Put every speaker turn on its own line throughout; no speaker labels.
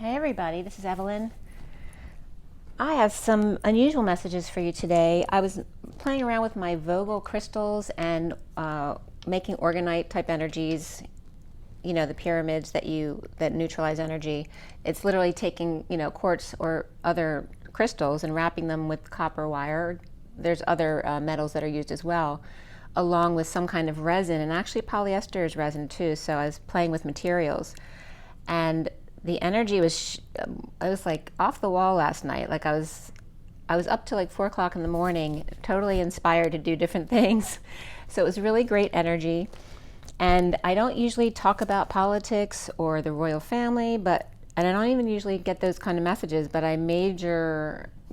Hey everybody, this is Evelyn. I have some unusual messages for you today. I was playing around with my Vogel crystals and making orgonite type energies, you know, the pyramids that neutralize energy. It's literally taking, you know, quartz or other crystals and wrapping them with copper wire. There's other metals that are used as well, along with some kind of resin, and actually polyester is resin too. So I was playing with materials, and the energy was, I was like off the wall last night. Like I was up till like 4 o'clock in the morning, totally inspired to do different things. So it was really great energy. And I don't usually talk about politics or the royal family, and I don't even usually get those kind of messages, but I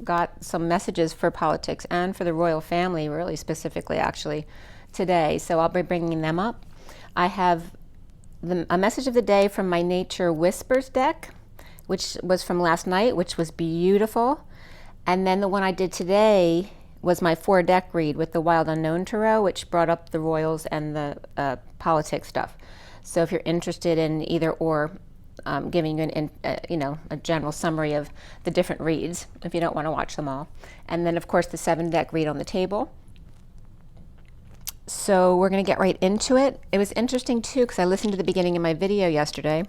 got some messages for politics and for the royal family, really specifically actually today. So I'll be bringing them up. I have a message of the day from my Nature Whispers deck, which was from last night, which was beautiful. And then the one I did today was my 4-deck read with the Wild Unknown Tarot, which brought up the royals and the politics stuff. So if you're interested in either or, giving you a general summary of the different reads, if you don't want to watch them all. And then of course the 7-deck read on the table. So we're going to get right into it. It was interesting too, because I listened to the beginning of my video yesterday.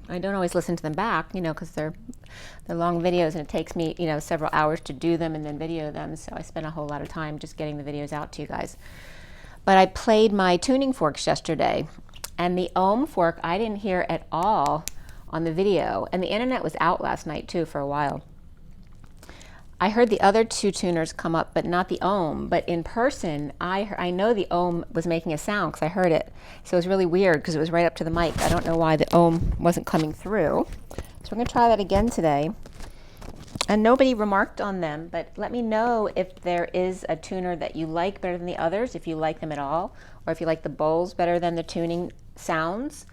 I don't always listen to them back, you know, because they're long videos and it takes me, you know, several hours to do them and then video them. So I spent a whole lot of time just getting the videos out to you guys. But I played my tuning forks yesterday, and the ohm fork I didn't hear at all on the video. And the internet was out last night too for a while. I heard the other 2 tuners come up, but not the ohm. But in person, I know the ohm was making a sound because I heard it. So it was really weird because it was right up to the mic. I don't know why the ohm wasn't coming through. So we're going to try that again today. And nobody remarked on them, but let me know if there is a tuner that you like better than the others, if you like them at all, or if you like the bowls better than the tuning sounds.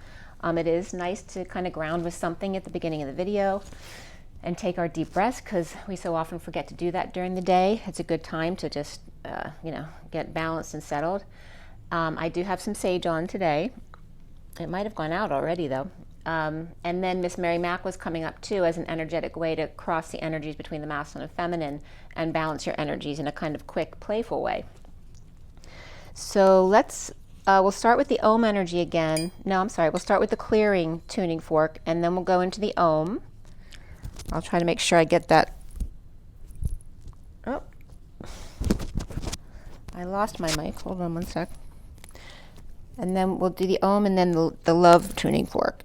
It is nice to kind of ground with something at the beginning of the video and take our deep breaths, because we so often forget to do that during the day. It's a good time to just, get balanced and settled. I do have some sage on today. It might have gone out already though. And then Miss Mary Mac was coming up too as an energetic way to cross the energies between the masculine and feminine and balance your energies in a kind of quick, playful way. So we'll start with the ohm energy again. No, I'm sorry, we'll start with the clearing tuning fork, and then we'll go into the ohm. I'll try to make sure I get that. Oh, I lost my mic. Hold on one sec. And then we'll do the ohm and then the love tuning fork.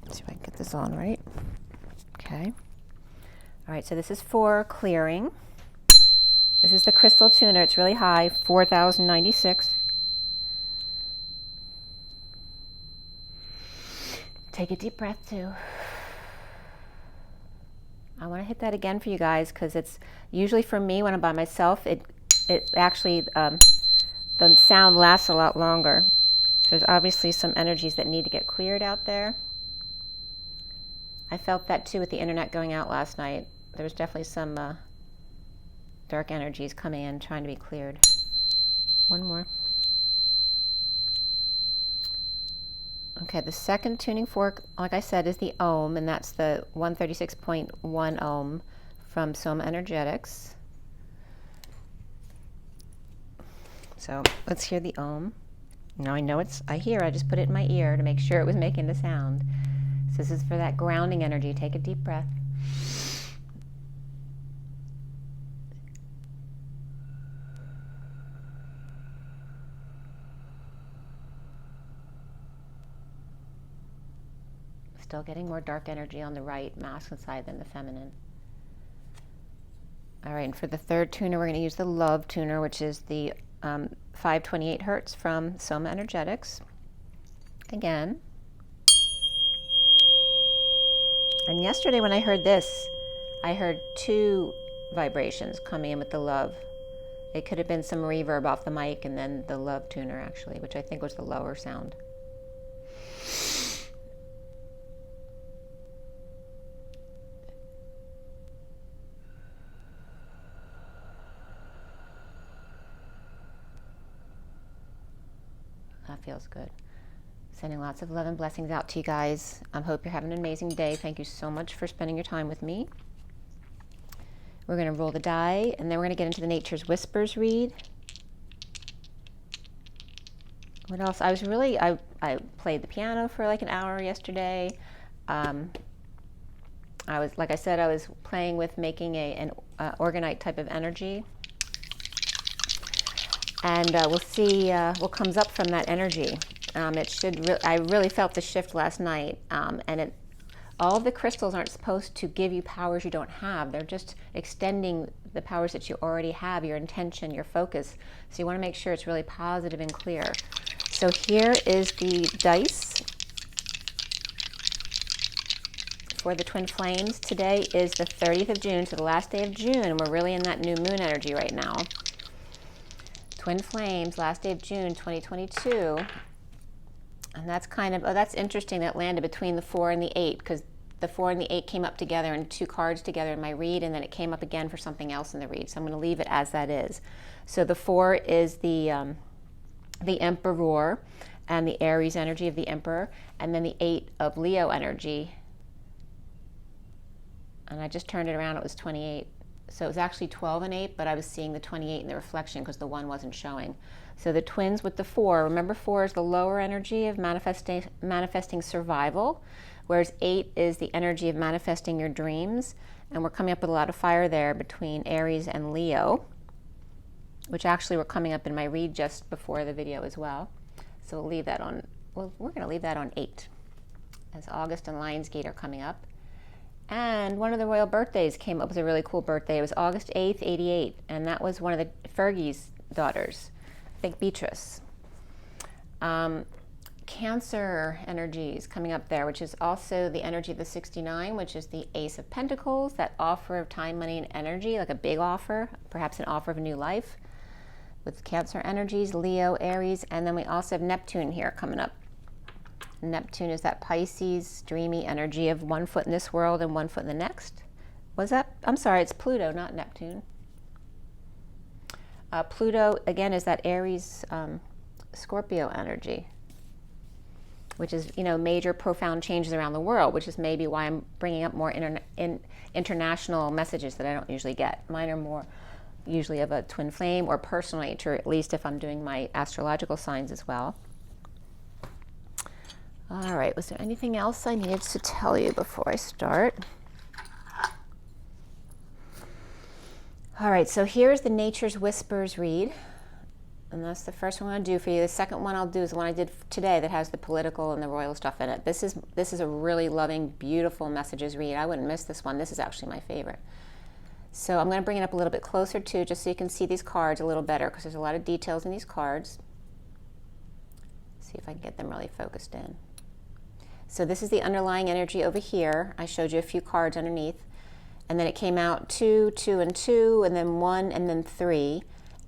Let's see if I can get this on right. Okay. All right, so this is for clearing. This is the crystal tuner. It's really high, 4096. Take a deep breath too. I want to hit that again for you guys because it's usually for me when I'm by myself, it actually, the sound lasts a lot longer. So there's obviously some energies that need to get cleared out there. I felt that too with the internet going out last night. There was definitely some dark energies coming in trying to be cleared. One more. Okay, the second tuning fork, like I said, is the ohm, and that's the 136.1 ohm from Soma Energetics. So let's hear the ohm. Now I know I just put it in my ear to make sure it was making the sound. So this is for that grounding energy. Take a deep breath. Still getting more dark energy on the right masculine side than the feminine. All right, and for the third tuner, we're going to use the love tuner, which is the 528 hertz from Soma Energetics. Again. And yesterday when I heard this, I heard 2 vibrations coming in with the love. It could have been some reverb off the mic and then the love tuner actually, which I think was the lower sound. That feels good. Sending lots of love and blessings out to you guys. I hope you're having an amazing day. Thank you so much for spending your time with me. We're going to roll the die, and then we're going to get into the Nature's Whispers read. What else? I played the piano for like an hour yesterday. Like I said, I was playing with making an organite type of energy. And we'll see what comes up from that energy. I really felt the shift last night, and all of the crystals aren't supposed to give you powers you don't have. They're just extending the powers that you already have, your intention, your focus. So you want to make sure it's really positive and clear. So here is the dice for the twin flames. Today is the 30th of June, so the last day of June. We're really in that new moon energy right now. Twin flames, last day of June 2022. And that's kind of, that's interesting that landed between the 4 and the 8, because the 4 and the 8 came up together in 2 cards together in my read, and then it came up again for something else in the read. So I'm going to leave it as that is. So the 4 is the Emperor and the Aries energy of the Emperor, and then the 8 of Leo energy. And I just turned it around, it was 28. So it was actually 12 and 8, but I was seeing the 28 in the reflection because the 1 wasn't showing. So the twins with the 4, remember 4 is the lower energy of manifesting survival, whereas 8 is the energy of manifesting your dreams. And we're coming up with a lot of fire there between Aries and Leo, which actually were coming up in my read just before the video as well. So we'll leave that on, we're going to leave that on 8, as August and Lionsgate are coming up. And one of the royal birthdays came up with a really cool birthday. It was August 8th, 88, and that was one of the Fergie's daughters, I think Beatrice. Cancer energies coming up there, which is also the energy of the 69, which is the Ace of Pentacles, that offer of time, money, and energy, like a big offer, perhaps an offer of a new life, with Cancer energies, Leo, Aries, and then we also have Neptune here coming up. Neptune is that Pisces, dreamy energy of 1 foot in this world and 1 foot in the next. Was that? I'm sorry, it's Pluto, not Neptune. Pluto, again, is that Aries, Scorpio energy, which is, you know, major, profound changes around the world, which is maybe why I'm bringing up more international messages that I don't usually get. Mine are more usually of a twin flame or personal nature, at least if I'm doing my astrological signs as well. All right, was there anything else I needed to tell you before I start? All right, so here's the Nature's Whispers read. And that's the first one I'm going to do for you. The second one I'll do is the one I did today that has the political and the royal stuff in it. This is a really loving, beautiful messages read. I wouldn't miss this one. This is actually my favorite. So I'm going to bring it up a little bit closer too, just so you can see these cards a little better, because there's a lot of details in these cards. See if I can get them really focused in. So this is the underlying energy over here. I showed you a few cards underneath. And then it came out 2, 2, and 2, and then 1, and then 3,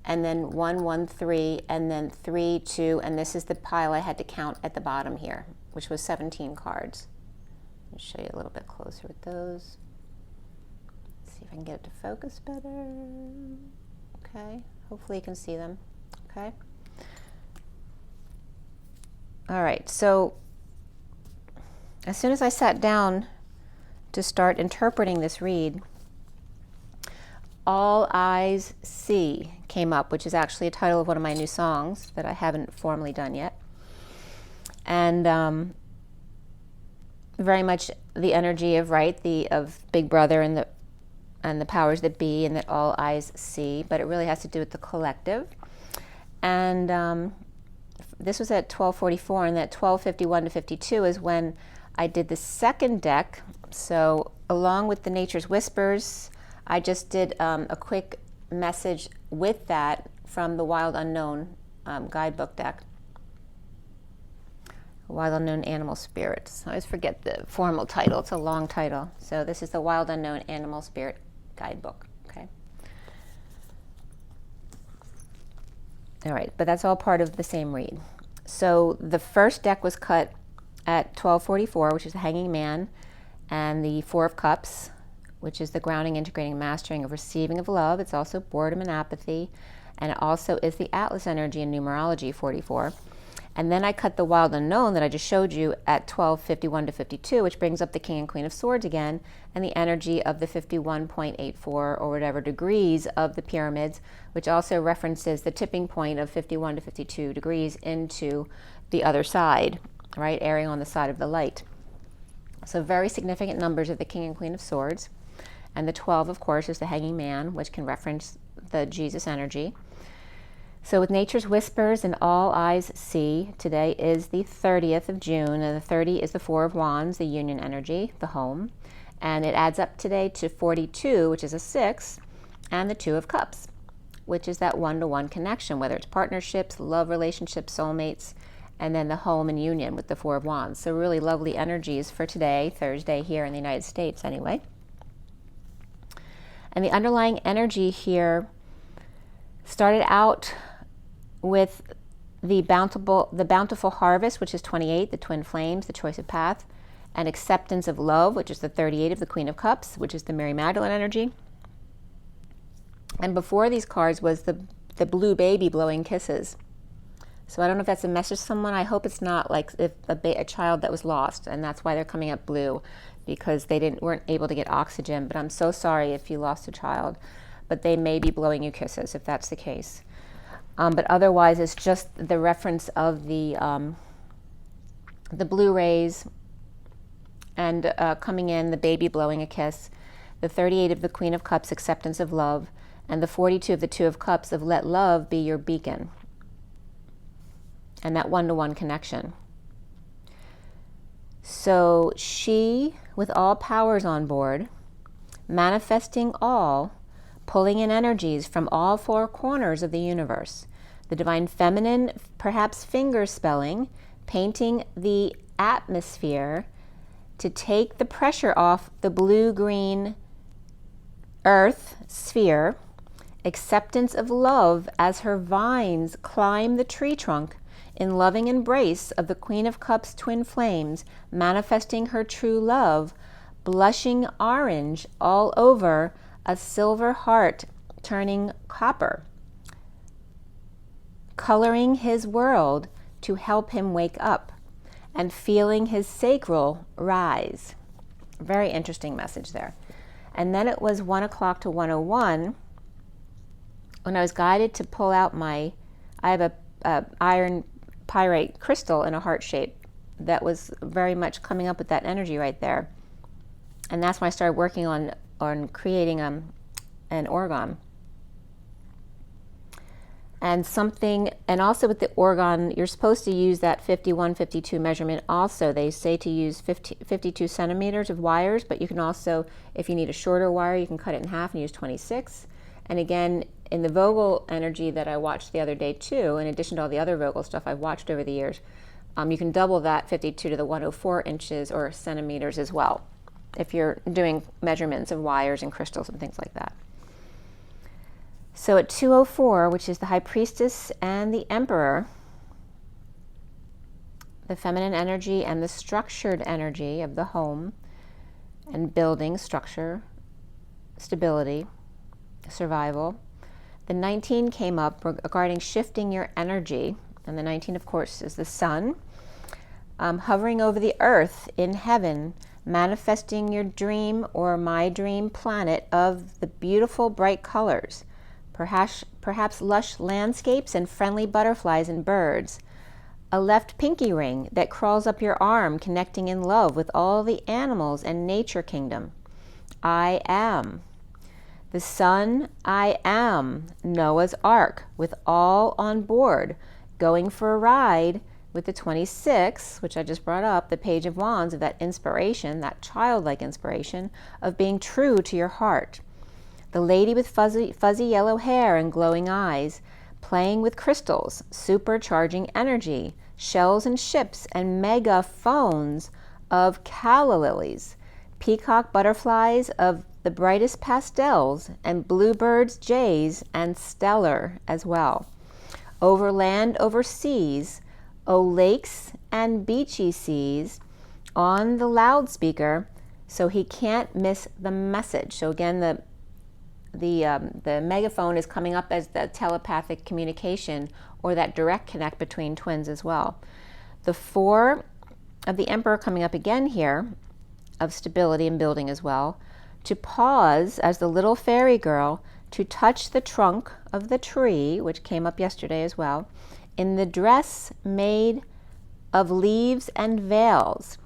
and then 1, 1, 3, and then 3, 2, and this is the pile I had to count at the bottom here, which was 17 cards. I'll show you a little bit closer with those. See if I can get it to focus better. Okay, hopefully you can see them. Okay. All right, so as soon as I sat down to start interpreting this read, All Eyes See came up, which is actually a title of one of my new songs that I haven't formally done yet. And very much the energy of, right, of Big Brother and the powers that be, and that all eyes see, but it really has to do with the collective. And this was at 12:44, and at 12:51 to 52 is when I did the second deck. So along with the Nature's Whispers, I just did a quick message with that from the Wild Unknown guidebook deck. Wild Unknown Animal Spirits. I always forget the formal title. It's a long title. So this is the Wild Unknown Animal Spirit guidebook. Okay. All right, but that's all part of the same read. So the first deck was cut at 12:44, which is the Hanging Man, and the Four of Cups, which is the grounding, integrating, mastering of receiving of love. It's also boredom and apathy, and it also is the Atlas energy in numerology 44. And then I cut the wild unknown that I just showed you at 12:51 to 52, which brings up the King and Queen of Swords again, and the energy of the 51.84 or whatever degrees of the pyramids, which also references the tipping point of 51 to 52 degrees into the other side, right, erring on the side of the light. So very significant numbers of the King and Queen of Swords. And the 12, of course, is the Hanging Man, which can reference the Jesus energy. So with nature's whispers and all eyes see, today is the 30th of June, and the 30 is the Four of Wands, the union energy, the home. And it adds up today to 42, which is a 6, and the Two of Cups, which is that one-to-one connection, whether it's partnerships, love relationships, soulmates, and then the home and union with the Four of Wands. So really lovely energies for today, Thursday, here in the United States anyway. And the underlying energy here started out with the bountiful harvest, which is 28, the twin flames, the choice of path, and acceptance of love, which is the 38 of the Queen of Cups, which is the Mary Magdalene energy. And before these cards was the blue baby blowing kisses. So I don't know if that's a message to someone. I hope it's not like if a child that was lost, and that's why they're coming up blue, because they weren't able to get oxygen. But I'm so sorry if you lost a child, but they may be blowing you kisses if that's the case. But otherwise, it's just the reference of the blue rays and coming in, the baby blowing a kiss, the 38 of the Queen of Cups, acceptance of love, and the 42 of the Two of Cups of let love be your beacon, and that one-to-one connection. So she, with all powers on board, manifesting all, pulling in energies from all four corners of the universe. The divine feminine, perhaps finger spelling, painting the atmosphere to take the pressure off the blue-green earth sphere, acceptance of love as her vines climb the tree trunk in loving embrace of the Queen of Cups twin flames, manifesting her true love, blushing orange all over a silver heart turning copper, coloring his world to help him wake up, and feeling his sacral rise. Very interesting message there. And then it was 1 o'clock to 1:01 when I was guided to pull out I have a iron pyrite crystal in a heart shape that was very much coming up with that energy right there. And that's when I started working on creating an organ. And also with the organ, you're supposed to use that 51-52 measurement also. They say to use 52 centimeters of wires, but you can also, if you need a shorter wire, you can cut it in half and use 26. And again, in the Vogel energy that I watched the other day too, in addition to all the other Vogel stuff I've watched over the years, you can double that 52 to the 104 inches or centimeters as well, if you're doing measurements of wires and crystals and things like that. So at 2:04, which is the High Priestess and the Emperor, the feminine energy and the structured energy of the home and building, structure, stability, survival. The 19 came up regarding shifting your energy, and the 19, of course, is the sun, hovering over the earth in heaven, manifesting your dream or my dream planet of the beautiful bright colors, perhaps lush landscapes and friendly butterflies and birds, a left pinky ring that crawls up your arm, connecting in love with all the animals and nature kingdom. I am. The sun, I am. Noah's Ark, with all on board, going for a ride with the 26, which I just brought up, the Page of Wands, of that inspiration, that childlike inspiration of being true to your heart. The lady with fuzzy yellow hair and glowing eyes, playing with crystals, supercharging energy, shells and ships and megaphones of calla lilies, peacock butterflies of the brightest pastels, and bluebirds, jays, and stellar as well. Over land, over seas, O lakes and beachy seas, on the loudspeaker, so he can't miss the message. So again, the megaphone is coming up as the telepathic communication or that direct connect between twins as well. The 4 of the Emperor coming up again here, of stability and building as well, to pause as the little fairy girl to touch the trunk of the tree, which came up yesterday as well, in the dress made of leaves and veils.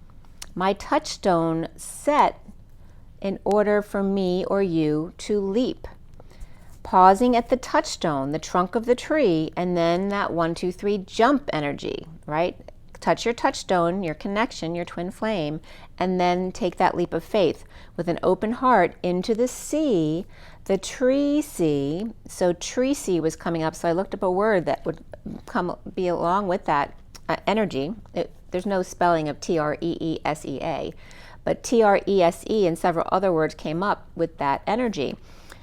My touchstone set in order for me or you to leap. Pausing at the touchstone, the trunk of the tree, and then that 1, 2, 3 jump energy, right? Touch your touchstone, your connection, your twin flame, and then take that leap of faith with an open heart into the sea, the tree sea. So tree sea was coming up, so I looked up a word that would be along with that energy. There's no spelling of T-R-E-E-S-E-A, but T-R-E-S-E and several other words came up with that energy.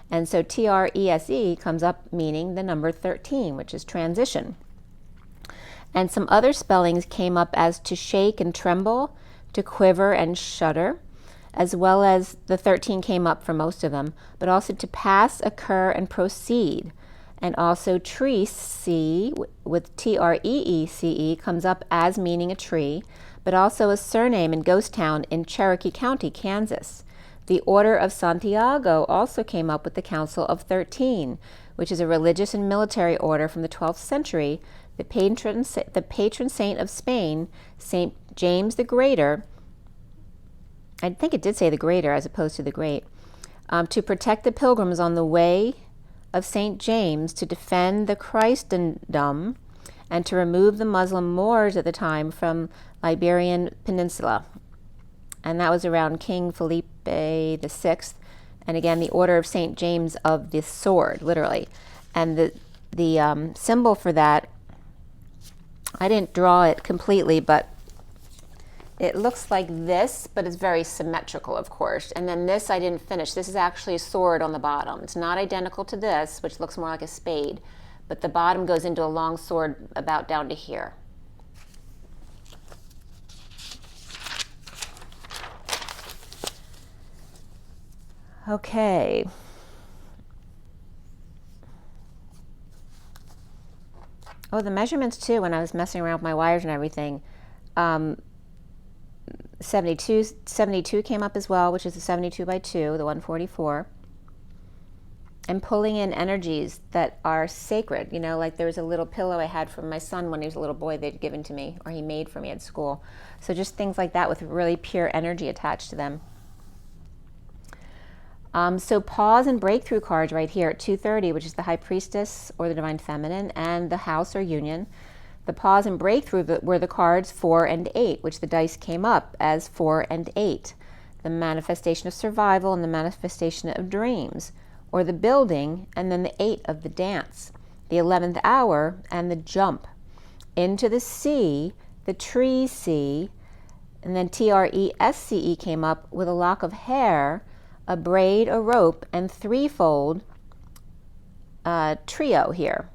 And so T-R-E-S-E comes up meaning the number 13, which is transition. And some other spellings came up as to shake and tremble, to quiver and shudder, as well as the 13 came up for most of them, but also to pass, occur, and proceed. And also tree-see with T-R-E-E-C-E comes up as meaning a tree, but also a surname in Ghost Town in Cherokee County, Kansas. The Order of Santiago also came up with the Council of 13, which is a religious and military order from the 12th century. The patron saint of Spain, Saint James the Greater, I think it did say the Greater as opposed to the Great, to protect the pilgrims on the way of Saint James, to defend the Christendom, and to remove the Muslim Moors at the time from Iberian Peninsula. And that was around King Phillip VI. And again, the Order of Saint James of the Sword, literally. And the symbol for that, I didn't draw it completely, but it looks like this, but it's very symmetrical, of course. And then this I didn't finish. This is actually a sword on the bottom. It's not identical to this, which looks more like a spade, but the bottom goes into a long sword about down to here. Okay. Oh, the measurements too, when I was messing around with my wires and everything, 72 came up as well, which is the 72 by 2, the 144. And pulling in energies that are sacred, you know, like there was a little pillow I had from my son when he was a little boy they'd given to me, or he made for me at school. So just things like that with really pure energy attached to them. So pause and breakthrough cards right here at 230, which is the High Priestess or the Divine Feminine, and the House or Union. The pause and breakthrough were the cards 4 and 8, which the dice came up as 4 and 8. The manifestation of survival and the manifestation of dreams, or the building, and then the 8 of the dance. The 11th hour and the jump. Into the sea, the tree sea, and then TRESCE came up with a lock of hair, a braid, a rope, and threefold trio here.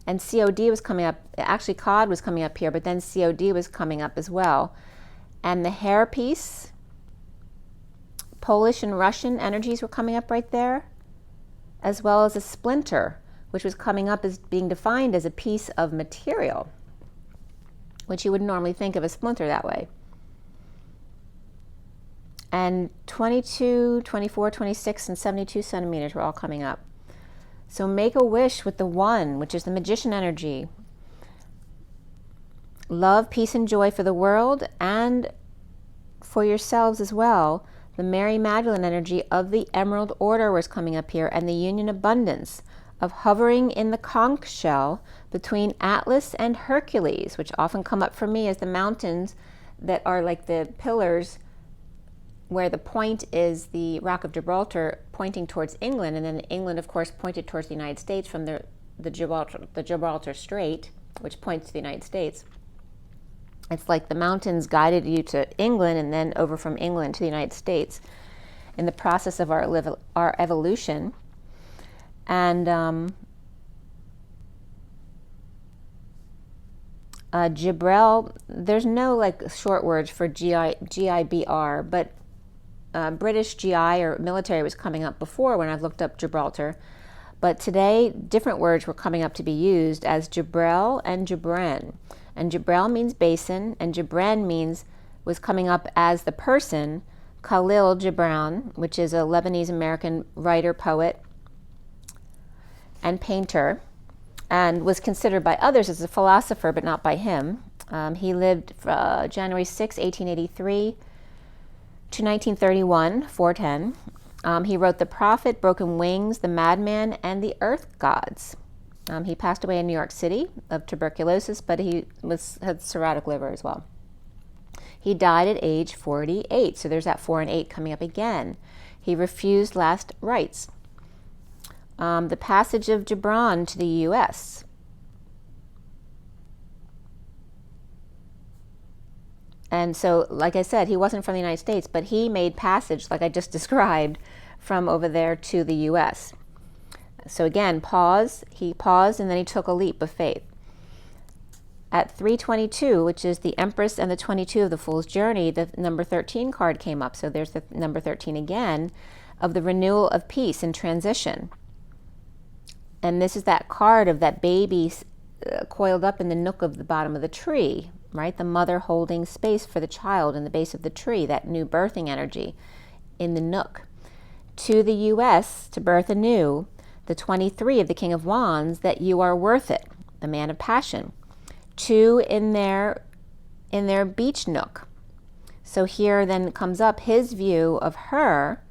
And COD was coming up, actually COD was coming up here, but then COD was coming up as well. And the hair piece, Polish and Russian energies were coming up right there, as well as a splinter, which was coming up as being defined as a piece of material, which you would normally think of a splinter that way. And 22, 24, 26, and 72 centimeters were all coming up. So make a wish with the 1, which is the magician energy. Love, peace, and joy for the world and for yourselves as well. The Mary Magdalene energy of the Emerald Order was coming up here, and the union abundance of hovering in the conch shell between Atlas and Hercules, which often come up for me as the mountains that are like the pillars where the point is the Rock of Gibraltar pointing towards England, and then England, of course, pointed towards the United States from the Gibraltar Strait, which points to the United States. It's like the mountains guided you to England and then over from England to the United States in the process of our evolution. And Gibraltar, there's no like short words for GIBR, but British GI or military was coming up before when I've looked up Gibraltar. But today, different words were coming up to be used as Jibril and Jibran. And Jibril means basin, and Jibran was coming up as the person, Khalil Gibran, which is a Lebanese-American writer, poet, and painter, and was considered by others as a philosopher, but not by him. He lived January 6, 1883 to 1931, 410. He wrote The Prophet, Broken Wings, The Madman, and The Earth Gods. He passed away in New York City of tuberculosis, but he had cirrhotic liver as well. He died at age 48, so there's that 4 and 8 coming up again. He refused last rites. The passage of Gibran to the U.S. And so, like I said, he wasn't from the United States, but he made passage, like I just described, from over there to the U.S. So again, pause. He paused, and then he took a leap of faith. At 322, which is the Empress and the 22 of the Fool's Journey, the number 13 card came up. So there's the number 13 again, of the renewal of peace and transition. And this is that card of that baby coiled up in the nook of the bottom of the tree, right? The mother holding space for the child in the base of the tree, that new birthing energy in the nook. To the U.S., to birth anew, the 23 of the King of Wands, that you are worth it, the man of passion. 2 in their beach nook. So here then comes up his view of her.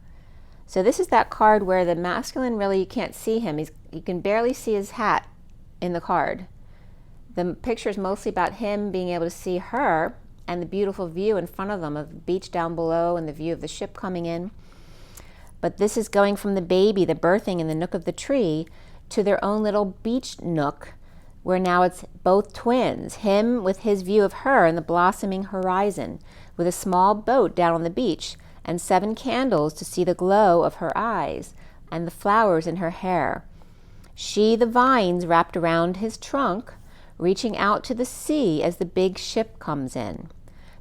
So this is that card where the masculine, really, you can't see him. You can barely see his hat in the card. The picture is mostly about him being able to see her and the beautiful view in front of them of the beach down below and the view of the ship coming in. But this is going from the baby, the birthing in the nook of the tree, to their own little beach nook, where now it's both twins, him with his view of her and the blossoming horizon, with a small boat down on the beach, and 7 candles to see the glow of her eyes and the flowers in her hair. She, the vines wrapped around his trunk, reaching out to the sea as the big ship comes in.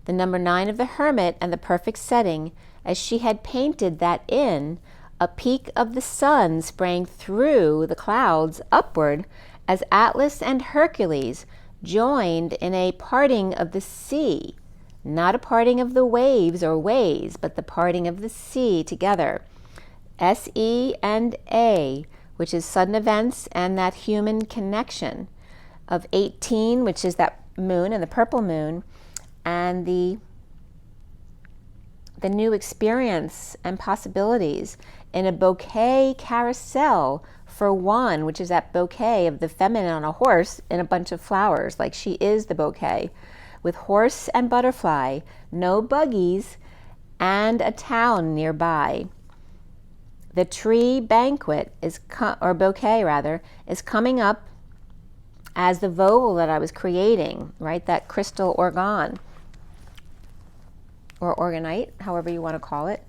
The number 9 of the Hermit and the perfect setting, as she had painted that in, a peak of the sun sprang through the clouds upward as Atlas and Hercules joined in a parting of the sea. Not a parting of the waves or ways, but the parting of the sea together. S-E and A, which is sudden events and that human connection. Of 18, which is that moon and the purple moon, and the new experience and possibilities in a bouquet carousel for 1, which is that bouquet of the feminine on a horse in a bunch of flowers, like she is the bouquet, with horse and butterfly, no buggies, and a town nearby. The tree banquet or bouquet rather, is coming up as the vowel that I was creating, right? That crystal organ or organite, however you want to call it.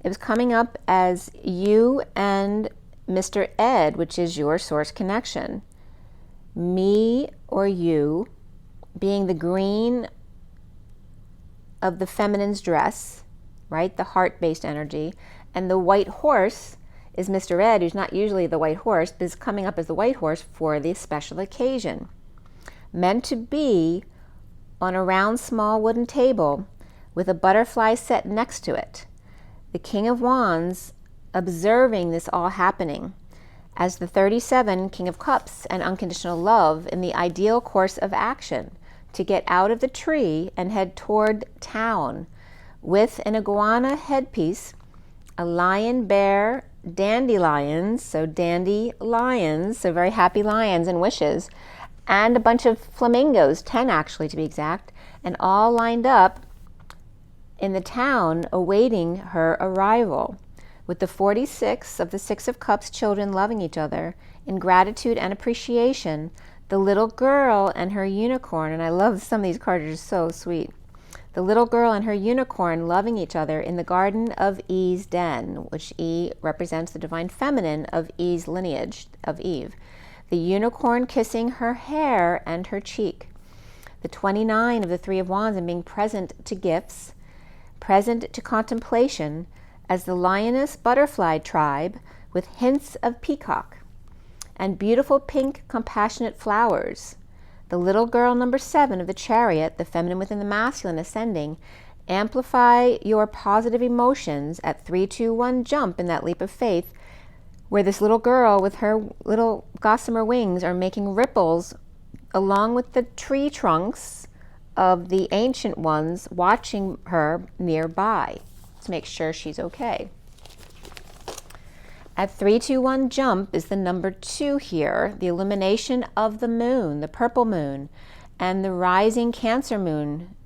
It was coming up as you and Mr. Ed, which is your source connection. Me or you being the green of the feminine's dress, right? The heart-based energy. And the white horse is Mr. Ed, who's not usually the white horse, but is coming up as the white horse for the special occasion. Meant to be on a round small wooden table with a butterfly set next to it. The King of Wands observing this all happening as the 37 King of Cups and unconditional love in the ideal course of action to get out of the tree and head toward town with an iguana headpiece, a lion, bear, dandelions, so dandy lions, so very happy lions and wishes, and a bunch of flamingos, 10 actually to be exact, and all lined up in the town awaiting her arrival, with the 46 of the 6 of Cups children loving each other in gratitude and appreciation, the little girl and her unicorn, and I love some of these cards are so sweet. The little girl and her unicorn loving each other in the garden of E's den, which E represents the divine feminine of E's lineage, of Eve. The unicorn kissing her hair and her cheek. The 29 of the 3 of Wands and being present to gifts, present to contemplation, as the Lioness butterfly tribe with hints of peacock. and beautiful pink compassionate flowers. The little girl number 7 of the chariot, the feminine within the masculine ascending, amplify your positive emotions at 3, 2, 1 jump in that leap of faith, where this little girl with her little gossamer wings are making ripples along with the tree trunks of the ancient ones watching her nearby to make sure she's okay. At 3, 2, 1 jump is the number 2 here, the illumination of the moon, the purple moon, and the rising Cancer moon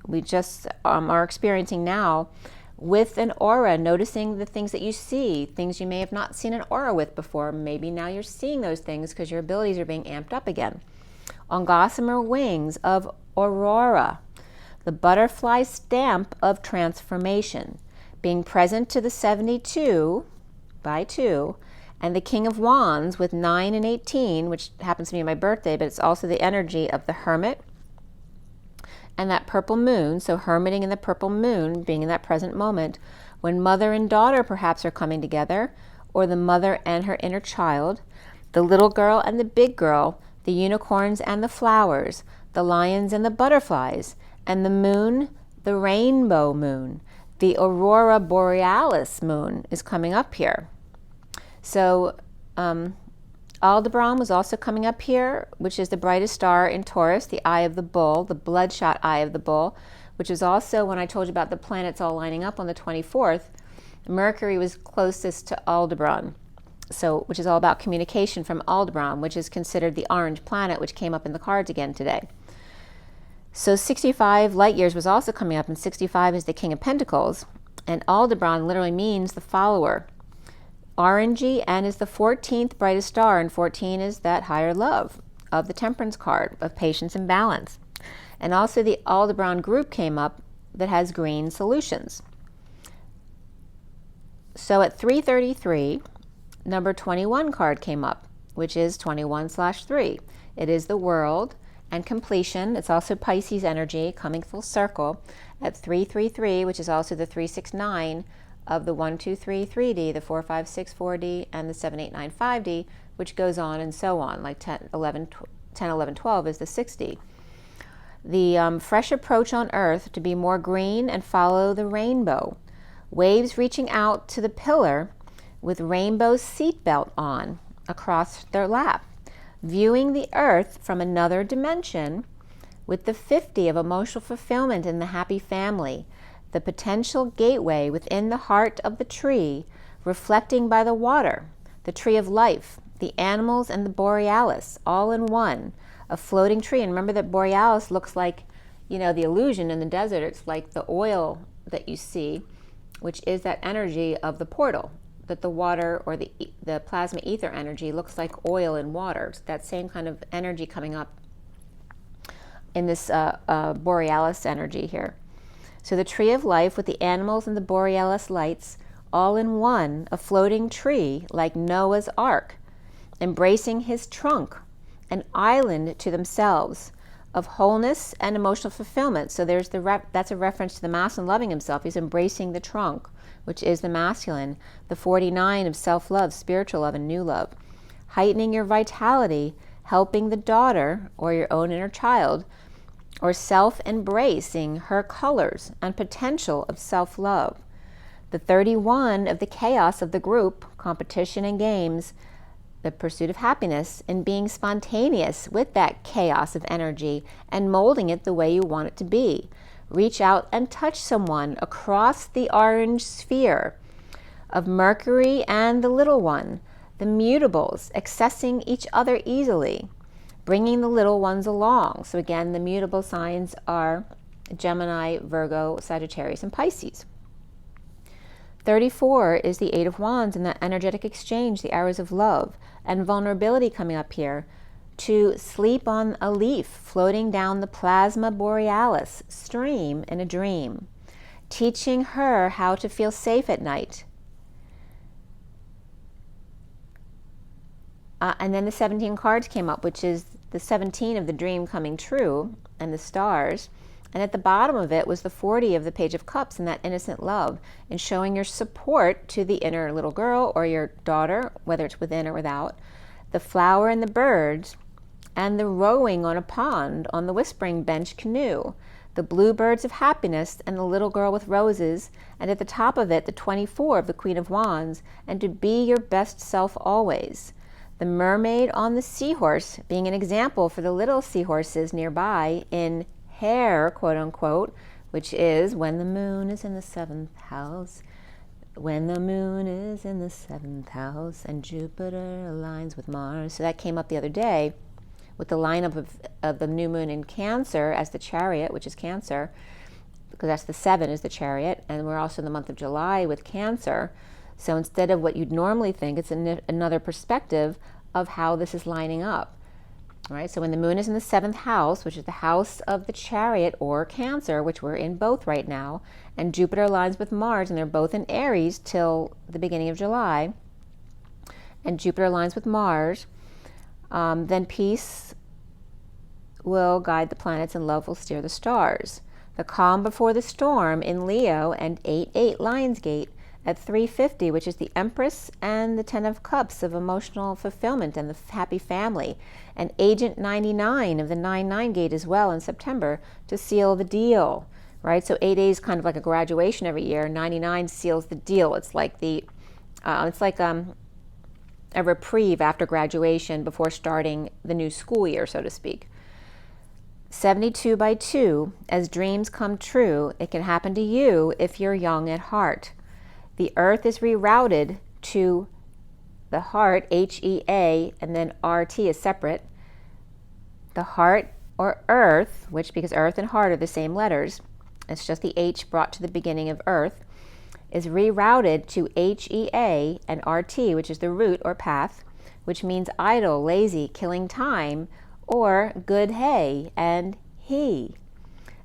we just are experiencing now, with an aura, noticing the things that you see, things you may have not seen an aura with before. Maybe now you're seeing those things because your abilities are being amped up again. On gossamer wings of aurora, the butterfly stamp of transformation, being present to the 72 by 2, and the King of Wands with 9 and 18, which happens to be my birthday, but it's also the energy of the Hermit and that purple moon. So hermiting in the purple moon, being in that present moment, when mother and daughter perhaps are coming together, or the mother and her inner child, the little girl and the big girl, the unicorns and the flowers, the lions and the butterflies, and the moon, the rainbow moon, the aurora borealis moon is coming up here. So Aldebaran was also coming up here, which is the brightest star in Taurus, the eye of the bull, the bloodshot eye of the bull, which is also, when I told you about the planets all lining up on the 24th, Mercury was closest to Aldebaran, so which is all about communication from Aldebaran, which is considered the orange planet, which came up in the cards again today. So 65 light years was also coming up, and 65 is the King of Pentacles, and Aldebaran literally means the follower. Orangey, and is the 14th brightest star, and 14 is that higher love of the Temperance card of patience and balance. And also the Aldebaran group came up that has green solutions. So at 3:33, number 21 card came up, which is 21/3. It is the world and completion. It's also Pisces energy coming full circle at 333, which is also the 369 of the 1, 2, 3, 3D, the 4, 5, 6, 4D, and the 7, 8, 9, 5D, which goes on and so on, like 10, 11, 12 is the 6D. The fresh approach on Earth to be more green and follow the rainbow. Waves reaching out to the pillar with rainbow seatbelt on across their lap. Viewing the Earth from another dimension with the 50 of emotional fulfillment in the happy family. The potential gateway within the heart of the tree, reflecting by the water, the tree of life, the animals, and the borealis, all in one, a floating tree. And remember that borealis looks like, you know, the illusion in the desert. It's like the oil that you see, which is that energy of the portal, that the water or the plasma ether energy looks like oil in water. It's that same kind of energy coming up in this borealis energy here. So the tree of life with the animals and the borealis lights, all in one, a floating tree like Noah's Ark, embracing his trunk, an island to themselves of wholeness and emotional fulfillment. So there's that's a reference to the masculine loving himself. He's embracing the trunk, which is the masculine, the 49 of self-love, spiritual love, and new love. Heightening your vitality, helping the daughter or your own inner child, or self-embracing her colors and potential of self-love. The 31 of the chaos of the group, competition and games, the pursuit of happiness, and being spontaneous with that chaos of energy and molding it the way you want it to be. Reach out and touch someone across the orange sphere of Mercury and the little one, the mutables, accessing each other easily, bringing the little ones along. So again, the mutable signs are Gemini, Virgo, Sagittarius, and Pisces. 34 is the 8 of Wands and that energetic exchange, the arrows of love, and vulnerability coming up here. To sleep on a leaf floating down the plasma borealis stream in a dream. Teaching her how to feel safe at night. And then the 17 cards came up, which is the 17 of the dream coming true and the stars. And at the bottom of it was the 40 of the Page of Cups and that innocent love, and showing your support to the inner little girl or your daughter, whether it's within or without, the flower and the birds, and the rowing on a pond on the whispering bench canoe, the bluebirds of happiness and the little girl with roses, and at the top of it the 24 of the Queen of Wands, and to be your best self always. The mermaid on the seahorse being an example for the little seahorses nearby in hair, quote unquote, which is when the moon is in the 7th house. When the moon is in the 7th house and Jupiter aligns with Mars. So that came up the other day with the lineup of the new moon in Cancer as the chariot, which is Cancer, because that's the 7 is the chariot, and we're also in the month of July with Cancer. So instead of what you'd normally think, it's another perspective of how this is lining up. All right, so when the moon is in the 7th house, which is the house of the chariot or Cancer, which we're in both right now, and Jupiter aligns with Mars, and they're both in Aries till the beginning of July, and Jupiter aligns with Mars, then peace will guide the planets and love will steer the stars. The calm before the storm in Leo and 8-8 Lionsgate at 350, which is the Empress and the 10 of Cups of emotional fulfillment and the happy family, and Agent 99 of the 9-9 gate as well in September to seal the deal, right? So 8-8 is kind of like a graduation every year. 99 seals the deal. It's like a reprieve after graduation before starting the new school year, so to speak. 72 by 2, as dreams come true, it can happen to you if you're young at heart. The earth is rerouted to the heart, H-E-A, and then R-T is separate. The heart or earth, which because earth and heart are the same letters, it's just the H brought to the beginning of earth, is rerouted to H-E-A and R-T, which is the root or path, which means idle, lazy, killing time, or good hay and he.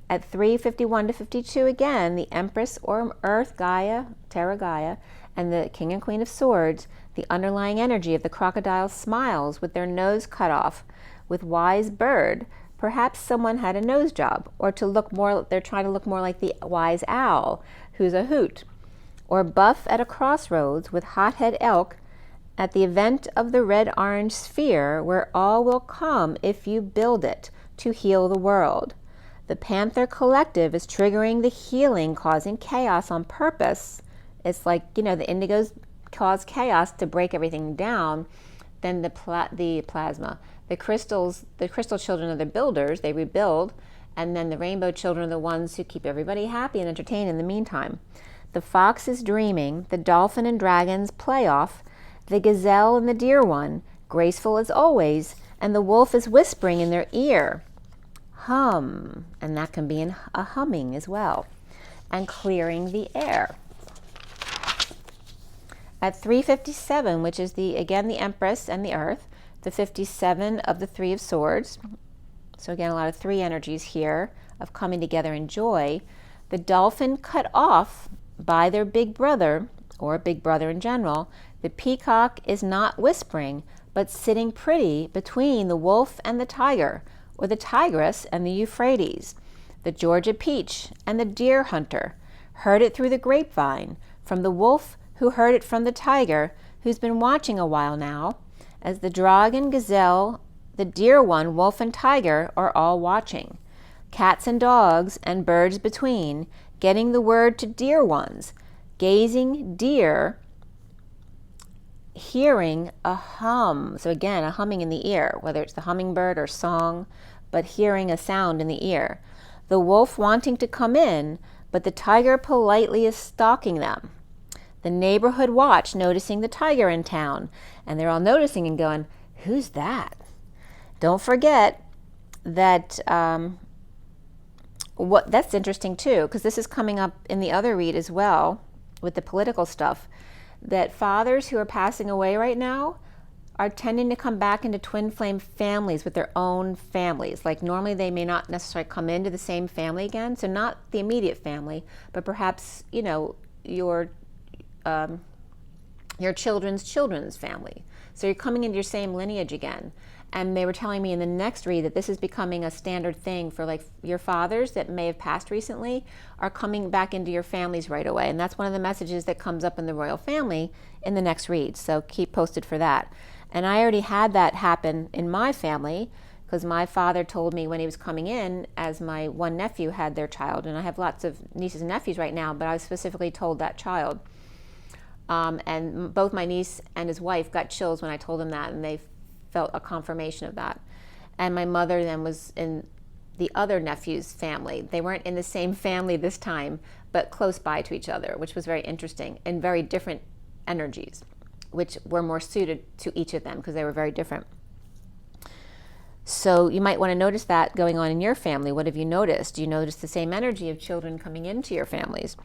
At 351 to 52 again, the Empress or Earth Gaia, Terra Gaia, and the King and Queen of Swords, the underlying energy of the crocodile smiles with their nose cut off. With wise bird, perhaps someone had a nose job, or to look more, they're trying to look more like the wise owl, who's a hoot. Or buff at a crossroads with hothead elk at the event of the red-orange sphere where all will come if you build it to heal the world. The Panther Collective is triggering the healing, causing chaos on purpose. It's like, the indigos cause chaos to break everything down. Then the plasma, the crystal children are the builders, they rebuild. And then the rainbow children are the ones who keep everybody happy and entertained in the meantime. The fox is dreaming, the dolphin and dragons play off, the gazelle and the deer one, graceful as always, and the wolf is whispering in their ear. Hum, and that can be a humming as well, and clearing the air. At 357, which is the Empress and the Earth, the 57 of the Three of Swords, so again a lot of 3 energies here of coming together in joy, the dolphin cut off by their big brother, or big brother in general, the peacock is not whispering, but sitting pretty between the wolf and the tiger, or the tigress and the Euphrates. The Georgia peach and the deer hunter heard it through the grapevine, from the wolf who heard it from the tiger, who's been watching a while now, as the dragon, gazelle, the deer one, wolf and tiger are all watching. Cats and dogs and birds between, getting the word to dear ones, gazing deer, hearing a hum. So again, a humming in the ear, whether it's the hummingbird or song, but hearing a sound in the ear. The wolf wanting to come in, but the tiger politely is stalking them. The neighborhood watch noticing the tiger in town, and they're all noticing and going, who's that? Don't forget that that's interesting too, because this is coming up in the other read as well with the political stuff, that fathers who are passing away right now are tending to come back into twin flame families with their own families. Like normally they may not necessarily come into the same family again, so not the immediate family, but perhaps, your children's family. So you're coming into your same lineage again. And they were telling me in the next read that this is becoming a standard thing for like your fathers that may have passed recently are coming back into your families right away. And that's one of the messages that comes up in the royal family in the next read. So keep posted for that. And I already had that happen in my family, because my father told me when he was coming in, as my one nephew had their child, and I have lots of nieces and nephews right now, but I was specifically told that child. And both my niece and his wife got chills when I told them that, and they felt a confirmation of that. And my mother then was in the other nephew's family. They weren't in the same family this time, but close by to each other, which was very interesting, and very different energies, which were more suited to each of them because they were very different. So you might want to notice that going on in your family. What have you noticed? Do you notice the same energy of children coming into your families?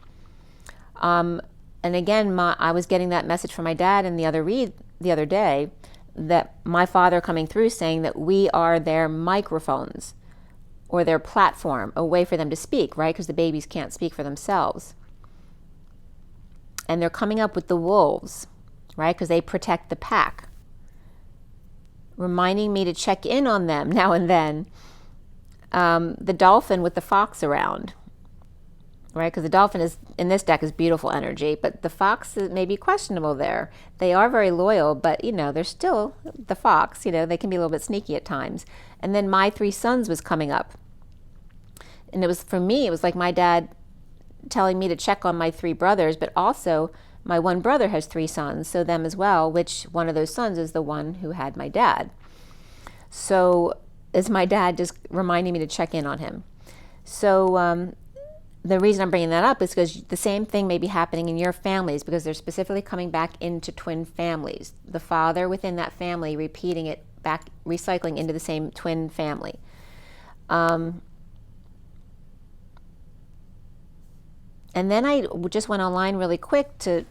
And again, I was getting that message from my dad in the other read the other day, that my father coming through saying that we are their microphones or their platform, a way for them to speak, right? Because the babies can't speak for themselves. And they're coming up with the wolves, right? Because they protect the pack, reminding me to check in on them now and then. The dolphin with the fox around, right? Because the dolphin is in this deck is beautiful energy, but the fox may be questionable there. They are very loyal, but they're still the fox. They can be a little bit sneaky at times. And then my 3 sons was coming up, and it was, for me, it was like my dad telling me to check on my 3 brothers, but also my one brother has 3 sons, so them as well, which one of those sons is the one who had my dad. So is my dad just reminding me to check in on him. So the reason I'm bringing that up is because the same thing may be happening in your families, because they're specifically coming back into twin families. The father within that family repeating it back, recycling into the same twin family. And then I just went online really quick to,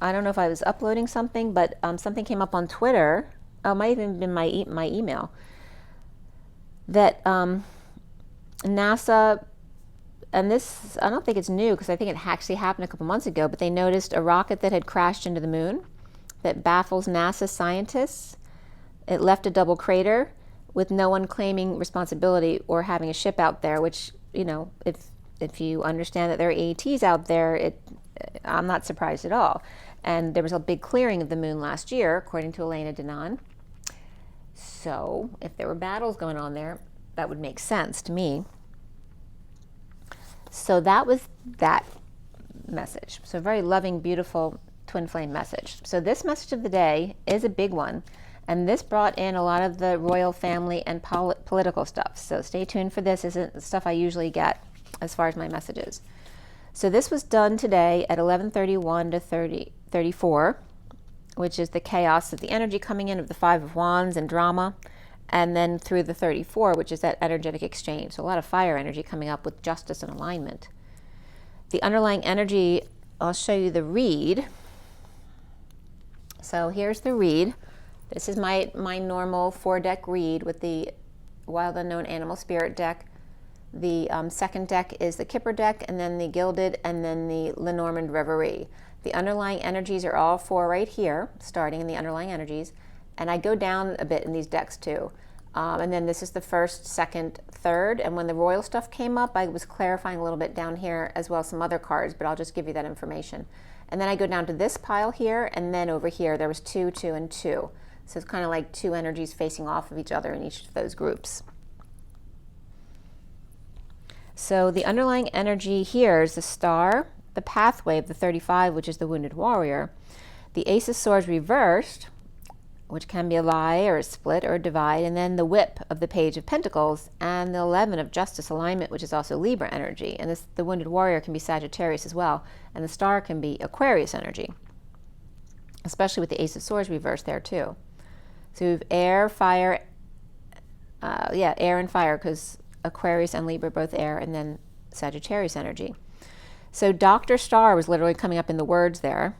I don't know if I was uploading something, but something came up on Twitter. Oh, it might have even been my email. That NASA, and this, I don't think it's new because I think it actually happened a couple months ago, but they noticed a rocket that had crashed into the moon that baffles NASA scientists. It left a double crater with no one claiming responsibility or having a ship out there, which, if you understand that there are AETs out there, I'm not surprised at all. And there was a big clearing of the moon last year, according to Elena Denon. So if there were battles going on there, that would make sense to me. So that was that message. So a very loving, beautiful twin flame message. So this message of the day is a big one. And this brought in a lot of the royal family and political stuff. So stay tuned for this. Isn't the stuff I usually get as far as my messages. So this was done today at 11:31 to 30:34, which is the chaos of the energy coming in of the 5 of Wands and drama, and then through the 34, which is that energetic exchange. So a lot of fire energy coming up with justice and alignment. The underlying energy, I'll show you the read. So here's the read. This is my normal 4-deck read with the Wild Unknown Animal Spirit deck. The second deck is the KIPPER deck, and then the Gilded, and then the Lenormand Reverie. The underlying energies are all 4 right here, starting in the underlying energies. And I go down a bit in these decks too. And then this is the first, second, third. And when the royal stuff came up, I was clarifying a little bit down here, as well as some other cards, but I'll just give you that information. And then I go down to this pile here, and then over here there was 2, 2, and 2. So it's kind of like 2 energies facing off of each other in each of those groups. So the underlying energy here is the star, the pathway of the 35, which is the wounded warrior, the Ace of Swords reversed, which can be a lie or a split or a divide, and then the whip of the Page of Pentacles, and the 11 of Justice alignment, which is also Libra energy. And the wounded warrior can be Sagittarius as well, and the star can be Aquarius energy, especially with the Ace of Swords reversed there too. So we have air, fire, air and fire, because Aquarius and Libra both air, and then Sagittarius energy. So Dr. Star was literally coming up in the words there.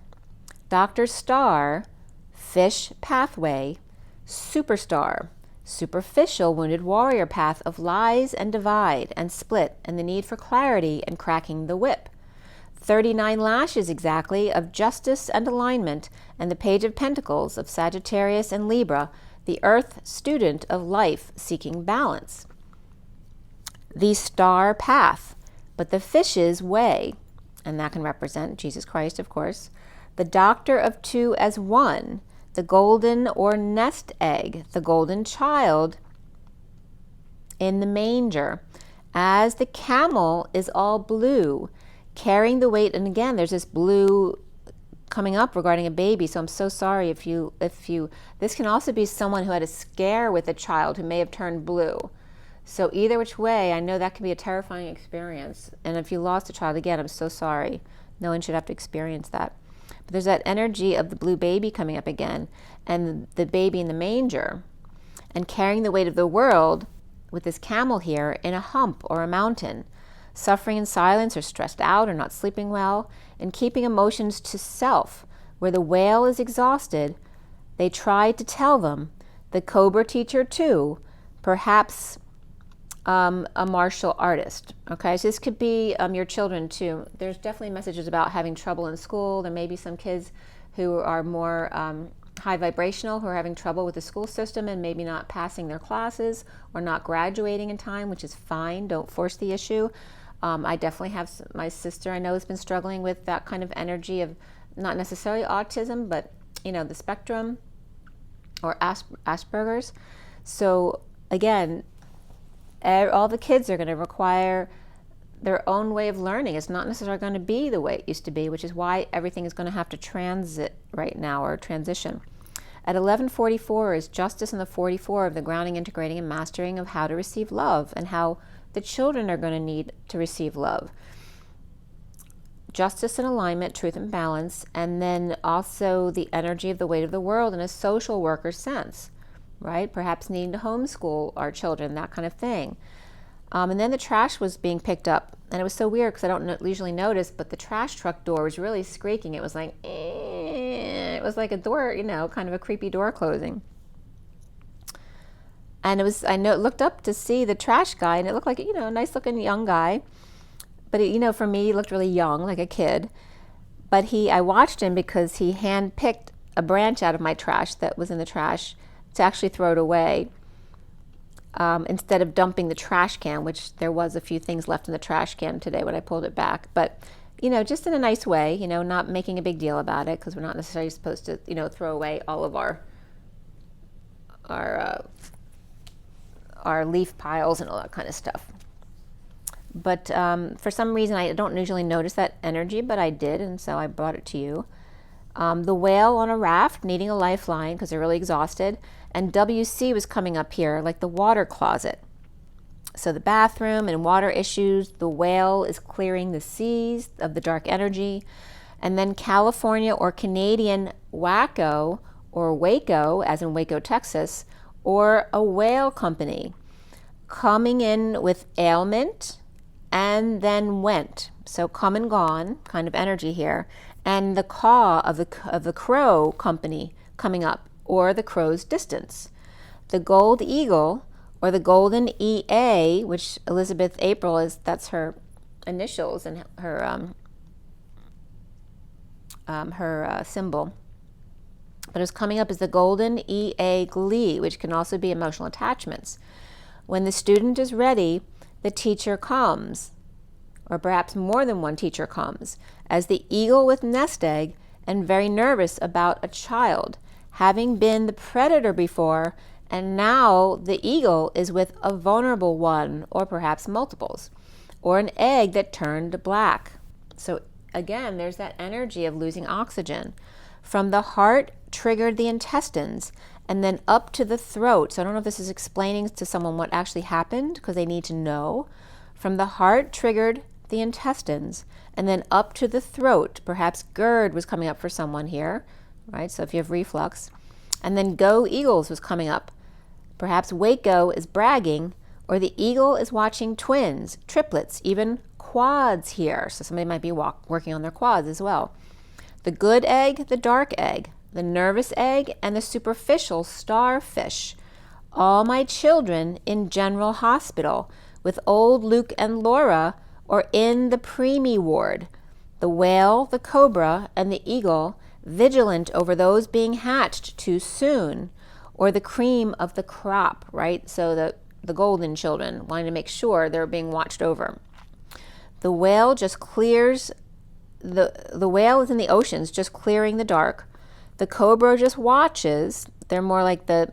Dr. Star, fish pathway, superstar, superficial wounded warrior path of lies and divide and split, and the need for clarity and cracking the whip. 39 lashes exactly of justice and alignment, and the Page of Pentacles of Sagittarius and Libra, the earth student of life seeking balance. The star path, but the fish's way, and that can represent Jesus Christ, of course. The doctor of 2 as 1, the golden or nest egg, the golden child in the manger, as the camel is all blue, carrying the weight. And again, there's this blue coming up regarding a baby, so I'm so sorry if you, this can also be someone who had a scare with a child who may have turned blue. So either which way, I know that can be a terrifying experience. And if you lost a child, again, I'm so sorry. No one should have to experience that. But there's that energy of the blue baby coming up again, and the baby in the manger, and carrying the weight of the world with this camel here in a hump or a mountain, suffering in silence or stressed out or not sleeping well, and keeping emotions to self. Where the whale is exhausted, they try to tell them. The cobra teacher too, perhaps a martial artist. Okay, so this could be your children too. There's definitely messages about having trouble in school. There may be some kids who are more high vibrational, who are having trouble with the school system and maybe not passing their classes or not graduating in time, which is fine. Don't force the issue. I definitely have my sister I know has been struggling with that kind of energy of not necessarily autism, but the spectrum or Asperger's. So again, all the kids are going to require their own way of learning. It's not necessarily going to be the way it used to be, which is why everything is going to have to transit right now, or transition. At 11:44 is justice in the 44 of the grounding, integrating, and mastering of how to receive love, and how the children are going to need to receive love. Justice and alignment, truth and balance, and then also the energy of the weight of the world in a social worker sense, right? Perhaps needing to homeschool our children, that kind of thing. And then the trash was being picked up, and it was so weird because I don't usually notice, but the trash truck door was really squeaking. It was like, it was like a door, kind of a creepy door closing. And I looked up to see the trash guy, and it looked like, a nice looking young guy. But, for me, he looked really young, like a kid. But I watched him because he hand-picked a branch out of my trash that was in the trash to actually throw it away, instead of dumping the trash can, which there was a few things left in the trash can today when I pulled it back. But, just in a nice way, not making a big deal about it, because we're not necessarily supposed to, throw away all of our leaf piles and all that kind of stuff. But for some reason, I don't usually notice that energy, but I did, and so I brought it to you. The whale on a raft needing a lifeline because they're really exhausted, and WC was coming up here like the water closet. So the bathroom and water issues, the whale is clearing the seas of the dark energy, and then California or Canadian wacko, or Waco, as in Waco, Texas, or a whale company coming in with ailment and then went. So come and gone kind of energy here. And the caw of the crow company coming up, or the crow's distance. The gold eagle, or the golden EA, which Elizabeth April that's her initials and her symbol. But it's coming up as the golden EA glee, which can also be emotional attachments. When the student is ready, the teacher comes, or perhaps more than one teacher comes, as the eagle with nest egg and very nervous about a child, having been the predator before, and now the eagle is with a vulnerable one, or perhaps multiples, or an egg that turned black. So again, there's that energy of losing oxygen. From the heart triggered the intestines, and then up to the throat. So I don't know if this is explaining to someone what actually happened, because they need to know. From the heart triggered the intestines, and then up to the throat. Perhaps GERD was coming up for someone here, right? So if you have reflux. And then Go Eagles was coming up. Perhaps Waco is bragging, or the eagle is watching twins, triplets, even quads here. So somebody might be working on their quads as well. The good egg, the dark egg, the nervous egg, and the superficial starfish. All my children in General Hospital with old Luke and Laura, or in the preemie ward. The whale, the cobra, and the eagle, vigilant over those being hatched too soon, or the cream of the crop, right? So the golden children, wanting to make sure they're being watched over. The whale just clears, the whale is in the oceans, just clearing the dark. The cobra just watches. They're more like the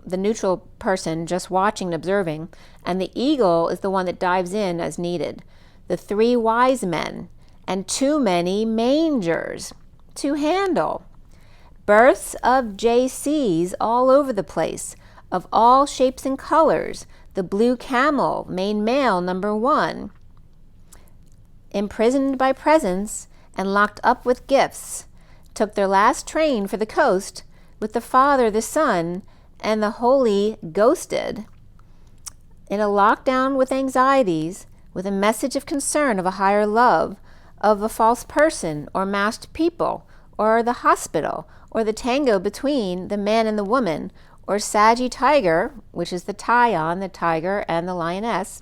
neutral person just watching and observing. And the eagle is the one that dives in as needed. The 3 wise men and too many mangers to handle. Births of JCs all over the place, of all shapes and colors. The blue camel, main male, number 1. Imprisoned by presents and locked up with gifts, took their last train for the coast with the Father, the Son, and the Holy Ghosted. In a lockdown with anxieties, with a message of concern of a higher love, of a false person or masked people, or the hospital, or the tango between the man and the woman, or Saggy Tiger, which is the tie-on, the tiger and the lioness,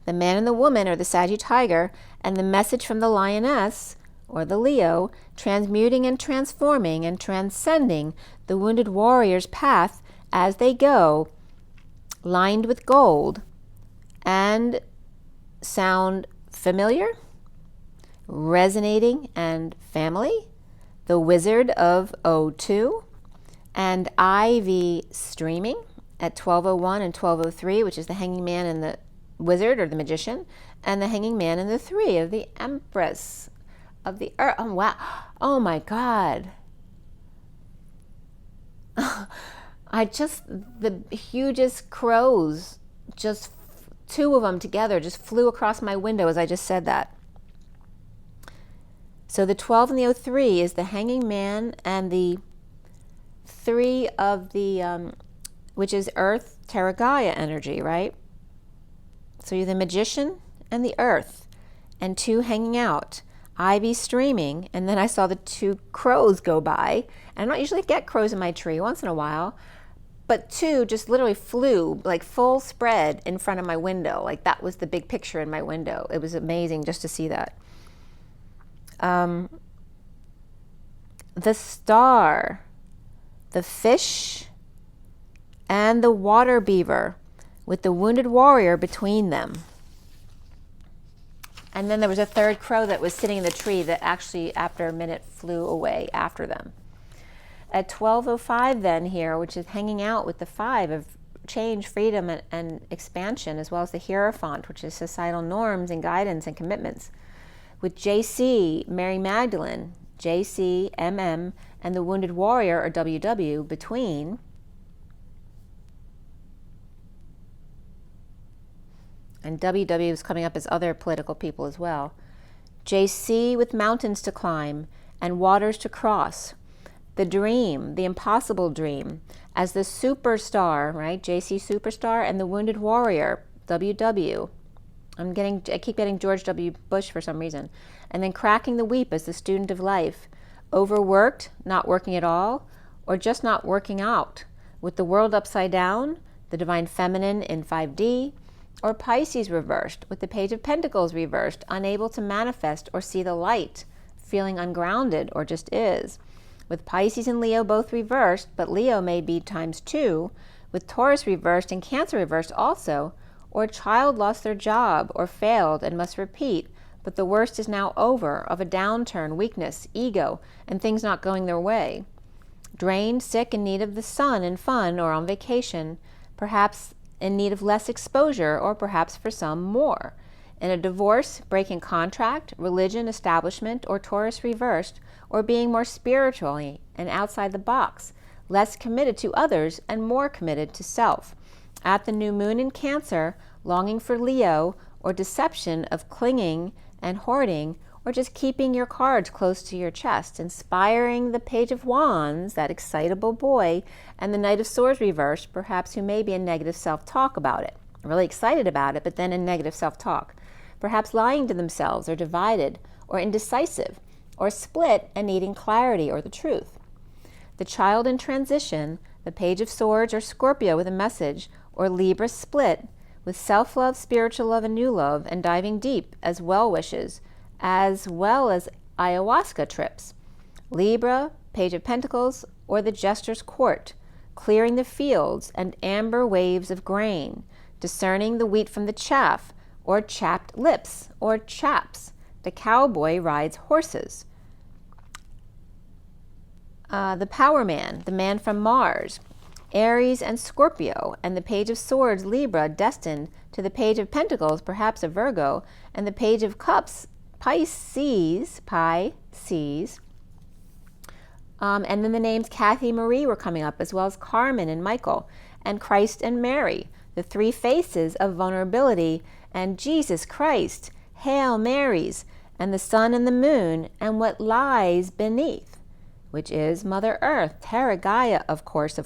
the man and the woman, or the Saggy Tiger, and the message from the lioness, or the Leo, transmuting and transforming and transcending the wounded warrior's path as they go, lined with gold, and sound familiar, resonating, and family. The Wizard of O2 and IV streaming at 12:01 and 12:03, which is the Hanging Man and the Wizard or the Magician, and the Hanging Man and the 3 of the Empress of the Earth. Oh, wow. Oh, my God. The hugest crows, just 2 of them together, just flew across my window as I just said that. So the 12 and the 03 is the Hanging Man and the 3 of the, which is Earth, Terra Gaia energy, right? So you're the Magician and the Earth, and 2 hanging out, ivy streaming, and then I saw the 2 crows go by. And I don't usually get crows in my tree, once in a while, but 2 just literally flew like full spread in front of my window. Like that was the big picture in my window. It was amazing just to see that. The star, the fish, and the water beaver with the wounded warrior between them. And then there was a 3rd crow that was sitting in the tree that actually after a minute flew away after them. At 12:05 then here, which is hanging out with the 5 of change, freedom, and expansion, as well as the Hierophant, which is societal norms and guidance and commitments, with JC, Mary Magdalene, JC, MM, and the Wounded Warrior, or WW, between. And WW is coming up as other political people as well. JC with mountains to climb and waters to cross. The dream, the impossible dream, as the superstar, right? JC superstar, and the Wounded Warrior, WW. I keep getting George W. Bush for some reason. And then cracking the weep as the student of life. Overworked, not working at all, or just not working out. With the world upside down, the divine feminine in 5D, or Pisces reversed, with the Page of Pentacles reversed, unable to manifest or see the light, feeling ungrounded or just is. With Pisces and Leo both reversed, but Leo may be ×2, with Taurus reversed and Cancer reversed also, or a child lost their job or failed and must repeat, but the worst is now over, of a downturn, weakness, ego, and things not going their way. Drained, sick, in need of the sun and fun, or on vacation, perhaps in need of less exposure, or perhaps for some more. In a divorce, breaking contract, religion, establishment, or Taurus reversed, or being more spiritually and outside the box, less committed to others and more committed to self. At the new moon in Cancer, longing for Leo, or deception of clinging and hoarding, or just keeping your cards close to your chest, inspiring the Page of Wands, that excitable boy, and the Knight of Swords reversed, perhaps who may be in negative self-talk about it, really excited about it, but then in negative self-talk, perhaps lying to themselves, or divided, or indecisive, or split and needing clarity or the truth. The child in transition, the Page of Swords, or Scorpio with a message, or Libra split, with self-love, spiritual love, and new love, and diving deep as well wishes, as well as ayahuasca trips. Libra, Page of Pentacles, or the Jester's Court, clearing the fields and amber waves of grain, discerning the wheat from the chaff, or chapped lips, or chaps. The cowboy rides horses. the Power Man, the man from Mars, Aries and Scorpio, and the Page of Swords, Libra, destined to the Page of Pentacles, perhaps a Virgo, and the Page of Cups, Pisces. And then the names Kathy Marie were coming up, as well as Carmen and Michael, and Christ and Mary, the three faces of vulnerability, and Jesus Christ, Hail Marys, and the sun and the moon, and what lies beneath, which is Mother Earth, Terra Gaia, of course,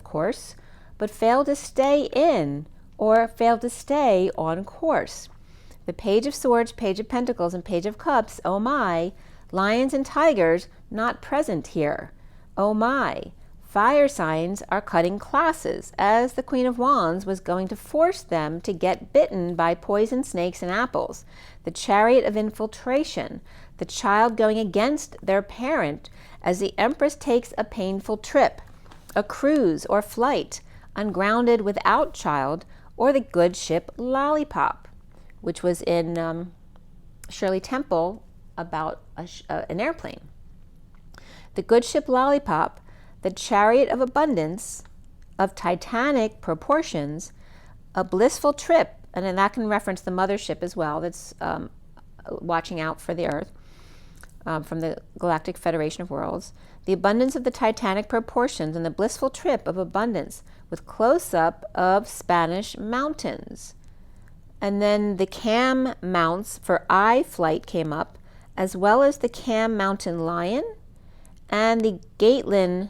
but failed to stay in or failed to stay on course. The Page of Swords, Page of Pentacles, and Page of Cups, oh my, lions and tigers not present here. Oh my, fire signs are cutting classes, as the Queen of Wands was going to force them to get bitten by poison snakes and apples. The Chariot of Infiltration, the child going against their parent as the Empress takes a painful trip, a cruise or flight, ungrounded without child, or the good ship Lollipop, which was in Shirley Temple about an airplane. The good ship Lollipop, the Chariot of Abundance, of titanic proportions, a blissful trip, and then that can reference the mothership as well, that's watching out for the Earth, from the Galactic Federation of Worlds, the abundance of the titanic proportions, and the blissful trip of abundance, with close-up of Spanish mountains. And then the Cam mounts for eye flight came up, as well as the Cam Mountain Lion, and the Gatelin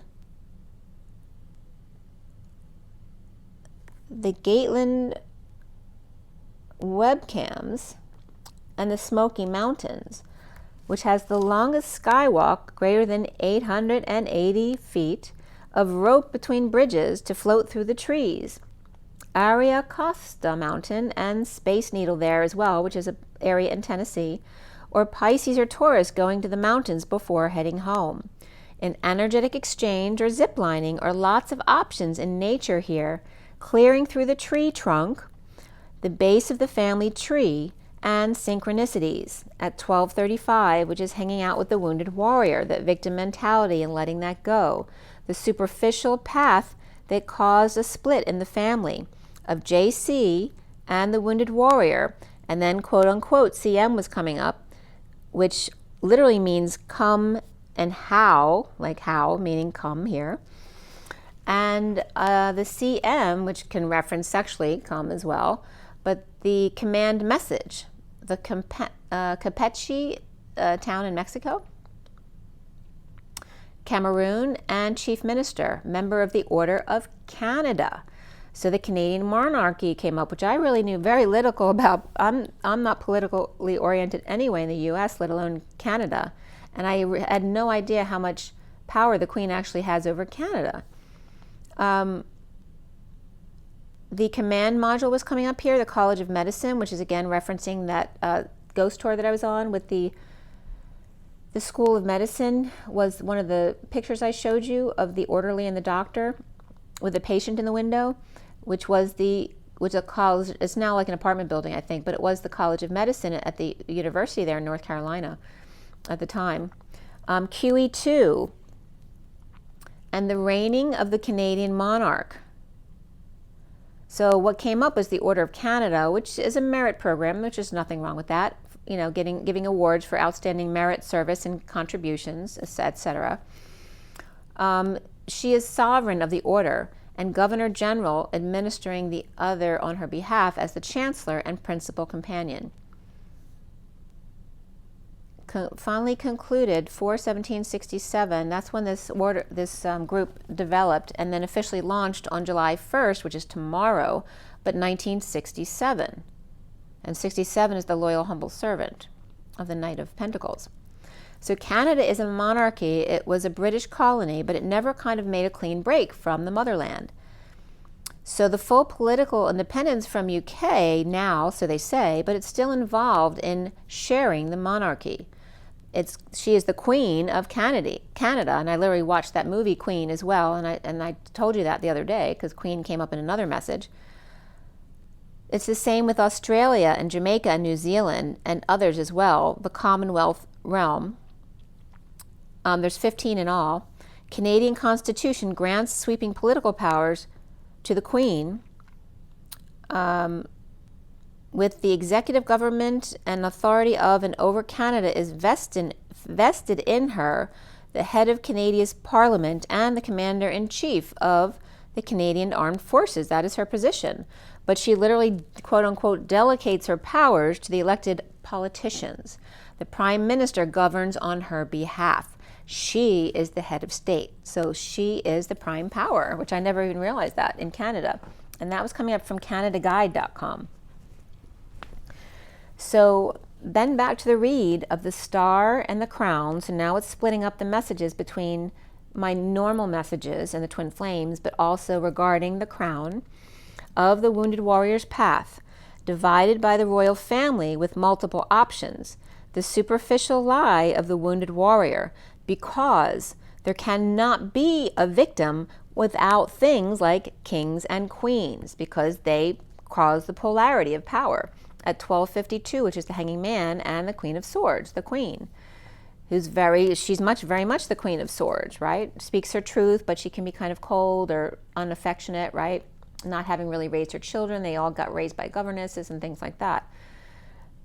webcams, and the Smoky Mountains, which has the longest skywalk, greater than 880 feet, of rope between bridges to float through the trees. Aria Costa Mountain and Space Needle there as well, which is an area in Tennessee, or Pisces or Taurus going to the mountains before heading home. An energetic exchange or ziplining, or lots of options in nature here, clearing through the tree trunk, the base of the family tree, and synchronicities at 12:35, which is hanging out with the wounded warrior, that victim mentality and letting that go, the superficial path that caused a split in the family of JC and the wounded warrior, and then quote unquote CM was coming up, which literally means come and how, like how meaning come here, and the CM, which can reference sexually come as well, but the command message, the Campeche town in Mexico, Cameroon, and Chief Minister, member of the Order of Canada. So the Canadian monarchy came up, which I really knew very little about. I'm not politically oriented anyway in the U.S., let alone Canada, and I had no idea how much power the Queen actually has over Canada. The command module was coming up here, the College of Medicine, which is again referencing that ghost tour that I was on with the School of Medicine, was one of the pictures I showed you of the orderly and the doctor with the patient in the window, which a college, it's now like an apartment building, I think, but it was the College of Medicine at the university there in North Carolina at the time. QE2, and the reigning of the Canadian monarch. So what came up was the Order of Canada, which is a merit program, which is nothing wrong with that, you know, giving awards for outstanding merit, service, and contributions, etc. She is sovereign of the order, and Governor General administering the other on her behalf as the Chancellor and principal companion. Finally concluded 4/17/67. That's when this group developed, and then officially launched on July 1st, which is tomorrow, but 1967. And 67 is the loyal, humble servant of the Knight of Pentacles. So Canada is a monarchy. It was a British colony, but it never kind of made a clean break from the motherland. So the full political independence from UK now, so they say, but it's still involved in sharing the monarchy. She is the Queen of Canada, and I literally watched that movie Queen as well, and I told you that the other day because Queen came up in another message. It's the same with Australia and Jamaica and New Zealand and others as well, the Commonwealth realm. There's 15 in all. Canadian Constitution grants sweeping political powers to the Queen, with the executive government and authority of and over Canada is vested in her, the head of Canada's Parliament and the Commander-in-Chief of the Canadian Armed Forces. That is her position. But she literally, quote unquote, delegates her powers to the elected politicians. The Prime Minister governs on her behalf. She is the head of state. So she is the prime power, which I never even realized that in Canada. And that was coming up from CanadaGuide.com. So then back to the read of the star and the crown. So now it's splitting up the messages between my normal messages and the twin flames, but also regarding the crown of the wounded warrior's path, divided by the royal family with multiple options, the superficial lie of the wounded warrior, because there cannot be a victim without things like kings and queens, because they cause the polarity of power. At 1252, which is the Hanging Man and the Queen of Swords, the Queen, who's she's very much the Queen of Swords, right? Speaks her truth, but she can be kind of cold or unaffectionate, right? Not having really raised her children. They all got raised by governesses and things like that.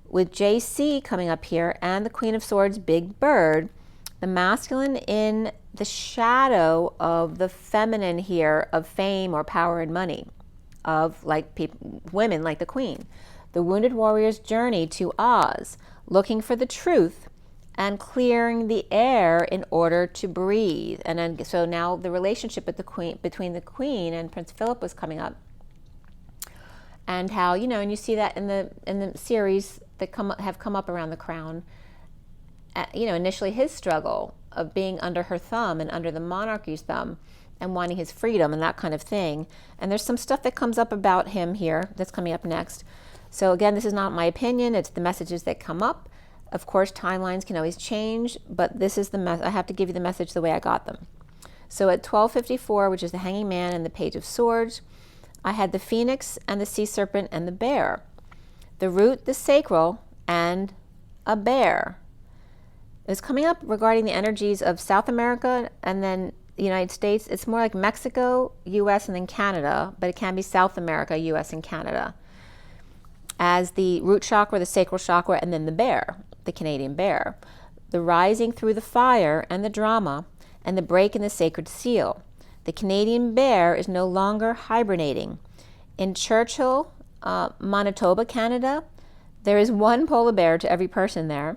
With JC coming up here and the Queen of Swords, Big Bird, the masculine in the shadow of the feminine here of fame or power and money, of like women like the Queen. The wounded warrior's journey to Oz, looking for the truth and clearing the air in order to breathe. And then, so now the relationship with between the Queen and Prince Phillip was coming up. And how, and you see that in the series that have come up around the crown. Initially his struggle of being under her thumb and under the monarchy's thumb and wanting his freedom and that kind of thing. And there's some stuff that comes up about him here that's coming up next. So again, this is not my opinion, it's the messages that come up. Of course, timelines can always change, but this is I have to give you the message the way I got them. So at 1254, which is the Hanging Man and the Page of Swords, I had the Phoenix and the Sea Serpent and the Bear. The Root, the Sacral, and a Bear. It's coming up regarding the energies of South America and then the United States. It's more like Mexico, US, and then Canada, but it can be South America, US, and Canada, as the root chakra, the sacral chakra, and then the bear, the Canadian bear. The rising through the fire and the drama, and the break in the sacred seal. The Canadian bear is no longer hibernating. In Churchill, Manitoba, Canada, there is one polar bear to every person there.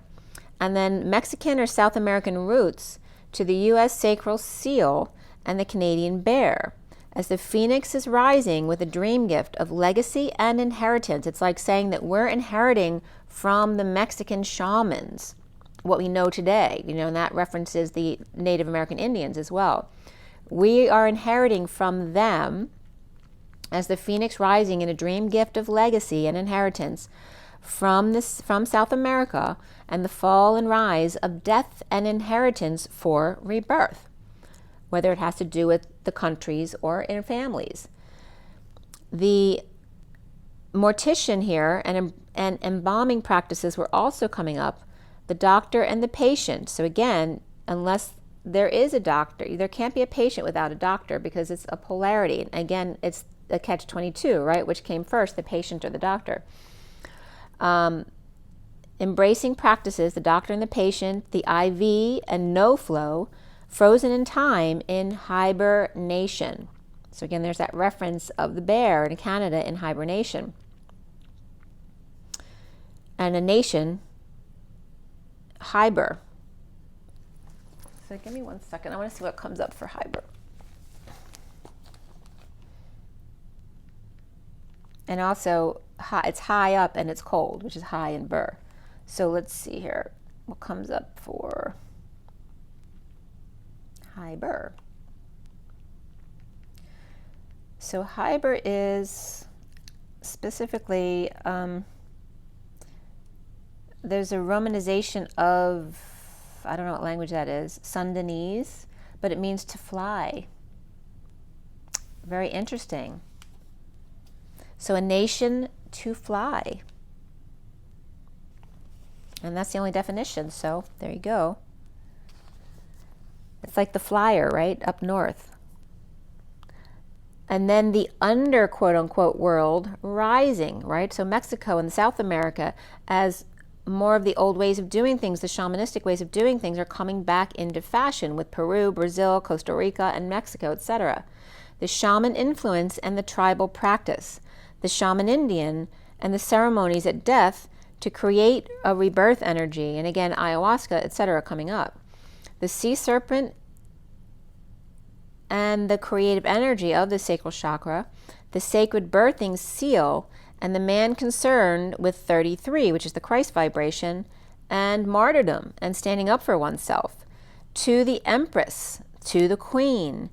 And then Mexican or South American roots to the US sacral seal and the Canadian bear. As the phoenix is rising with a dream gift of legacy and inheritance, it's like saying that we're inheriting from the Mexican shamans what we know today, and that references the Native American Indians as well. We are inheriting from them as the phoenix rising in a dream gift of legacy and inheritance from South America, and the fall and rise of death and inheritance for rebirth, whether it has to do with the countries or in families. The mortician here and embalming practices were also coming up, the doctor and the patient. So again, unless there is a doctor, there can't be a patient without a doctor because it's a polarity. Again, it's a catch-22, right? Which came first, the patient or the doctor? Embracing practices, the doctor and the patient, the IV and no flow, frozen in time in hibernation. So again, there's that reference of the bear in Canada in hibernation. And a nation, Hyber. So give me 1 second. I want to see what comes up for Hyber. And also, it's high up and it's cold, which is high in Burr. So let's see here. What comes up for Hyber? So Hyber is specifically, there's a romanization of, I don't know what language that is, Sundanese, but it means to fly. Very interesting. So a nation to fly. And that's the only definition, so there you go. It's like the flyer, right, up north. And then the under quote-unquote world rising, right? So Mexico and South America, as more of the old ways of doing things, the shamanistic ways of doing things, are coming back into fashion with Peru, Brazil, Costa Rica, and Mexico, etc. The shaman influence and the tribal practice, the shaman Indian, and the ceremonies at death to create a rebirth energy, and again, ayahuasca, etc., coming up. The sea serpent and the creative energy of the sacral chakra, the sacred birthing seal, and the man concerned with 33, which is the Christ vibration, and martyrdom, and standing up for oneself, to the empress, to the queen,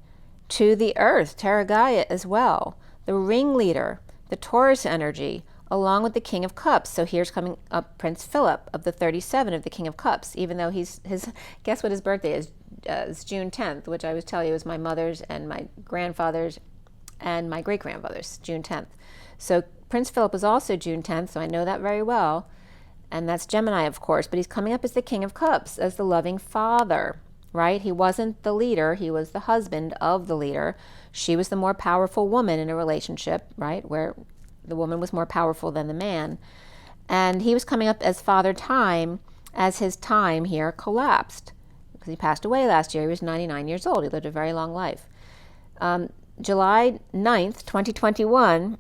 to the earth, Terra Gaia as well, the ringleader, the Taurus energy, along with the King of Cups. So here's coming up Prince Phillip of the 37 of the King of Cups, even though guess what his birthday is? It's June 10th, which I was telling you is my mother's and my grandfather's and my great-grandfather's, June 10th. So Prince Phillip was also June 10th, so I know that very well. And that's Gemini, of course, but he's coming up as the King of Cups, as the loving father, right? He wasn't the leader, he was the husband of the leader. She was the more powerful woman in a relationship, right, where the woman was more powerful than the man. And he was coming up as Father Time, as his time here collapsed, because he passed away last year. He was 99 years old. He lived a very long life. July 9th, 2021,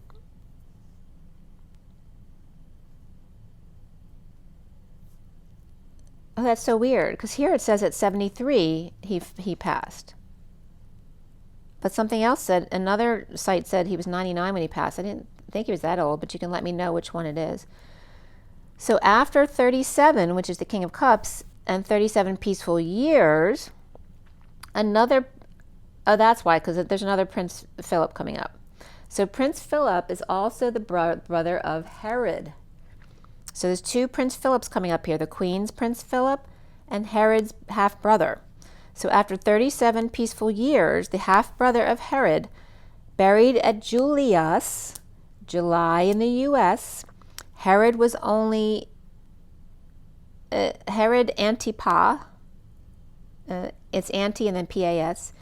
oh, that's so weird, because here it says at 73 he passed. But something else said, another site said he was 99 when he passed. I didn't think he was that old, but you can let me know which one it is. So after 37, which is the King of Cups, and 37 peaceful years, another, oh, that's why, because there's another Prince Phillip coming up. So Prince Phillip is also the brother of Herod. So there's two Prince Philips coming up here, the Queen's Prince Philip and Herod's half-brother. So after 37 peaceful years, the half-brother of Herod, buried at Julias, July in the U.S., Herod was only, Herod Antipas, it's anti and then P-A-S,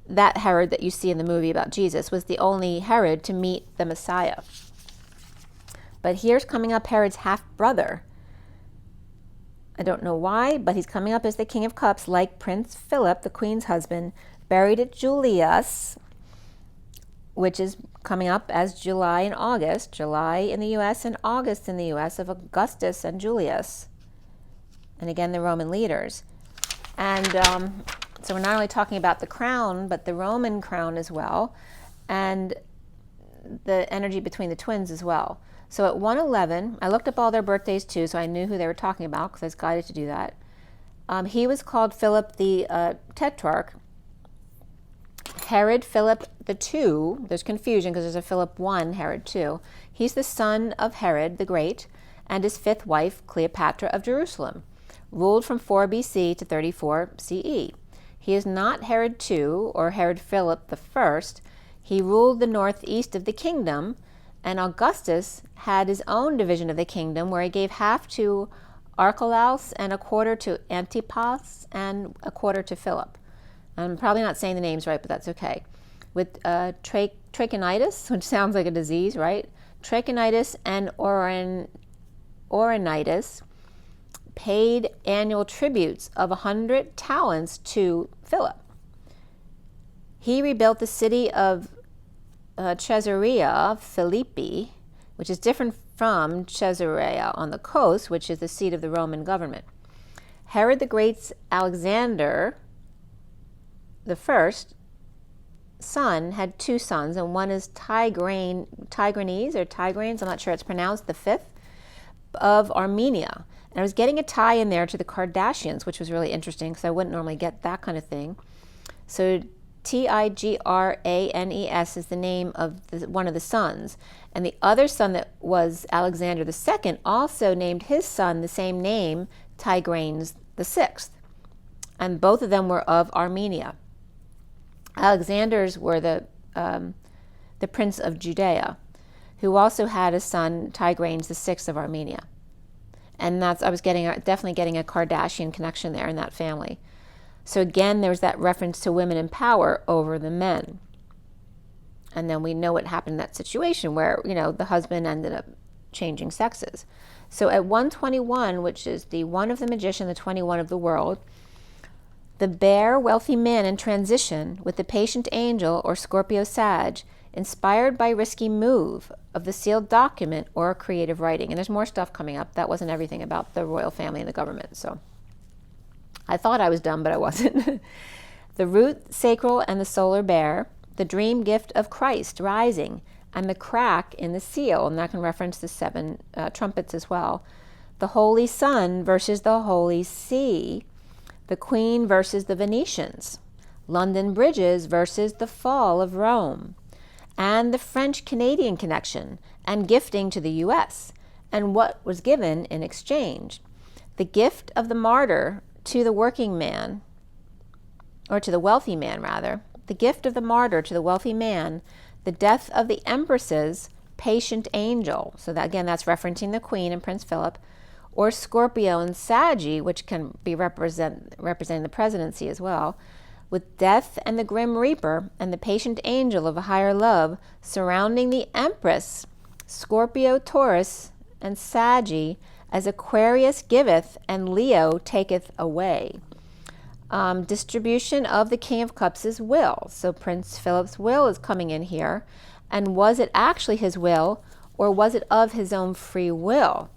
that Herod that you see in the movie about Jesus was the only Herod to meet the Messiah. But here's coming up Herod's half-brother. I don't know why, but he's coming up as the King of Cups, like Prince Philip, the Queen's husband, buried at Julias, which is coming up as July and August, July in the U.S. and August in the U.S. of Augustus and Julius. And again, the Roman leaders. And so we're not only talking about the crown, but the Roman crown as well, and the energy between the twins as well. So at 111, I looked up all their birthdays too, so I knew who they were talking about because I was guided to do that. He was called Philip the Tetrarch. Herod Philip the II, there's confusion because there's a Philip I, Herod II. He's the son of Herod the Great and his fifth wife, Cleopatra of Jerusalem, ruled from 4 BC to 34 CE. He is not Herod II or Herod Philip I. He ruled the northeast of the kingdom, and Augustus had his own division of the kingdom where he gave half to Archelaus and a quarter to Antipas and a quarter to Philip. I'm probably not saying the names right, but that's okay. With trachonitis, which sounds like a disease, right? Trachonitis and Oranitis paid annual tributes of 100 talents to Philip. He rebuilt the city of Caesarea Philippi, which is different from Caesarea on the coast, which is the seat of the Roman government. Herod the Great's Alexander the first son had two sons, and one is Tigranes, I'm not sure it's pronounced, the fifth, of Armenia. And I was getting a tie in there to the Kardashians, which was really interesting because I wouldn't normally get that kind of thing. So Tigranes is the name of one of the sons. And the other son that was Alexander II also named his son the same name, Tigranes VI. And both of them were of Armenia. Alexander's were the prince of Judea, who also had a son, Tigranes VI of Armenia. And I was definitely getting a Kardashian connection there in that family. So again, there's that reference to women in power over the men. And then we know what happened in that situation where, the husband ended up changing sexes. So at 121, which is the 1 of the magician, the 21 of the world, the bare, wealthy man in transition with the patient angel or Scorpio Sag, inspired by risky move of the sealed document or creative writing. And there's more stuff coming up. That wasn't everything about the royal family and the government. So I thought I was done, but I wasn't. The root sacral and the solar bear, the dream gift of Christ rising, and the crack in the seal, and that can reference the 7 trumpets as well. The Holy Sun versus the Holy See, the Queen versus the Venetians, London bridges versus the fall of Rome, and the French-Canadian connection, and gifting to the U.S., and what was given in exchange. The gift of the martyr to the working man, or to the wealthy man rather, the gift of the martyr to the wealthy man, the death of the empress's patient angel. So that, again, that's referencing the Queen and Prince Philip, or Scorpio and Saggy, which can be representing the presidency as well, with death and the grim reaper and the patient angel of a higher love surrounding the empress, Scorpio, Taurus, and Saggy, as Aquarius giveth and Leo taketh away. Distribution of the King of Cups' will. So Prince Philip's will is coming in here. And was it actually his will, or was it of his own free will?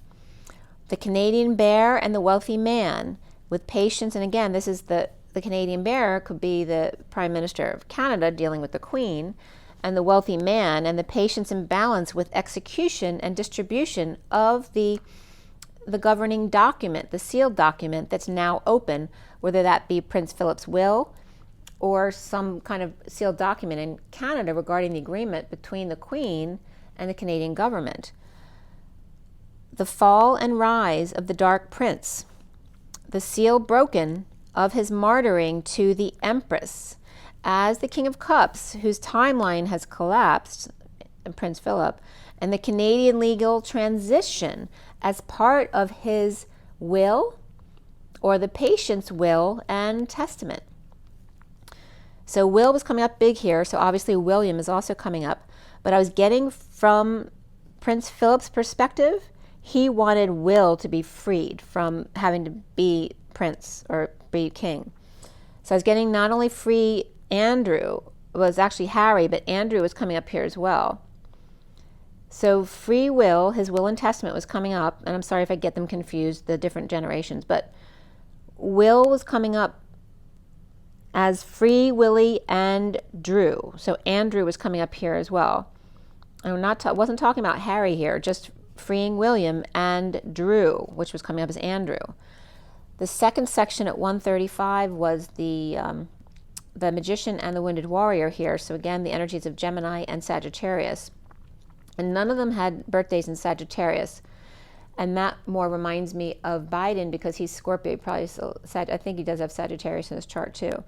The Canadian bear and the wealthy man with patience. And again, this is the Canadian bear could be the Prime Minister of Canada dealing with the Queen, and the wealthy man and the patience and balance with execution and distribution of the governing document, the sealed document that's now open, whether that be Prince Philip's will or some kind of sealed document in Canada regarding the agreement between the Queen and the Canadian government. The fall and rise of the Dark Prince, the seal broken of his martyring to the Empress, as the King of Cups, whose timeline has collapsed, Prince Philip, and the Canadian legal transition as part of his will or the patient's will and testament. So will was coming up big here, so obviously William is also coming up. But I was getting from Prince Philip's perspective, he wanted Will to be freed from having to be prince or be king. So I was getting not only free Andrew, it was actually Harry, but Andrew was coming up here as well. So free will, his will and testament was coming up, and I'm sorry if I get them confused, the different generations, but Will was coming up as Free Willy and Drew. So Andrew was coming up here as well. I wasn't talking about Harry here, just freeing William and Drew, which was coming up as Andrew. The second section at 135 was the Magician and the Wounded Warrior here. So again, the energies of Gemini and Sagittarius. And none of them had birthdays in Sagittarius. And that more reminds me of Biden because he's Scorpio. Probably I think he does have Sagittarius in his chart too.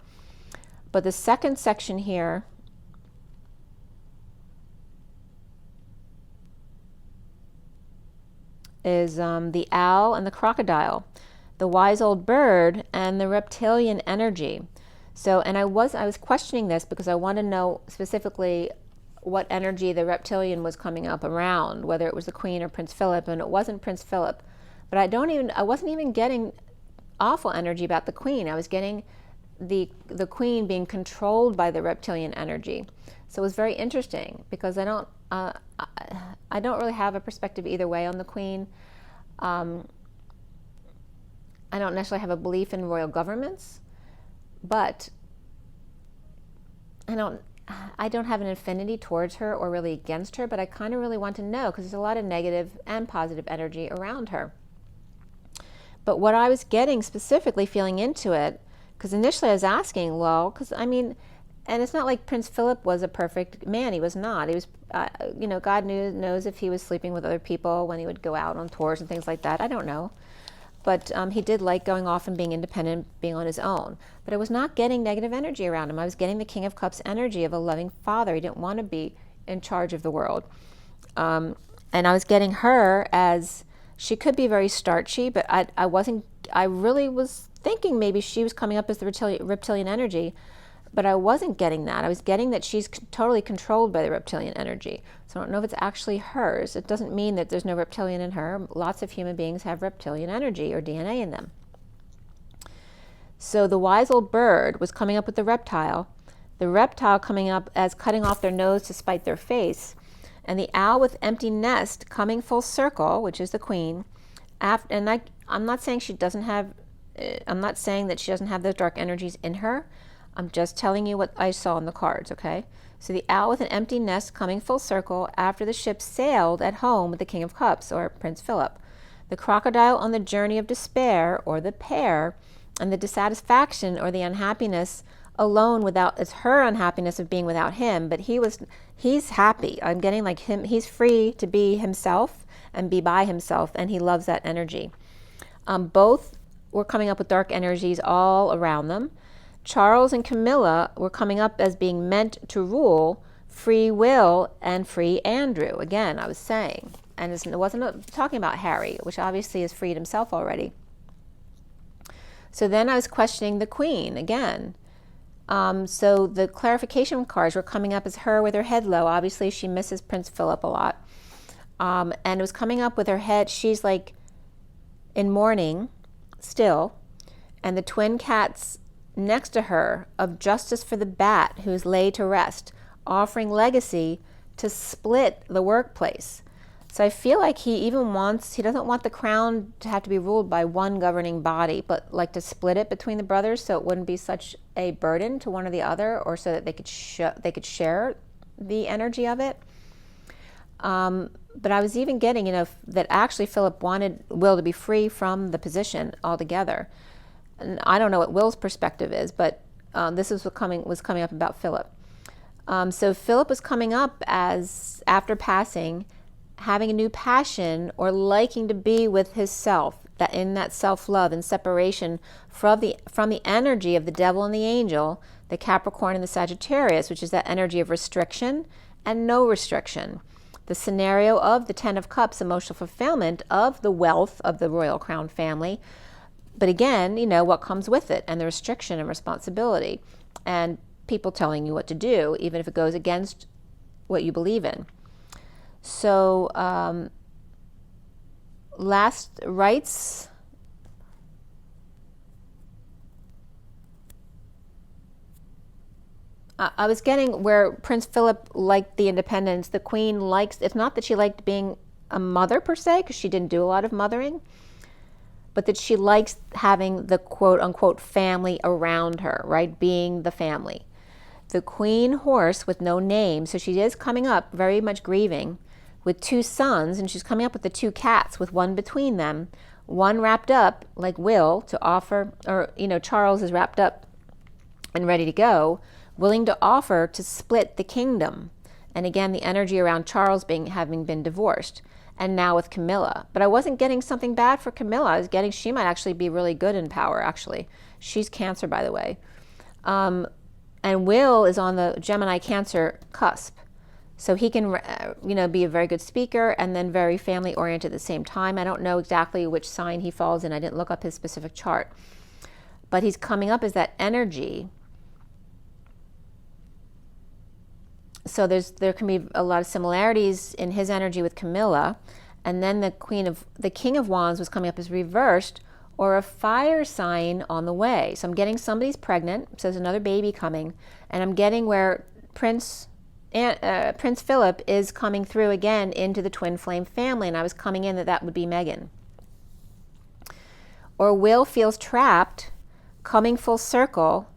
But the second section here is the owl and the crocodile, the wise old bird and the reptilian energy. So, and I was questioning this because I want to know specifically what energy the reptilian was coming up around, whether it was the Queen or Prince Philip, and it wasn't Prince Philip. But I wasn't even getting awful energy about the Queen. I was getting the Queen being controlled by the reptilian energy. So it was very interesting because I don't really have a perspective either way on the Queen. I don't necessarily have a belief in royal governments, but I don't have an affinity towards her or really against her, but I kind of really want to know because there's a lot of negative and positive energy around her. But what I was getting specifically feeling into it, because initially I was asking, well, because I mean, and it's not like Prince Philip was a perfect man. He was not. He was, God knows if he was sleeping with other people when he would go out on tours and things like that. I don't know. But he did like going off and being independent, being on his own. But I was not getting negative energy around him. I was getting the King of Cups energy of a loving father. He didn't want to be in charge of the world. And I was getting her as, she could be very starchy, but I wasn't I really was thinking maybe she was coming up as the reptilian energy, but I wasn't getting that. I was getting that she's totally controlled by the reptilian energy. So I don't know if it's actually hers. It doesn't mean that there's no reptilian in her. Lots of human beings have reptilian energy or DNA in them. So the wise old bird was coming up with the reptile coming up as cutting off their nose to spite their face, and the owl with empty nest coming full circle, which is the queen. And I'm not saying she doesn't have, I'm not saying that she doesn't have those dark energies in her. I'm just telling you what I saw in the cards, okay? So the owl with an empty nest coming full circle after the ship sailed at home with the King of Cups, or Prince Phillip. The crocodile on the journey of despair, or the pair, and the dissatisfaction or the unhappiness alone without, it's her unhappiness of being without him, but he's happy. I'm getting like him, he's free to be himself and be by himself, and he loves that energy. Both were coming up with dark energies all around them. Charles and Camilla were coming up as being meant to rule, free will, and free Andrew. Again, I was saying, and it wasn't talking about Harry, which obviously has freed himself already. So then I was questioning the queen again. So the clarification cards were coming up as her with her head low. Obviously, she misses Prince Phillip a lot. And it was coming up with her head. She's like in mourning still. And the twin cats next to her of justice for the bat who's laid to rest, offering legacy to split the workplace. So I feel like he doesn't want the crown to have to be ruled by one governing body, but like to split it between the brothers so it wouldn't be such a burden to one or the other, or so that they could share the energy of it. But I was even getting, that actually Phillip wanted Will to be free from the position altogether. And I don't know what Will's perspective is, but this is what was coming up about Phillip. So Phillip was coming up as, after passing, having a new passion or liking to be with his self, that in that self-love and separation from the energy of the devil and the angel, the Capricorn and the Sagittarius, which is that energy of restriction and no restriction. The scenario of the Ten of Cups, emotional fulfillment of the wealth of the royal crown family, but again, what comes with it, and the restriction and responsibility, and people telling you what to do, even if it goes against what you believe in. So, last rites. I was getting where Prince Phillip liked the independence. The queen likes, it's not that she liked being a mother per se, because she didn't do a lot of mothering, but that she likes having the quote unquote family around her, right? Being the family. The queen horse with no name, so she is coming up very much grieving, with two sons, and she's coming up with the two cats with one between them, one wrapped up like Will to offer, or Charles is wrapped up and ready to go, willing to offer to split the kingdom. And again, the energy around Charles having been divorced, and now with Camilla. But I wasn't getting something bad for Camilla. I was getting she might actually be really good in power, actually. She's Cancer, by the way. And Will is on the Gemini Cancer cusp. So he can, be a very good speaker and then very family-oriented at the same time. I don't know exactly which sign he falls in. I didn't look up his specific chart. But he's coming up as that energy. So there can be a lot of similarities in his energy with Camilla. And then the King of Wands was coming up as reversed, or a fire sign on the way. So I'm getting somebody's pregnant, so there's another baby coming. And I'm getting where Prince Phillip is coming through again into the twin flame family, and I was coming in that would be Meghan. Or Will feels trapped, coming full circle,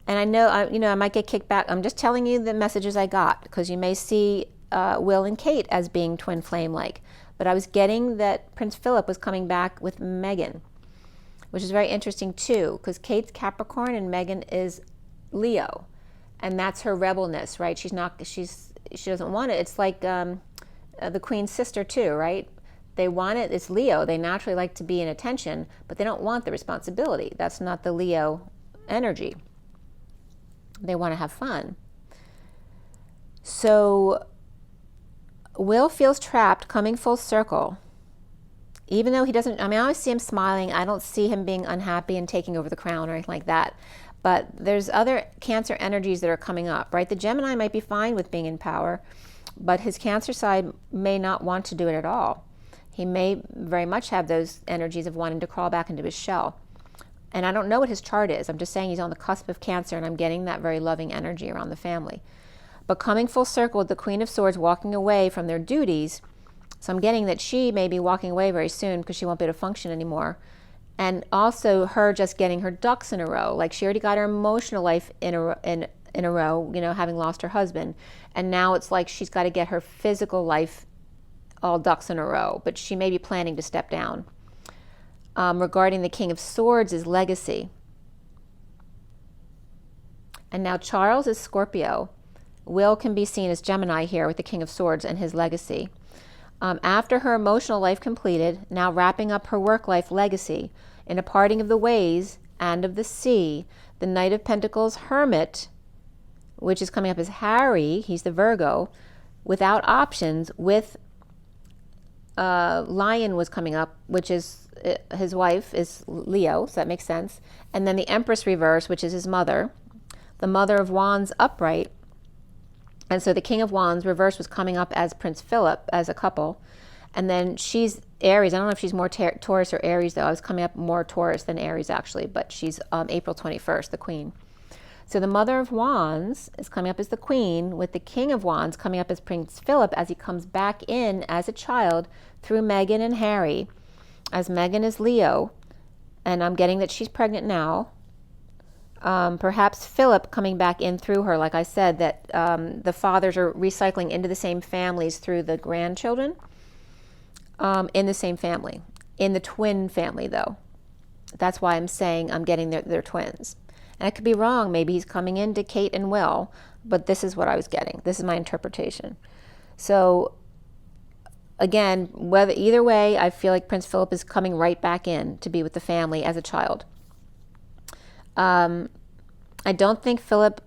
and I know I might get kicked back. I'm just telling you the messages I got, because you may see Will and Kate as being twin flame like, but I was getting that Prince Phillip was coming back with Meghan, which is very interesting too, because Kate's Capricorn and Meghan is Leo. And that's her rebelness, right? She doesn't want it. It's like the Queen's sister too, right? They want it, it's Leo. They naturally like to be in attention, but they don't want the responsibility. That's not the Leo energy. They want to have fun. So Will feels trapped, coming full circle, Even though he doesn't, I mean, I always see him smiling. I don't see him being unhappy and taking over the crown or anything like that. But there's other Cancer energies that are coming up, right? The Gemini might be fine with being in power, but his Cancer side may not want to do it at all. He may very much have those energies of wanting to crawl back into his shell. And I don't know what his chart is. I'm just saying he's on the cusp of Cancer, and I'm getting that very loving energy around the family. But coming full circle with the Queen of Swords walking away from their duties, so I'm getting that she may be walking away very soon because she won't be able to function anymore. And also her just getting her ducks in a row. Like she already got her emotional life in a row, you know, having lost her husband. And now it's like she's got to get her physical life all ducks in a row. But she may be planning to step down. Regarding the King of Swords is legacy. And now Charles is Scorpio. Will can be seen as Gemini here with the King of Swords and his legacy. After her emotional life completed, now wrapping up her work life legacy, in a parting of the ways and of the sea, the Knight of Pentacles Hermit, which is coming up as Harry, he's the Virgo, without options, with Lion was coming up, which is his wife is Leo, so that makes sense. And then the Empress reverse, which is his mother, the Mother of Wands upright. And so the King of Wands reverse was coming up as Prince Phillip, as a couple. And then she's Aries. I don't know if she's more Taurus or Aries, though. I was coming up more Taurus than Aries, actually. But she's April 21st, the Queen. So the Mother of Wands is coming up as the Queen, with the King of Wands coming up as Prince Phillip as he comes back in as a child through Meghan and Harry, as Meghan is Leo. And I'm getting that she's pregnant now. Perhaps Phillip coming back in through her, like I said, that the fathers are recycling into the same families through the grandchildren, in the same family, in the twin family, though. That's why I'm saying I'm getting they're twins. And I could be wrong. Maybe he's coming into Kate and Will, but this is what I was getting. This is my interpretation. So again, whether either way, I feel like Prince Phillip is coming right back in to be with the family as a child. I don't think Phillip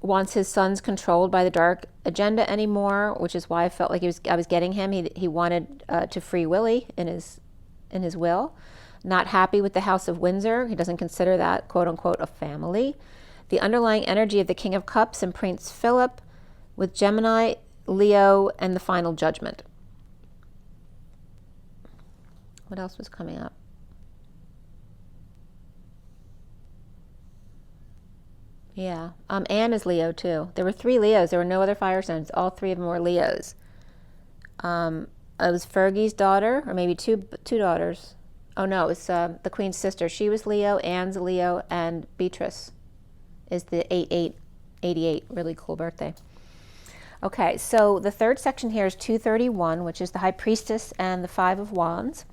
wants his sons controlled by the dark agenda anymore, which is why I felt like I was getting him. He wanted to free Willie in his will. Not happy with the House of Windsor. He doesn't consider that, quote unquote, a family. The underlying energy of the King of Cups and Prince Phillip with Gemini, Leo, and the Final Judgment. What else was coming up? Yeah, Anne is Leo too. There were 3 Leos. There were no other fire signs. All 3 of them were Leos. It was Fergie's daughter, or maybe two daughters. Oh no, it was the Queen's sister. She was Leo, Anne's Leo, and Beatrice is the 8888. Really cool birthday. Okay, so the third section here is 231, which is the High Priestess and the 5 of Wands.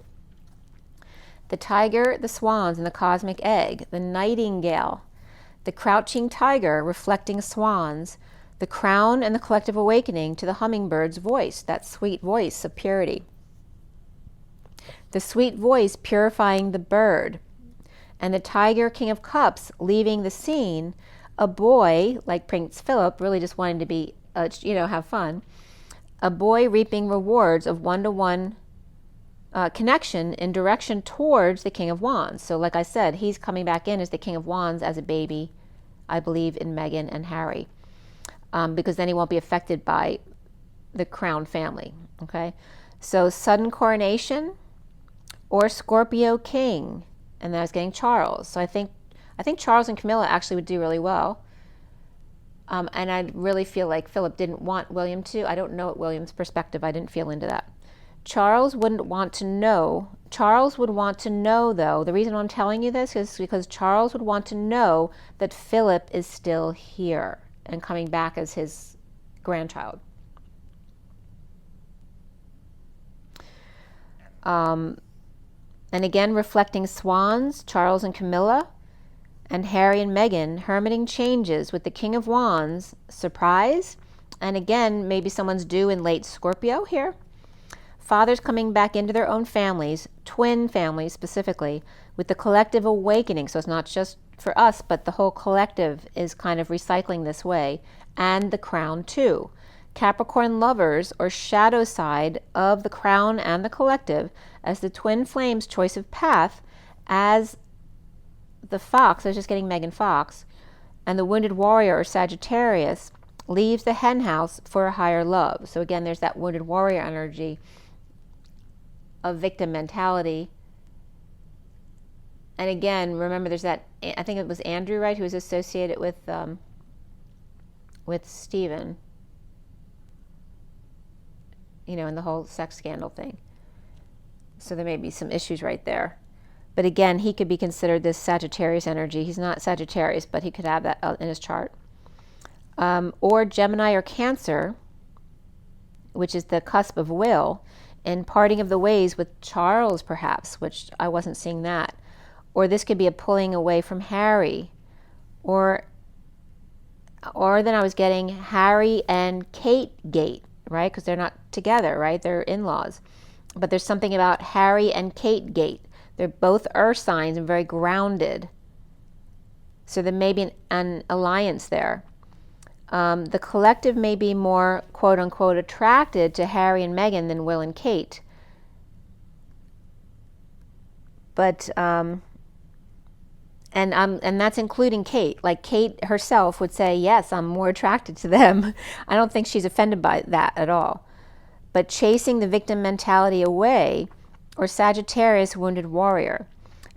The Tiger, the Swans, and the Cosmic Egg. The Nightingale. The Crouching Tiger, reflecting swans. The Crown and the Collective Awakening to the Hummingbird's voice, that sweet voice of purity. The sweet voice purifying the bird. And the Tiger, King of Cups, leaving the scene. A boy, like Prince Phillip, really just wanting to be, have fun. A boy reaping rewards of one-to-one connection in direction towards the King of Wands. So like I said, he's coming back in as the King of Wands as a baby, I believe, in Meghan and Harry, because then he won't be affected by the crown family. Okay, so sudden coronation or Scorpio King, and then I was getting Charles. So I think Charles and Camilla actually would do really well. And I really feel like Phillip didn't want William to. I don't know what William's perspective. I didn't feel into that. Charles wouldn't want to know. Charles would want to know, though. The reason I'm telling you this is because Charles would want to know that Phillip is still here and coming back as his grandchild. And again, reflecting swans, Charles and Camilla, and Harry and Meghan, hermiting changes with the King of Wands, surprise. And again, maybe someone's due in late Scorpio here. Fathers coming back into their own families, twin families specifically, with the collective awakening. So it's not just for us, but the whole collective is kind of recycling this way. And the crown too. Capricorn lovers or shadow side of the crown and the collective as the twin flames choice of path, as the fox, I was just getting Megan Fox, and the wounded warrior or Sagittarius leaves the hen house for a higher love. So again, there's that wounded warrior energy of victim mentality. And again, remember there's that, I think it was Andrew, right, who was associated with Stephen, you know, in the whole sex scandal thing. So there may be some issues right there. But again, he could be considered this Sagittarius energy. He's not Sagittarius, but he could have that in his chart. Or Gemini or Cancer, which is the cusp of will, and parting of the ways with Charles, perhaps, which I wasn't seeing that. Or this could be a pulling away from Harry. Or then I was getting Harry and Kate Gate, right? Because they're not together, right? They're in-laws. But there's something about Harry and Kate Gate. They're both earth signs and very grounded. So there may be an alliance there. The collective may be more, quote unquote, attracted to Harry and Meghan than Will and Kate. But, and that's including Kate. Like Kate herself would say, yes, I'm more attracted to them. I don't think she's offended by that at all. But chasing the victim mentality away, or Sagittarius wounded warrior.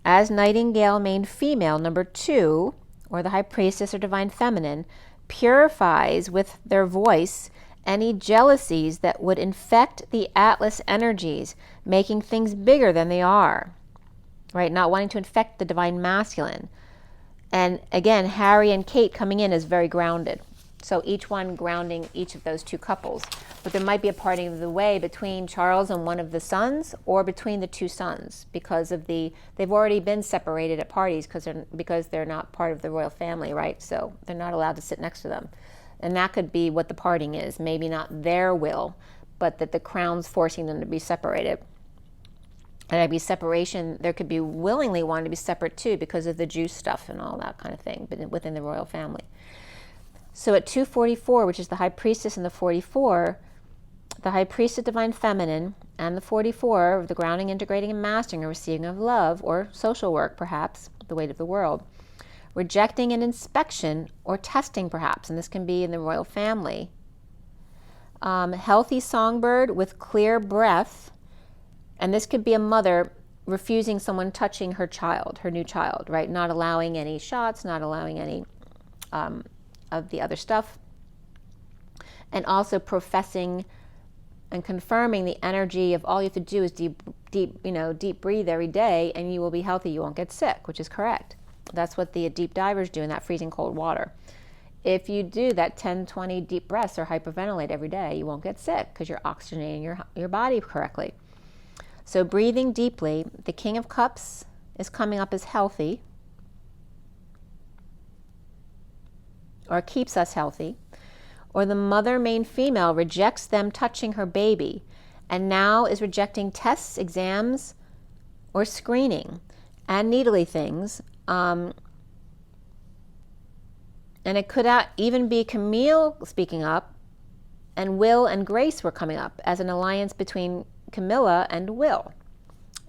As Nightingale main female, number 2, or the High Priestess or Divine Feminine, purifies with their voice any jealousies that would infect the Atlas energies, making things bigger than they are, right? Not wanting to infect the Divine Masculine. And again, Harry and Kate coming in is very grounded. So each one grounding each of those two couples. But there might be a parting of the way between Charles and one of the sons, or between the two sons, because of they've already been separated at parties because they're not part of the royal family, right? So they're not allowed to sit next to them. And that could be what the parting is. Maybe not their will, but that the crown's forcing them to be separated. And there'd be separation, there could be willingly wanting to be separate too, because of the Jew stuff and all that kind of thing, but within the royal family. So at 244, which is the High Priestess and the 44, the High Priestess Divine Feminine and the 44, the grounding, integrating, and mastering, or receiving of love, or social work perhaps, the weight of the world. Rejecting an inspection or testing perhaps, and this can be in the royal family. Healthy songbird with clear breath, and this could be a mother refusing someone touching her child, her new child, right? Not allowing any shots, not allowing any of the other stuff, and also professing and confirming the energy of all you have to do is deep breathe every day, and you will be healthy. You won't get sick, which is correct. That's what the deep divers do in that freezing cold water. If you do that 10, 20 deep breaths or hyperventilate every day, you won't get sick because you're oxygenating your body correctly. So breathing deeply, the King of Cups is coming up as healthy, or keeps us healthy, or the mother main female rejects them touching her baby and now is rejecting tests, exams, or screening and needly things. And it could even be Camille speaking up, and Will and Grace were coming up as an alliance between Camilla and Will,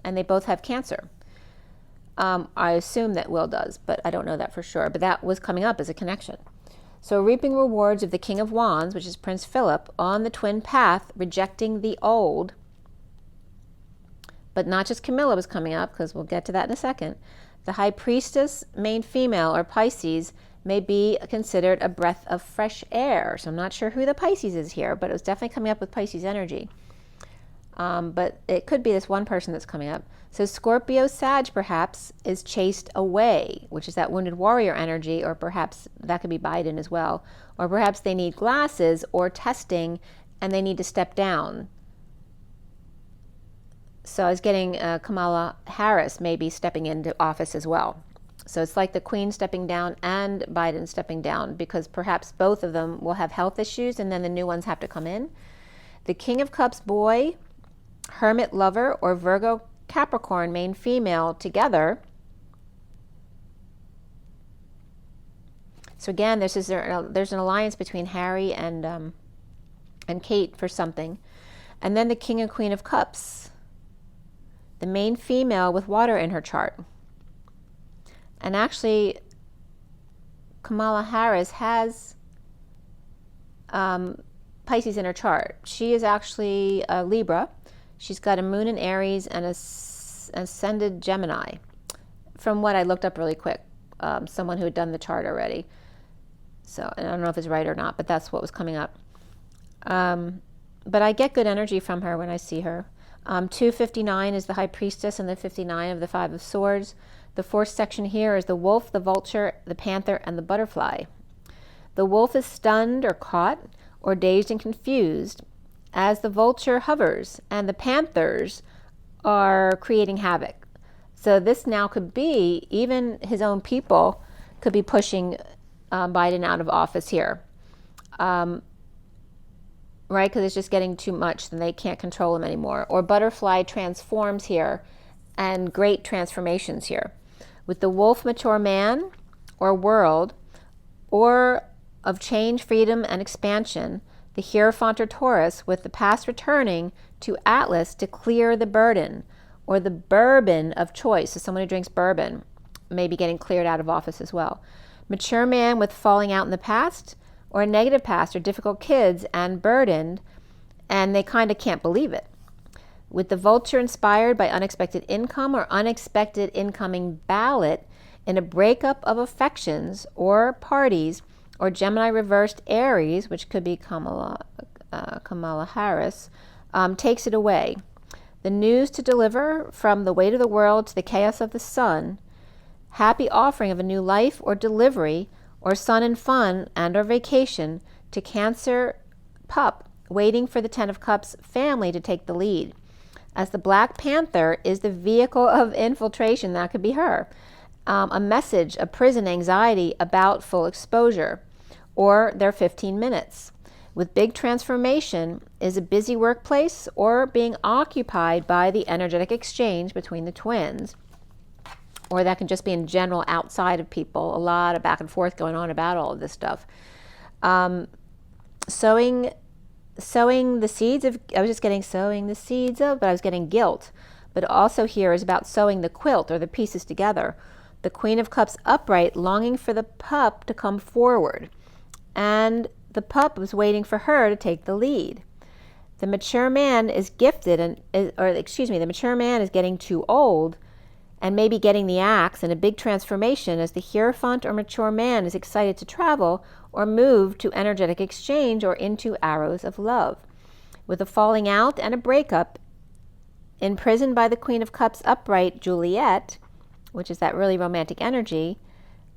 and they both have Cancer. I assume that Will does, but I don't know that for sure, but that was coming up as a connection. So reaping rewards of the King of Wands, which is Prince Phillip, on the twin path, rejecting the old. But not just Camilla was coming up, because we'll get to that in a second. The High Priestess, main female, or Pisces, may be considered a breath of fresh air. So I'm not sure who the Pisces is here, but it was definitely coming up with Pisces energy. But it could be this one person that's coming up. So Scorpio Sag perhaps is chased away, which is that wounded warrior energy, or perhaps that could be Biden as well. Or perhaps they need glasses or testing and they need to step down. So I was getting Kamala Harris maybe stepping into office as well. So it's like the Queen stepping down and Biden stepping down, because perhaps both of them will have health issues and then the new ones have to come in. The King of Cups boy, Hermit lover, or Virgo Capricorn main female together. So again, there's an alliance between Harry and Kate for something. And then the King and Queen of Cups the main female with water in her chart. And actually, Kamala Harris has Pisces in her chart. She is actually a Libra. She's got a moon in Aries and a ascended Gemini, from what I looked up really quick. Someone who had done the chart already. So I don't know if it's right or not, but that's what was coming up. But I get good energy from her when I see her. 259 is the High Priestess and the 59 of the Five of Swords. The fourth section here is the wolf, the vulture, the panther, and the butterfly. The wolf is stunned or caught or dazed and confused as the vulture hovers, and the panthers are creating havoc. So this now could be, even his own people could be pushing Biden out of office here. Right, because it's just getting too much, and they can't control him anymore. Or butterfly transforms here, and great transformations here. With the wolf, mature man or world, or of change, freedom, and expansion, the Hierophant or Taurus, with the past returning to Atlas to clear the burden, or the bourbon of choice. So someone who drinks bourbon may be getting cleared out of office as well. Mature man with falling out in the past, or a negative past, or difficult kids and burdened, and they kind of can't believe it. With the vulture inspired by unexpected income or unexpected incoming ballot in a breakup of affections or parties, or Gemini reversed Aries, which could be Kamala Harris, takes it away. The news to deliver from the weight of the world to the chaos of the sun, happy offering of a new life or delivery, or sun and fun and or vacation to Cancer pup, waiting for the Ten of Cups family to take the lead. As the Black Panther is the vehicle of infiltration, that could be her. A message, a prison anxiety about full exposure, or their 15 minutes. With big transformation is a busy workplace or being occupied by the energetic exchange between the twins. Or that can just be in general outside of people. A lot of back and forth going on about all of this stuff. Sowing the seeds of, I was just getting sowing the seeds of, but I was getting guilt. But also here is about sewing the quilt or the pieces together. The Queen of Cups upright, longing for the pup to come forward. And the pup was waiting for her to take the lead. The mature man is gifted, the mature man is getting too old and maybe getting the axe in a big transformation as the Hierophant or mature man is excited to travel or move to energetic exchange or into arrows of love. With a falling out and a breakup, imprisoned by the Queen of Cups upright, Juliet, which is that really romantic energy,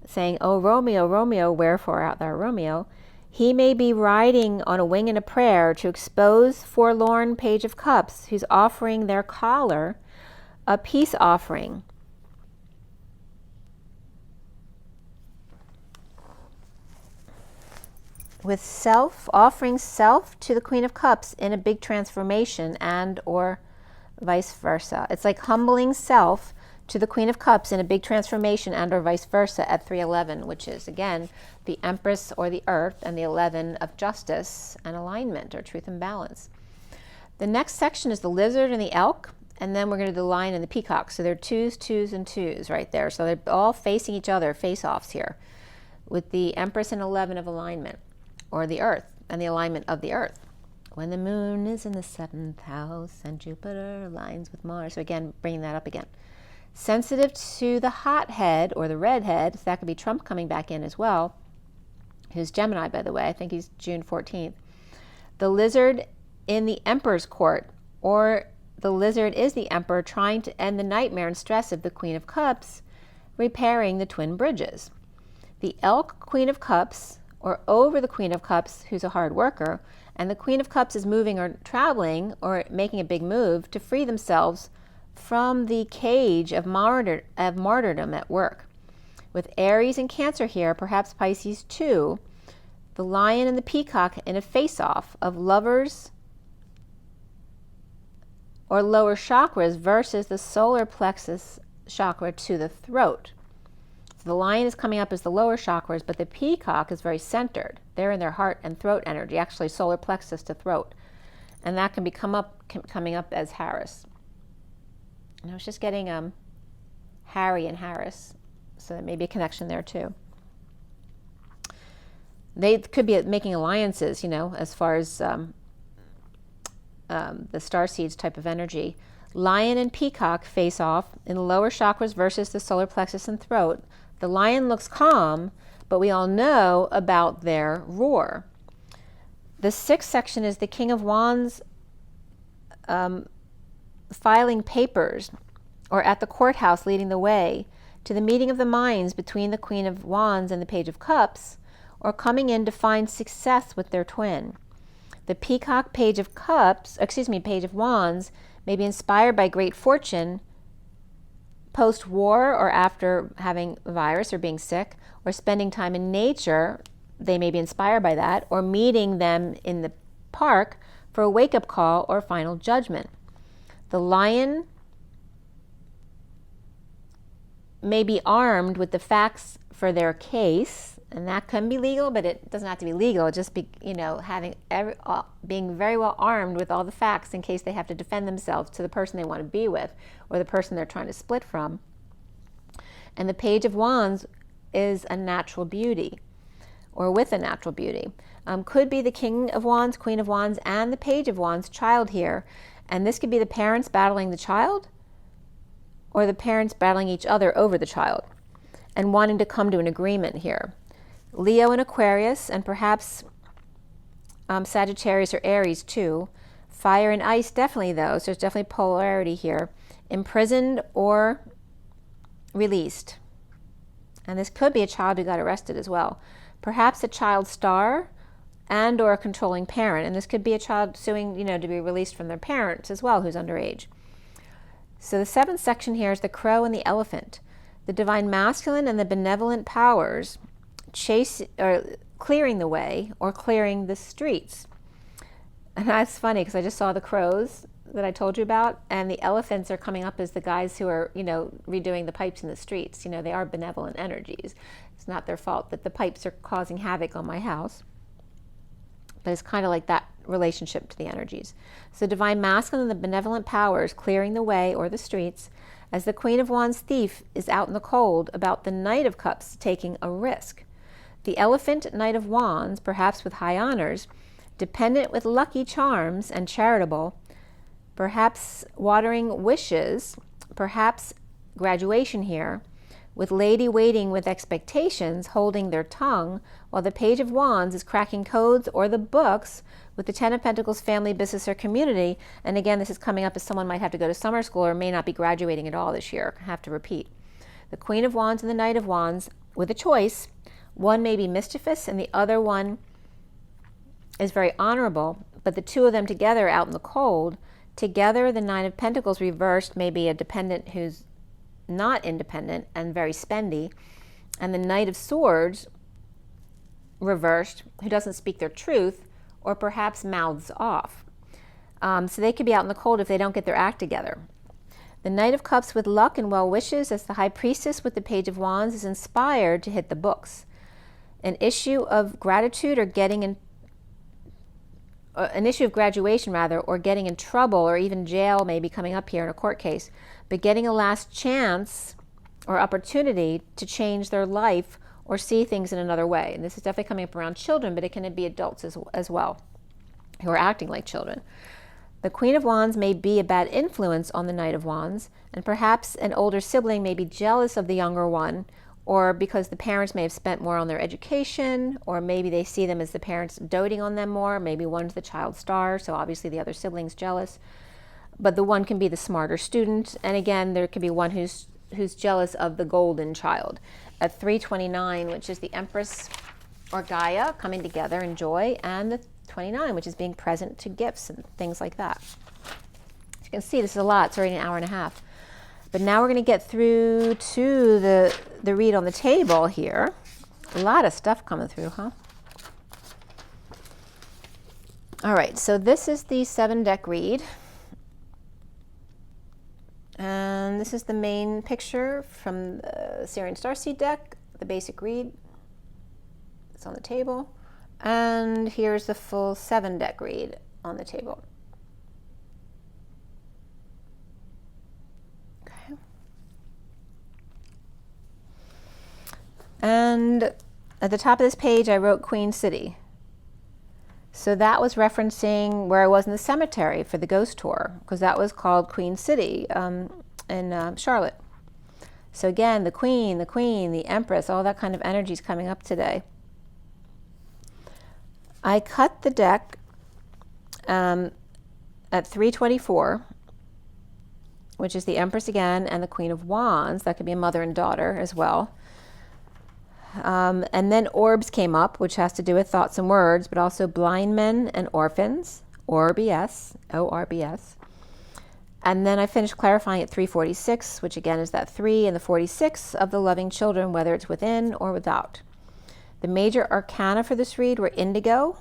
saying, "Oh, Romeo, Romeo, wherefore art thou, Romeo?" He may be riding on a wing and a prayer to expose forlorn Page of Cups who's offering their collar a peace offering. With self, offering self to the Queen of Cups in a big transformation and or vice versa. It's like humbling self to the Queen of Cups in a big transformation and or vice versa at 311, which is, again, the Empress or the Earth, and the 11 of justice and alignment or truth and balance. The next section is the Lizard and the Elk, and then we're going to do the Lion and the Peacock. So they're twos, twos, and twos right there. So they're all facing each other, face-offs here, with the Empress and 11 of alignment, or the Earth, and the alignment of the Earth. When the moon is in the 7th house and Jupiter aligns with Mars. So again, bringing that up again. Sensitive to the hothead or the redhead, so that could be Trump coming back in as well, who's Gemini, by the way. I think he's June 14th. The Lizard in the Emperor's court, or the Lizard is the Emperor trying to end the nightmare and stress of the Queen of Cups, repairing the twin bridges. The Elk, Queen of Cups, or over the Queen of Cups, who's a hard worker, and the Queen of Cups is moving or traveling or making a big move to free themselves from the cage of martyrdom at work. With Aries and Cancer here, perhaps Pisces too, the Lion and the Peacock in a face-off of lovers or lower chakras versus the solar plexus chakra to the throat. So the Lion is coming up as the lower chakras, but the Peacock is very centered. They're in their heart and throat energy, actually solar plexus to throat. And that can be coming up as Harris. And I was just getting Harry and Harris, so there may be a connection there too. They could be making alliances, you know, as far as the starseeds type of energy. Lion and peacock face off in the lower chakras versus the solar plexus and throat. The lion looks calm, but we all know about their roar. The sixth section is the King of Wands filing papers, or at the courthouse leading the way to the meeting of the minds between the Queen of Wands and the Page of Cups, or coming in to find success with their twin. The peacock Page of Cups, Page of Wands, may be inspired by great fortune post-war or after having a virus or being sick, or spending time in nature. They may be inspired by that, or meeting them in the park for a wake-up call or final judgment. The lion may be armed with the facts for their case, and that can be legal, but it doesn't have to be legal. It just be, you know, being very well armed with all the facts in case they have to defend themselves to the person they want to be with or the person they're trying to split from. And the Page of Wands is a natural beauty, or with a natural beauty. Could be the King of Wands, Queen of Wands, and the Page of Wands child here. And this could be the parents battling the child, or the parents battling each other over the child and wanting to come to an agreement here. Leo and Aquarius, and perhaps Sagittarius or Aries too. Fire and ice, definitely though, so there's definitely polarity here. Imprisoned or released. And this could be a child who got arrested as well. Perhaps a child star and or a controlling parent. And this could be a child suing, you know, to be released from their parents as well, who's underage. So the seventh section here is the crow and the elephant. The divine masculine and the benevolent powers clearing the way or clearing the streets. And that's funny because I just saw the crows that I told you about, and the elephants are coming up as the guys who are, you know, redoing the pipes in the streets. You know, they are benevolent energies. It's not their fault that the pipes are causing havoc on my house. But it's kind of like that relationship to the energies. So divine masculine and the benevolent powers clearing the way or the streets, as the Queen of Wands thief is out in the cold about the Knight of Cups taking a risk. The elephant Knight of Wands, perhaps with high honors, dependent with lucky charms and charitable, perhaps watering wishes, perhaps graduation here, with lady waiting with expectations, holding their tongue, while the Page of Wands is cracking codes or the books with the Ten of Pentacles, family, business, or community. And again, this is coming up as someone might have to go to summer school or may not be graduating at all this year. I have to repeat. The Queen of Wands and the Knight of Wands with a choice. One may be mischievous and the other one is very honorable, but the two of them together out in the cold, together the Nine of Pentacles reversed may be a dependent who's not independent and very spendy, and the Knight of Swords reversed who doesn't speak their truth or perhaps mouths off. So they could be out in the cold if they don't get their act together. The Knight of Cups with luck and well wishes, as the High Priestess with the Page of Wands is inspired to hit the books. An issue of gratitude or getting in an issue of graduation rather, or getting in trouble or even jail may be coming up here in a court case, but getting a last chance or opportunity to change their life or see things in another way. And this is definitely coming up around children, but it can be adults as well who are acting like children. The Queen of Wands may be a bad influence on the Knight of Wands, and perhaps an older sibling may be jealous of the younger one, or because the parents may have spent more on their education, or maybe they see them as the parents doting on them more. Maybe one's the child star, so obviously the other sibling's jealous. But the one can be the smarter student, and again, there could be one who's jealous of the golden child. At 329, which is the Empress or Gaia coming together in joy, and the 29, which is being present to gifts and things like that. As you can see, this is a lot. It's already an hour and a half. But now we're going to get through to the read on the table here. A lot of stuff coming through, huh? All right, so this is the 7-deck read. And this is the main picture from the SIRIAN Starseed deck, the basic read. It's on the table. And here's the full 7-deck read on the table. And at the top of this page, I wrote Queen City. So that was referencing where I was in the cemetery for the ghost tour, because that was called Queen City in Charlotte. So again, the Queen, the Empress, all that kind of energy is coming up today. I cut the deck at 324, which is the Empress again, and the Queen of Wands. That could be a mother and daughter as well. And then orbs came up, which has to do with thoughts and words, but also blind men and orphans, ORBS, O-R-B-S. And then I finished clarifying at 346, which again is that 3 and the 46 of the loving children, whether it's within or without. The major arcana for this read were indigo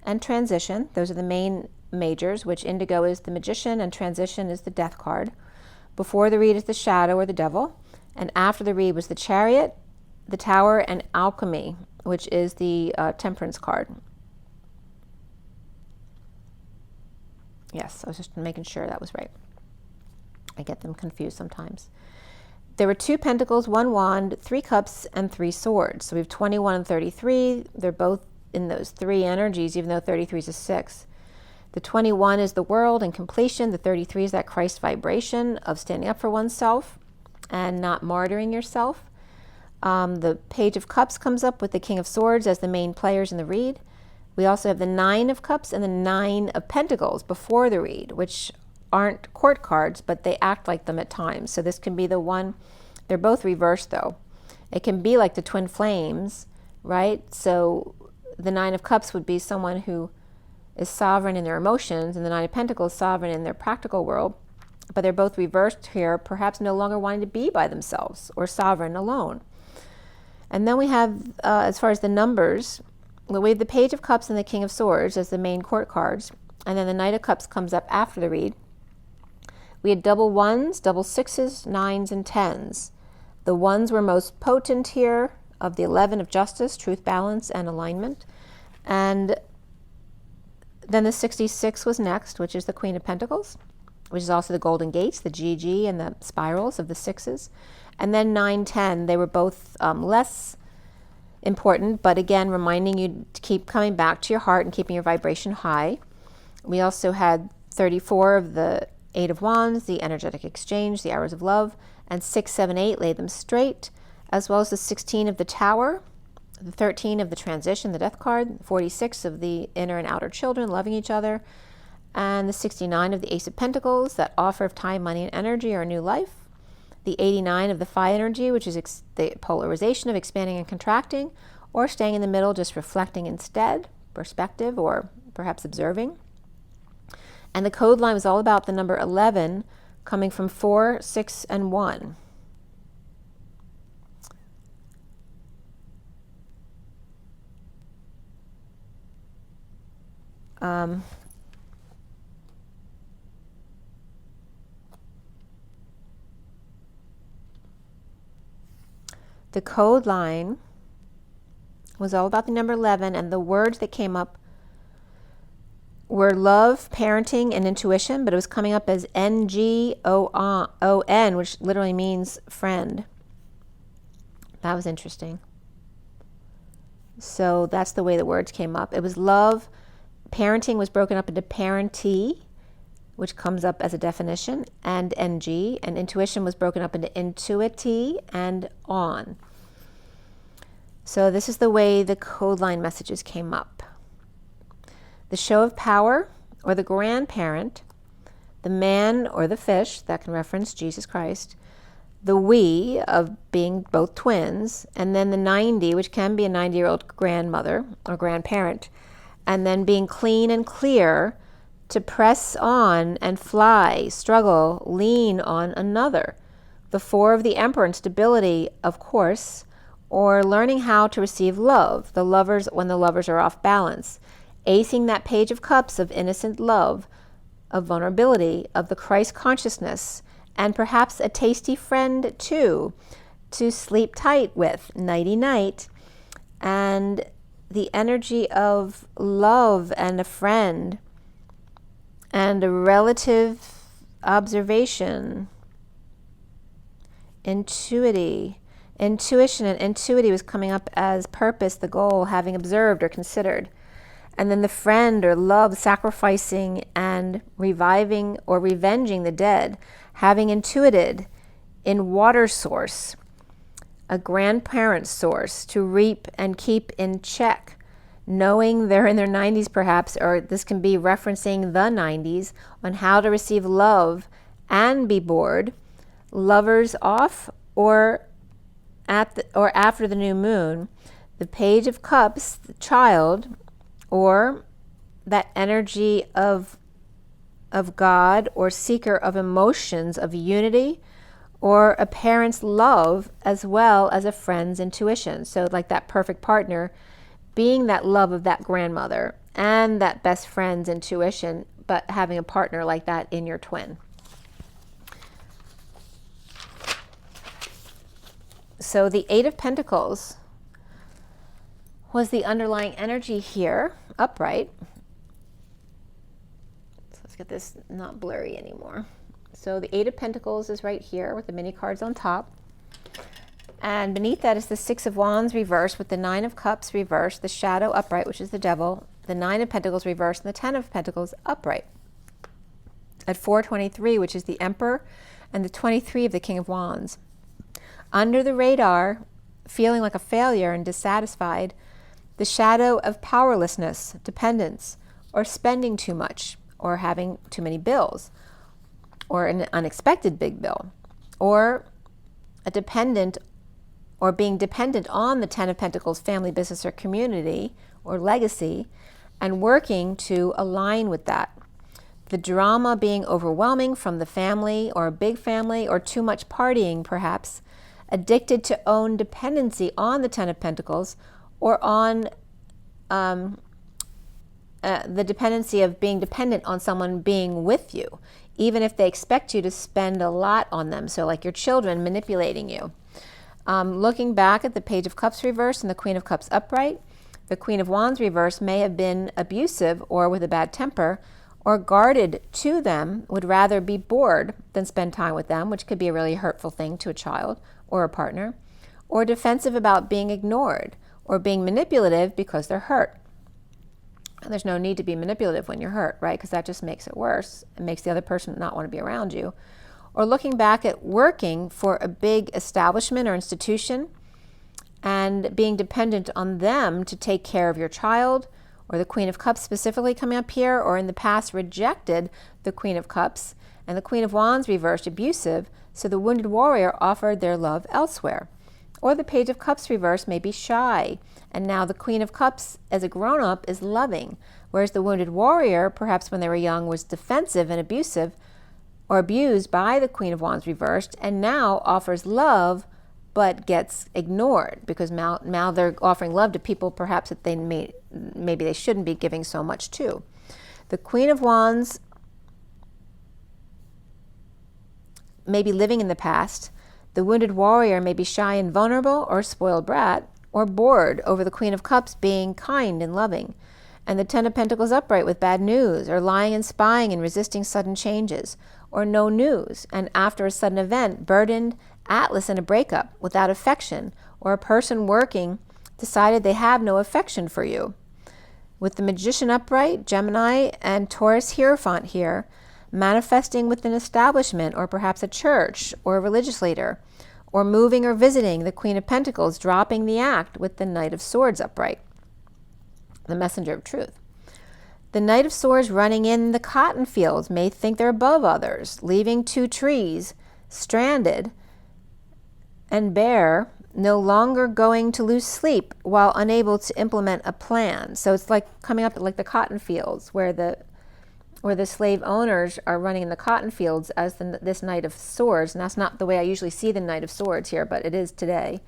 and transition. Those are the main majors, which indigo is the magician and transition is the death card. Before the read is the shadow or the devil. And after the read was the chariot, the tower, and alchemy, which is the temperance card. Yes, I was just making sure that was right. I get them confused sometimes. There were 2 pentacles, 1 wand, 3 cups, and 3 swords. So we have 21 and 33. They're both in those 3 energies, even though 33 is a 6. The 21 is the world and completion. The 33 is that Christ vibration of standing up for oneself and not martyring yourself. The Page of Cups comes up with the King of Swords as the main players in the read. We also have the 9 of Cups and the 9 of Pentacles before the read, which aren't court cards, but they act like them at times. So this can be the one, they're both reversed though. It can be like the twin flames, right? So the 9 of Cups would be someone who is sovereign in their emotions, and the 9 of Pentacles sovereign in their practical world, but they're both reversed here, perhaps no longer wanting to be by themselves or sovereign alone. And then we have, as far as the numbers, we have the Page of Cups and the King of Swords as the main court cards, and then the Knight of Cups comes up after the read. We had double 1s, double 6s, 9s, and 10s. The 1s were most potent here, of the 11 of Justice, Truth, Balance, and Alignment. And then the 66 was next, which is the Queen of Pentacles, which is also the Golden Gates, the GG, and the spirals of the 6s. And then 9, 10, they were both less important, but again, reminding you to keep coming back to your heart and keeping your vibration high. We also had 34 of the 8 of Wands, the Energetic Exchange, the Hours of Love, and 6, 7, 8, Lay Them Straight, as well as the 16 of the Tower, the 13 of the Transition, the Death card, 46 of the Inner and Outer Children, loving each other, and the 69 of the Ace of Pentacles, that offer of time, money, and energy, or a new life. The 89 of the Phi energy, which is the polarization of expanding and contracting, or staying in the middle, just reflecting instead, perspective, or perhaps observing. And the code line was all about the number 11, coming from 4, 6, and 1. The code line was all about the number 11, and the words that came up were love, parenting, and intuition, but it was coming up as NGON, which literally means friend. That was interesting. So that's the way the words came up. It was love. Parenting was broken up into parentee, which comes up as a definition, and NG, and intuition was broken up into intuitee and on. So this is the way the code line messages came up. The show of power, or the grandparent, the man or the fish, that can reference Jesus Christ, the we of being both twins, and then the 90, which can be a 90-year-old grandmother or grandparent, and then being clean and clear, to press on and fly, struggle, lean on another. The 4 of the Emperor and stability, of course, or learning how to receive love, the lovers when the lovers are off balance. Acing that Page of Cups of innocent love, of vulnerability, of the Christ consciousness, and perhaps a tasty friend too, to sleep tight with, nighty-night, and the energy of love and a friend, and a relative observation, intuitive, Intuition and intuitive was coming up as purpose, the goal, having observed or considered. And then the friend or love, sacrificing and reviving or revenging the dead, having intuited in water source, a grandparent source, to reap and keep in check, knowing they're in their 90s perhaps, or this can be referencing the 90s, on how to receive love and be bored, lovers off or after the new moon, the Page of Cups, the child, or that energy of God or seeker of emotions of unity, or a parent's love as well as a friend's intuition. So like that perfect partner being that love of that grandmother and that best friend's intuition, but having a partner like that in your twin. So the Eight of Pentacles was the underlying energy here, upright. So let's get this not blurry anymore. So the Eight of Pentacles is right here with the mini cards on top. And beneath that is the Six of Wands reversed with the Nine of Cups reversed, the Shadow upright, which is the Devil, the Nine of Pentacles reversed, and the Ten of Pentacles upright. At 423, which is the Emperor, and the 23 of the King of Wands. Under the radar, feeling like a failure and dissatisfied, the shadow of powerlessness, dependence, or spending too much, or having too many bills, or an unexpected big bill, or a dependent, or being dependent on the Ten of Pentacles family, business, or community, or legacy, and working to align with that. The drama being overwhelming from the family, or a big family, or too much partying perhaps, addicted to own dependency on the Ten of Pentacles, or on the dependency of being dependent on someone being with you, even if they expect you to spend a lot on them. So like your children manipulating you. Looking back at the Page of Cups reverse and the Queen of Cups upright, the Queen of Wands reverse may have been abusive or with a bad temper, or guarded to them, would rather be bored than spend time with them, which could be a really hurtful thing to a child or a partner, or defensive about being ignored, or being manipulative because they're hurt. And there's no need to be manipulative when you're hurt, right? Because that just makes it worse. It makes the other person not want to be around you. Or looking back at working for a big establishment or institution and being dependent on them to take care of your child, or the Queen of Cups specifically coming up here, or in the past rejected the Queen of Cups, and the Queen of Wands reversed, abusive, so the wounded warrior offered their love elsewhere. Or the Page of Cups reversed may be shy, and now the Queen of Cups as a grown-up is loving, whereas the wounded warrior, perhaps when they were young, was defensive and abusive, or abused by the Queen of Wands reversed, and now offers love but gets ignored, because now they're offering love to people perhaps that they maybe they shouldn't be giving so much to. The Queen of Wands may be living in the past. The wounded warrior may be shy and vulnerable, or spoiled brat, or bored over the Queen of Cups being kind and loving. And the Ten of Pentacles upright with bad news, or lying and spying and resisting sudden changes, or no news, and after a sudden event, burdened, Atlas in a breakup, without affection, or a person working decided they have no affection for you. With the Magician upright, Gemini, and Taurus Hierophant here, manifesting with an establishment, or perhaps a church, or a religious leader, or moving or visiting the Queen of Pentacles, dropping the act with the Knight of Swords upright, the messenger of truth. The Knight of Swords running in the cotton fields may think they're above others, leaving two trees stranded and bare, no longer going to lose sleep while unable to implement a plan. So it's like coming up like the cotton fields where the slave owners are running in the cotton fields as this Knight of Swords, and that's not the way I usually see the Knight of Swords here, but it is today.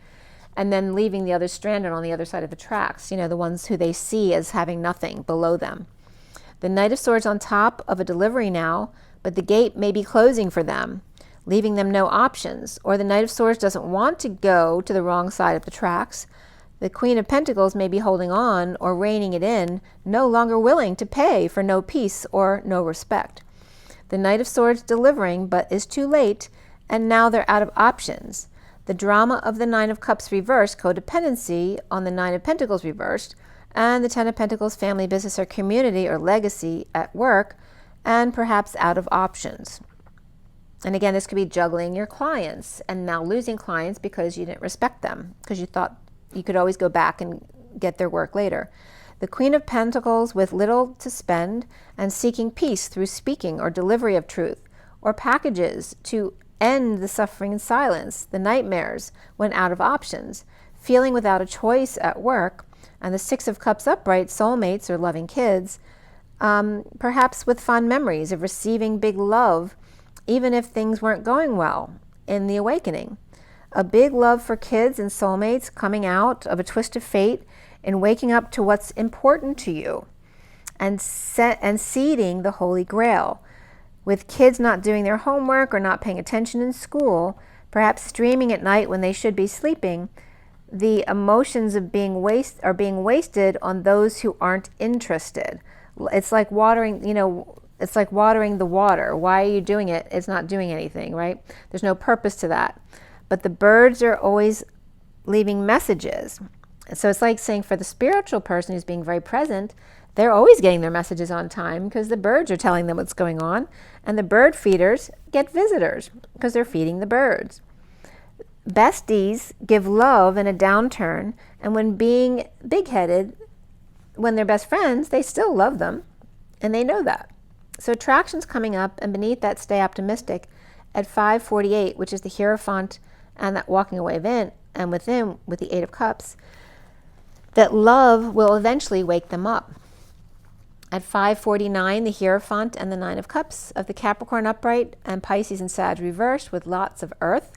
And then leaving the others stranded on the other side of the tracks, you know, the ones who they see as having nothing below them. The Knight of Swords on top of a delivery now, but the gate may be closing for them, leaving them no options, or the Knight of Swords doesn't want to go to the wrong side of the tracks. The Queen of Pentacles may be holding on or reining it in, no longer willing to pay for no peace or no respect. The Knight of Swords delivering, but is too late, and now they're out of options. The drama of the Nine of Cups reversed, codependency on the Nine of Pentacles reversed, and the Ten of Pentacles, family, business, or community, or legacy at work, and perhaps out of options. And again, this could be juggling your clients and now losing clients because you didn't respect them, because you thought you could always go back and get their work later. The Queen of Pentacles with little to spend and seeking peace through speaking or delivery of truth, or packages to end the suffering and silence, the nightmares when out of options, feeling without a choice at work, and the Six of Cups upright, soulmates or loving kids, perhaps with fond memories of receiving big love, even if things weren't going well in the awakening. A big love for kids and soulmates coming out of a twist of fate and waking up to what's important to you, and seeding the Holy Grail. With kids not doing their homework or not paying attention in school, perhaps streaming at night when they should be sleeping, the emotions of being wasted on those who aren't interested. It's like watering, it's like watering the water. Why are you doing it? It's not doing anything, right? There's no purpose to that. But the birds are always leaving messages. So it's like saying for the spiritual person who's being very present, they're always getting their messages on time because the birds are telling them what's going on. And the bird feeders get visitors because they're feeding the birds. Besties give love in a downturn, and when being big-headed, when they're best friends, they still love them, and they know that. So attraction's coming up, and beneath that, stay optimistic at 548, which is the Hierophant and that walking away event, and within, with the Eight of Cups, that love will eventually wake them up. At 549, the Hierophant and the Nine of Cups of the Capricorn upright and Pisces and Sag reversed with lots of earth.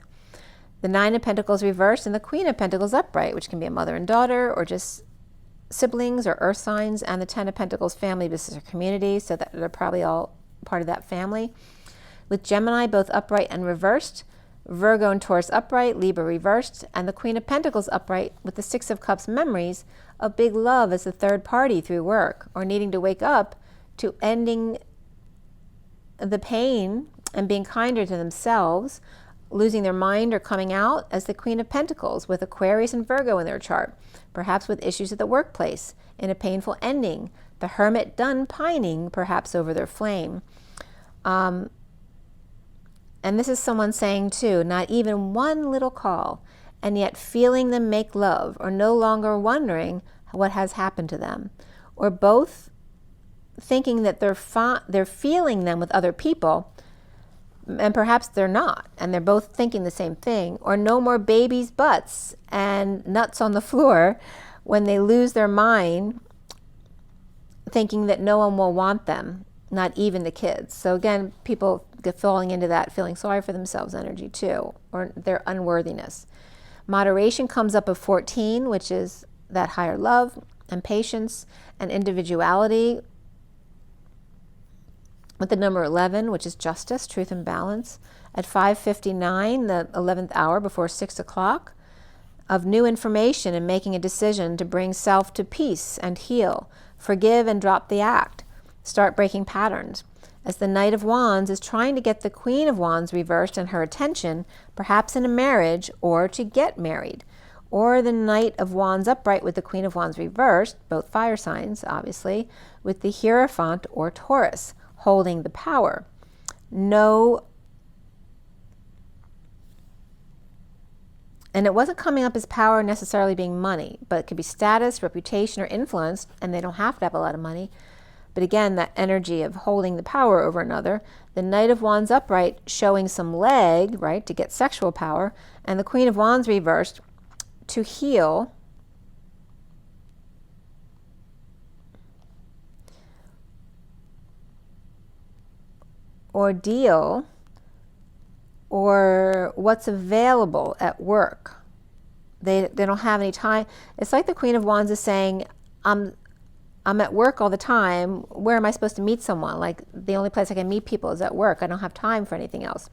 The Nine of Pentacles reversed and the Queen of Pentacles upright, which can be a mother and daughter or just siblings or earth signs, and the Ten of Pentacles family, business, or community, so that they're probably all part of that family. With Gemini both upright and reversed, Virgo and Taurus upright, Libra reversed, and the Queen of Pentacles upright with the Six of Cups memories of big love as the third party through work, or needing to wake up to ending the pain and being kinder to themselves, losing their mind or coming out as the Queen of Pentacles with Aquarius and Virgo in their chart, perhaps with issues at the workplace, in a painful ending, the Hermit done pining perhaps over their flame. And this is someone saying too, not even one little call, and yet feeling them make love, or no longer wondering what has happened to them, or both thinking that they're feeling them with other people, and perhaps they're not, and they're both thinking the same thing, or no more babies' butts and nuts on the floor when they lose their mind, thinking that no one will want them, not even the kids. So again, people get falling into that feeling sorry for themselves energy too, or their unworthiness. Moderation comes up of 14, which is that higher love and patience and individuality, with the number 11, which is justice, truth, and balance. At 5:59, the 11th hour before 6 o'clock, of new information and making a decision to bring self to peace and heal, forgive and drop the act, start breaking patterns. As the Knight of Wands is trying to get the Queen of Wands reversed and her attention, perhaps in a marriage or to get married. Or the Knight of Wands upright with the Queen of Wands reversed, both fire signs, obviously, with the Hierophant or Taurus, holding the power. No, and it wasn't coming up as power necessarily being money, but it could be status, reputation, or influence, and they don't have to have a lot of money. But again, that energy of holding the power over another. The Knight of Wands upright showing some leg, right, to get sexual power, and the Queen of Wands reversed to heal. Or deal, or what's available at work. They don't have any time. It's like the Queen of Wands is saying, I'm at work all the time. Where am I supposed to meet someone? Like, the only place I can meet people is at work. I don't have time for anything else.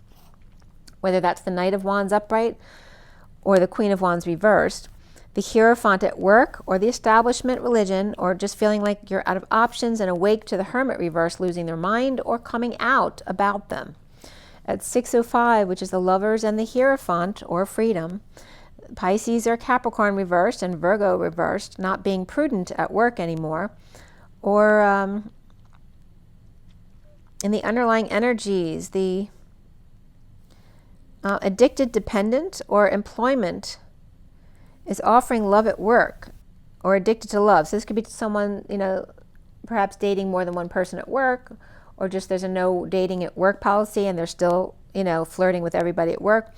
Whether that's the Knight of Wands upright or the Queen of Wands reversed, the Hierophant at work, or the establishment religion, or just feeling like you're out of options and awake to the Hermit reverse, losing their mind or coming out about them. At 6:05, which is the Lovers and the Hierophant, or freedom, Pisces or Capricorn reversed and Virgo reversed, not being prudent at work anymore, or in the underlying energies, the addicted dependent or employment is offering love at work, or addicted to love. So this could be someone, perhaps dating more than one person at work, or just there's a no dating at work policy and they're still, flirting with everybody at work.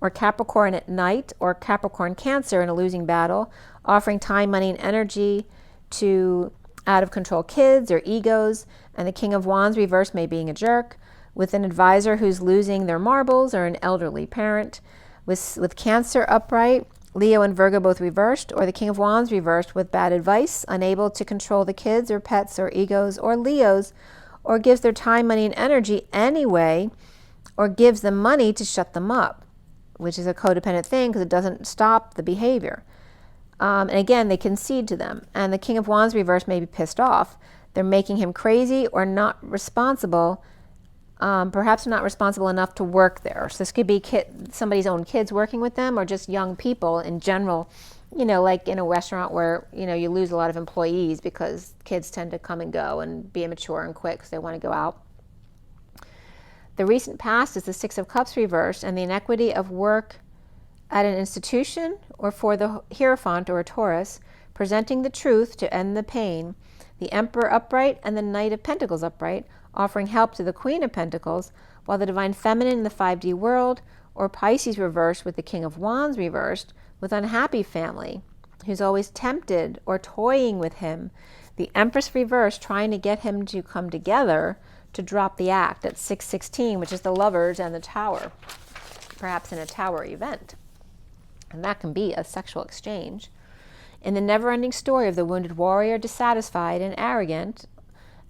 Or Capricorn at night, or Capricorn Cancer in a losing battle, offering time, money, and energy to out of control kids or egos. And the King of Wands reversed may being a jerk, with an advisor who's losing their marbles, or an elderly parent. With Cancer upright, Leo and Virgo both reversed, or the King of Wands reversed with bad advice, unable to control the kids or pets or egos or Leos, or gives their time, money, and energy anyway, or gives them money to shut them up, which is a codependent thing because it doesn't stop the behavior. And again, they concede to them. And the King of Wands reversed may be pissed off. They're making him crazy or not responsible, perhaps not responsible enough to work there. So this could be somebody's own kids working with them, or just young people in general, like in a restaurant where, you lose a lot of employees because kids tend to come and go and be immature and quick because they want to go out. The recent past is the Six of Cups reversed, and the inequity of work at an institution, or for the Hierophant or a Taurus, presenting the truth to end the pain. The Emperor upright and the Knight of Pentacles upright, offering help to the Queen of Pentacles, while the Divine Feminine in the 5D world, or Pisces reversed with the King of Wands reversed, with unhappy family, who's always tempted or toying with him. The Empress reversed, trying to get him to come together to drop the act at 6:16, which is the Lovers and the Tower, perhaps in a Tower event. And that can be a sexual exchange. In the never-ending story of the wounded warrior, dissatisfied and arrogant,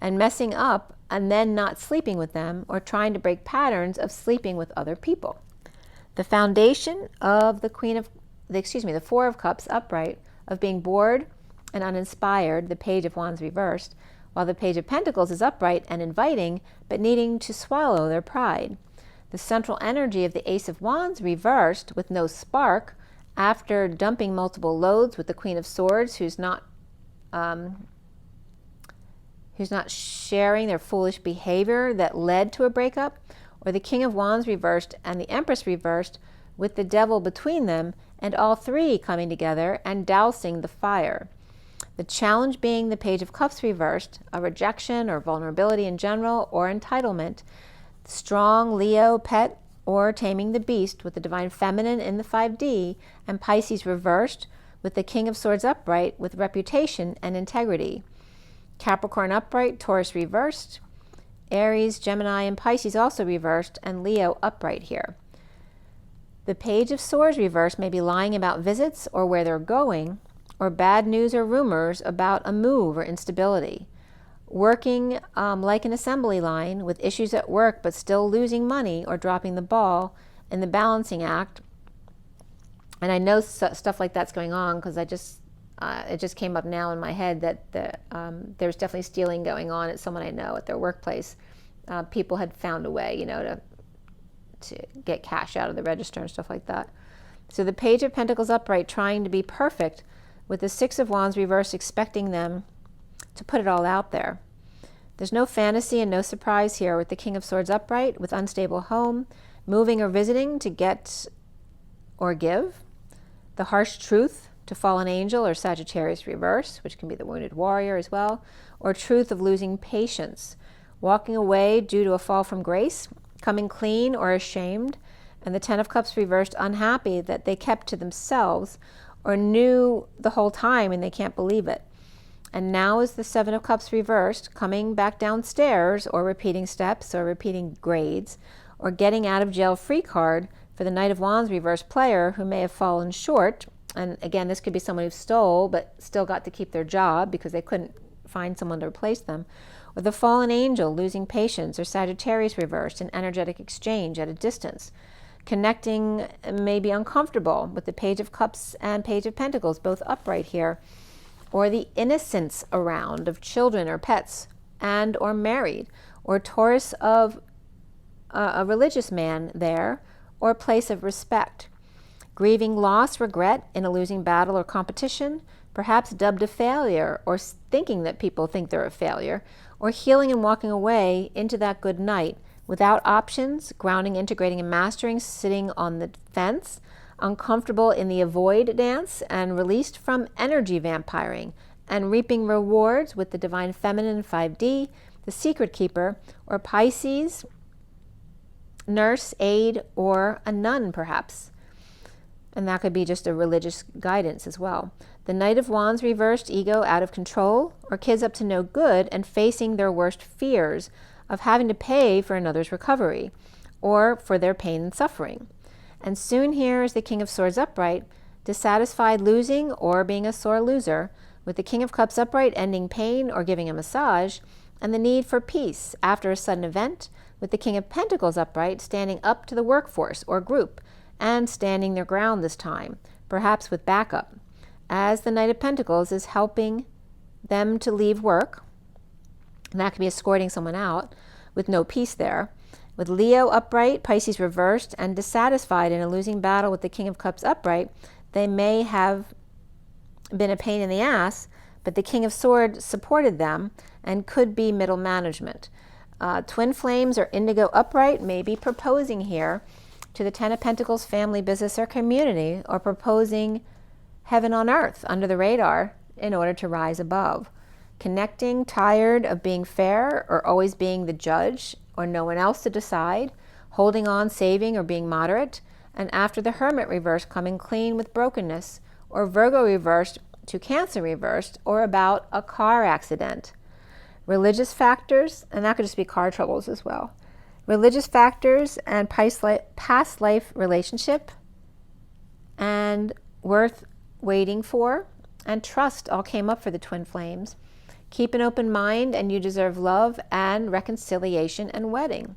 and messing up, and then not sleeping with them, or trying to break patterns of sleeping with other people. The foundation of the the Four of Cups upright, of being bored and uninspired, the Page of Wands reversed, while the Page of Pentacles is upright and inviting, but needing to swallow their pride. The central energy of the Ace of Wands reversed, with no spark, after dumping multiple loads, with the Queen of Swords, who's not sharing their foolish behavior that led to a breakup, or the King of Wands reversed and the Empress reversed, with the Devil between them, and all three coming together and dousing the fire. The challenge being the Page of Cups reversed, a rejection or vulnerability in general, or entitlement. Strong Leo pet, or taming the beast, with the Divine Feminine in the 5D, and Pisces reversed, with the King of Swords upright, with reputation and integrity. Capricorn upright, Taurus reversed, Aries, Gemini, and Pisces also reversed, and Leo upright here. The Page of Swords reversed may be lying about visits or where they're going, or bad news or rumors about a move or instability. Working like an assembly line, with issues at work but still losing money or dropping the ball in the balancing act. And I know stuff like that's going on because it just came up now in my head that there's definitely stealing going on at someone I know at their workplace. People had found a way, to get cash out of the register and stuff like that. So the Page of Pentacles upright, trying to be perfect, with the Six of Wands reversed, expecting them to put it all out there. There's no fantasy and no surprise here, with the King of Swords upright, with unstable home, moving or visiting to get or give. The harsh truth to fallen angel, or Sagittarius reverse, which can be the wounded warrior as well, or truth of losing patience, walking away due to a fall from grace, coming clean or ashamed, and the Ten of Cups reversed, unhappy that they kept to themselves, or knew the whole time and they can't believe it. And now is the Seven of Cups reversed, coming back downstairs, or repeating steps, or repeating grades, or getting out of jail free card for the Knight of Wands reversed player who may have fallen short. And again, this could be someone who stole but still got to keep their job because they couldn't find someone to replace them. Or the fallen angel losing patience, or Sagittarius reversed, an energetic exchange at a distance. Connecting may be uncomfortable, with the Page of Cups and Page of Pentacles both upright here. Or the innocence around of children or pets, and or married. Or Taurus of a religious man there, or a place of respect. Grieving loss, regret in a losing battle or competition, perhaps dubbed a failure, or thinking that people think they're a failure, or healing and walking away into that good night without options, grounding, integrating, and mastering, sitting on the fence, uncomfortable in the avoid dance, and released from energy vampiring, and reaping rewards with the divine feminine 5D, the secret keeper, or Pisces, nurse, aide, or a nun perhaps. And that could be just a religious guidance as well. The Knight of Wands reversed, ego out of control, or kids up to no good and facing their worst fears of having to pay for another's recovery or for their pain and suffering. And soon here is the King of Swords upright, dissatisfied losing or being a sore loser, with the King of Cups upright ending pain or giving a massage, and the need for peace after a sudden event, with the King of Pentacles upright standing up to the workforce or group and standing their ground this time, perhaps with backup, as the Knight of Pentacles is helping them to leave work. And that could be escorting someone out with no peace there. With Leo upright, Pisces reversed, and dissatisfied in a losing battle with the King of Cups upright, they may have been a pain in the ass, but the King of Swords supported them and could be middle management. Twin flames or indigo upright may be proposing here to the Ten of Pentacles family, business, or community, or proposing heaven on earth under the radar in order to rise above. Connecting, tired of being fair or always being the judge or no one else to decide, holding on, saving, or being moderate, and after the Hermit reverse, coming clean with brokenness, or Virgo reversed to Cancer reversed, or about a car accident. Religious factors, and that could just be car troubles as well. Religious factors and past life relationship, and worth waiting for, and trust all came up for the twin flames. Keep an open mind and you deserve love and reconciliation and wedding.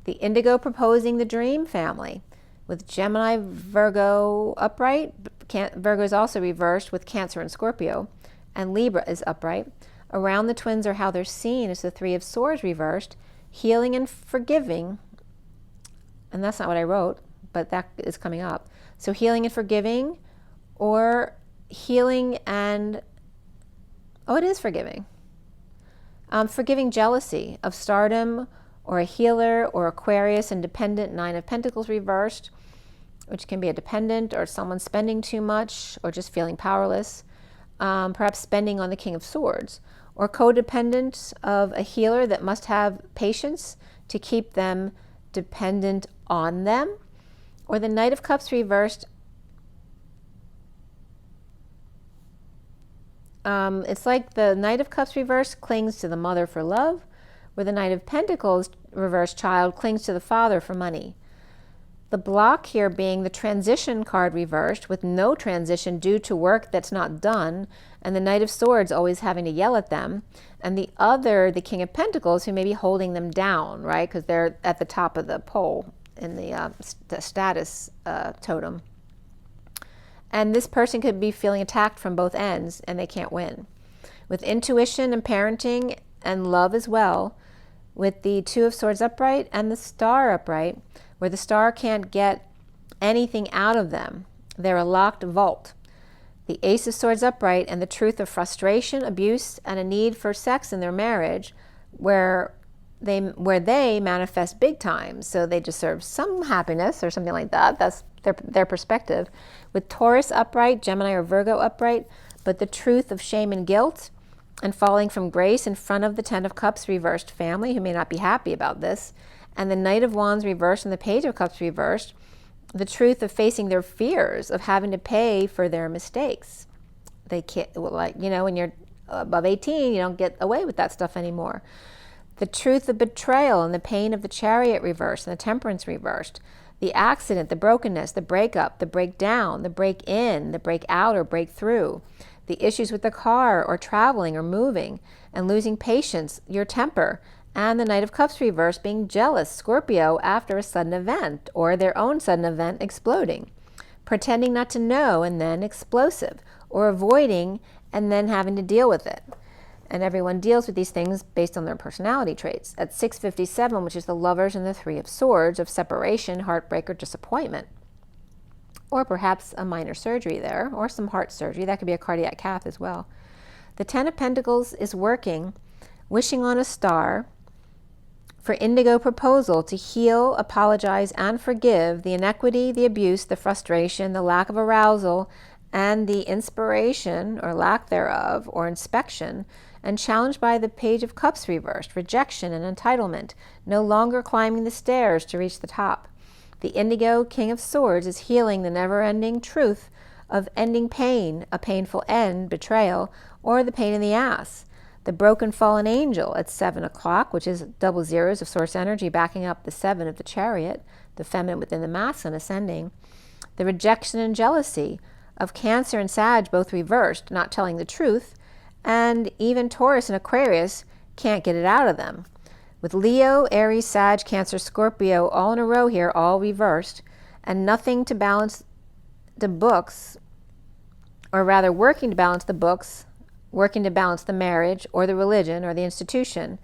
The indigo proposing the dream family with Gemini, Virgo upright. Virgo is also reversed with Cancer and Scorpio, and Libra is upright. Around the twins are how they're seen is the Three of Swords reversed, healing and forgiving. And that's not what I wrote, but that is coming up. So healing and forgiving, or healing and, oh, it is forgiving. Forgiving jealousy of stardom, or a healer, or Aquarius and dependent, Nine of Pentacles reversed, which can be a dependent or someone spending too much or just feeling powerless, perhaps spending on the King of Swords, or codependent of a healer that must have patience to keep them dependent on them, or the Knight of Cups reversed. It's like the Knight of Cups reversed clings to the mother for love, where the Knight of Pentacles reversed child clings to the father for money. The block here being the transition card reversed with no transition due to work that's not done, and the Knight of Swords always having to yell at them, and the other, the King of Pentacles, who may be holding them down, right, because they're at the top of the pole in the status totem. And this person could be feeling attacked from both ends, and they can't win. With intuition and parenting and love as well, with the Two of Swords upright and the Star upright, where the Star can't get anything out of them. They're a locked vault. The Ace of Swords upright and the truth of frustration, abuse, and a need for sex in their marriage, where they manifest big time, so they deserve some happiness or something like that. That's their perspective. With Taurus upright, Gemini or Virgo upright, but the truth of shame and guilt and falling from grace in front of the Ten of Cups reversed family, who may not be happy about this, and the Knight of Wands reversed and the Page of Cups reversed, the truth of facing their fears of having to pay for their mistakes. They can't, like, you know, when you're above 18, you don't get away with that stuff anymore. The truth of betrayal and the pain of the Chariot reversed and the Temperance reversed. The accident, the brokenness, the breakup, the breakdown, the break in, the break out or break through. The issues with the car or traveling or moving and losing patience, your temper, and the Knight of Cups reversed being jealous, Scorpio, after a sudden event or their own sudden event exploding. Pretending not to know and then explosive, or avoiding and then having to deal with it. And everyone deals with these things based on their personality traits. At 657, which is the Lovers and the Three of Swords, of separation, heartbreak, or disappointment. Or perhaps a minor surgery there, or some heart surgery. That could be a cardiac cath as well. The Ten of Pentacles is working, wishing on a star, for indigo proposal to heal, apologize, and forgive the inequity, the abuse, the frustration, the lack of arousal, and the inspiration, or lack thereof, or inspection, and challenged by the Page of Cups reversed, rejection and entitlement, no longer climbing the stairs to reach the top. The indigo King of Swords is healing the never-ending truth of ending pain, a painful end, betrayal, or the pain in the ass. The broken fallen angel at 7 o'clock, which is double zeros of source energy, backing up the 7 of the Chariot, the feminine within the masculine ascending. The rejection and jealousy of Cancer and Sag, both reversed, not telling the truth, and even Taurus and Aquarius can't get it out of them. With Leo, Aries, Sag, Cancer, Scorpio all in a row here, all reversed, and nothing to balance the books, or rather working to balance the books, working to balance the marriage or the religion or the institution,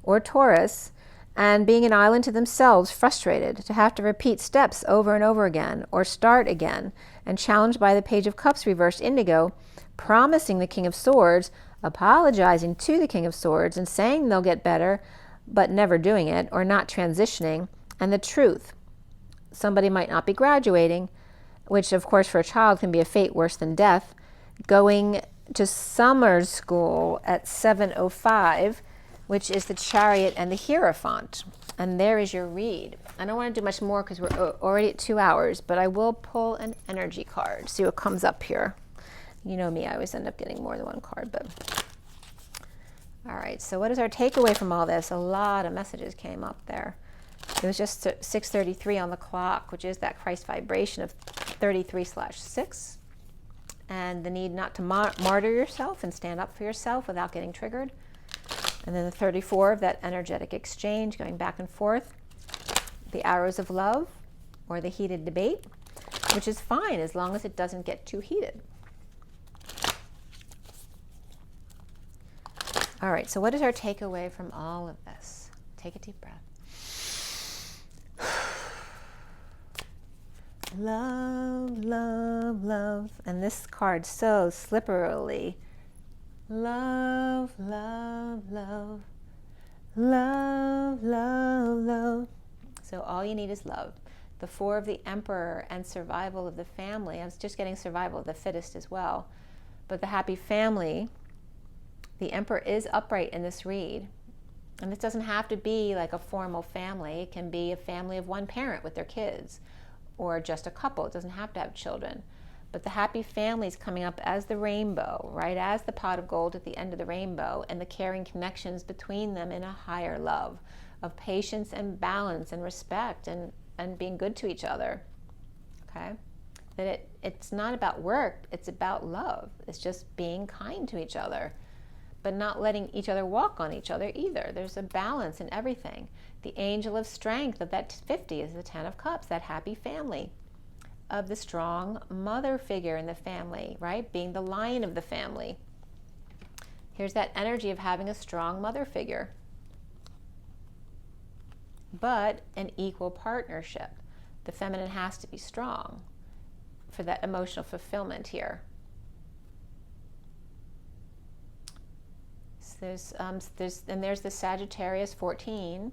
or Taurus, and being an island to themselves, frustrated to have to repeat steps over and over again, or start again, and challenged by the Page of Cups reversed indigo, promising the King of Swords, apologizing to the King of Swords, and saying they'll get better, but never doing it, or not transitioning, and the truth. Somebody might not be graduating, which of course for a child can be a fate worse than death, going to summer school at 7:05, which is the Chariot and the Hierophant. And there is your read. I don't want to do much more because we're already at 2 hours, but I will pull an energy card, see what comes up here. You know me, I always end up getting more than one card, but... All right, so what is our takeaway from all this? A lot of messages came up there. It was just 6:33 on the clock, which is that Christ vibration of 33/6. And the need not to martyr yourself and stand up for yourself without getting triggered. And then the 34 of that energetic exchange going back and forth. The arrows of love, or the heated debate, which is fine as long as it doesn't get too heated. All right, so what is our takeaway from all of this? Take a deep breath. Love, love, love. And this card so slipperily. Love, love, love. Love, love, love. So all you need is love. The 4 of the Emperor and survival of the family. I was just getting survival of the fittest as well. But the happy family, the Emperor is upright in this read. And this doesn't have to be like a formal family. It can be a family of one parent with their kids, or just a couple. It doesn't have to have children. But the happy family is coming up as the rainbow, right? As the pot of gold at the end of the rainbow, and the caring connections between them in a higher love of patience and balance and respect and being good to each other, okay? That it's not about work, it's about love. It's just being kind to each other, but not letting each other walk on each other either. There's a balance in everything. The angel of strength of that 50 is the 10 of Cups, that happy family, of the strong mother figure in the family, right? Being the lion of the family. Here's that energy of having a strong mother figure, but an equal partnership. The feminine has to be strong for that emotional fulfillment here. So there's the Sagittarius 14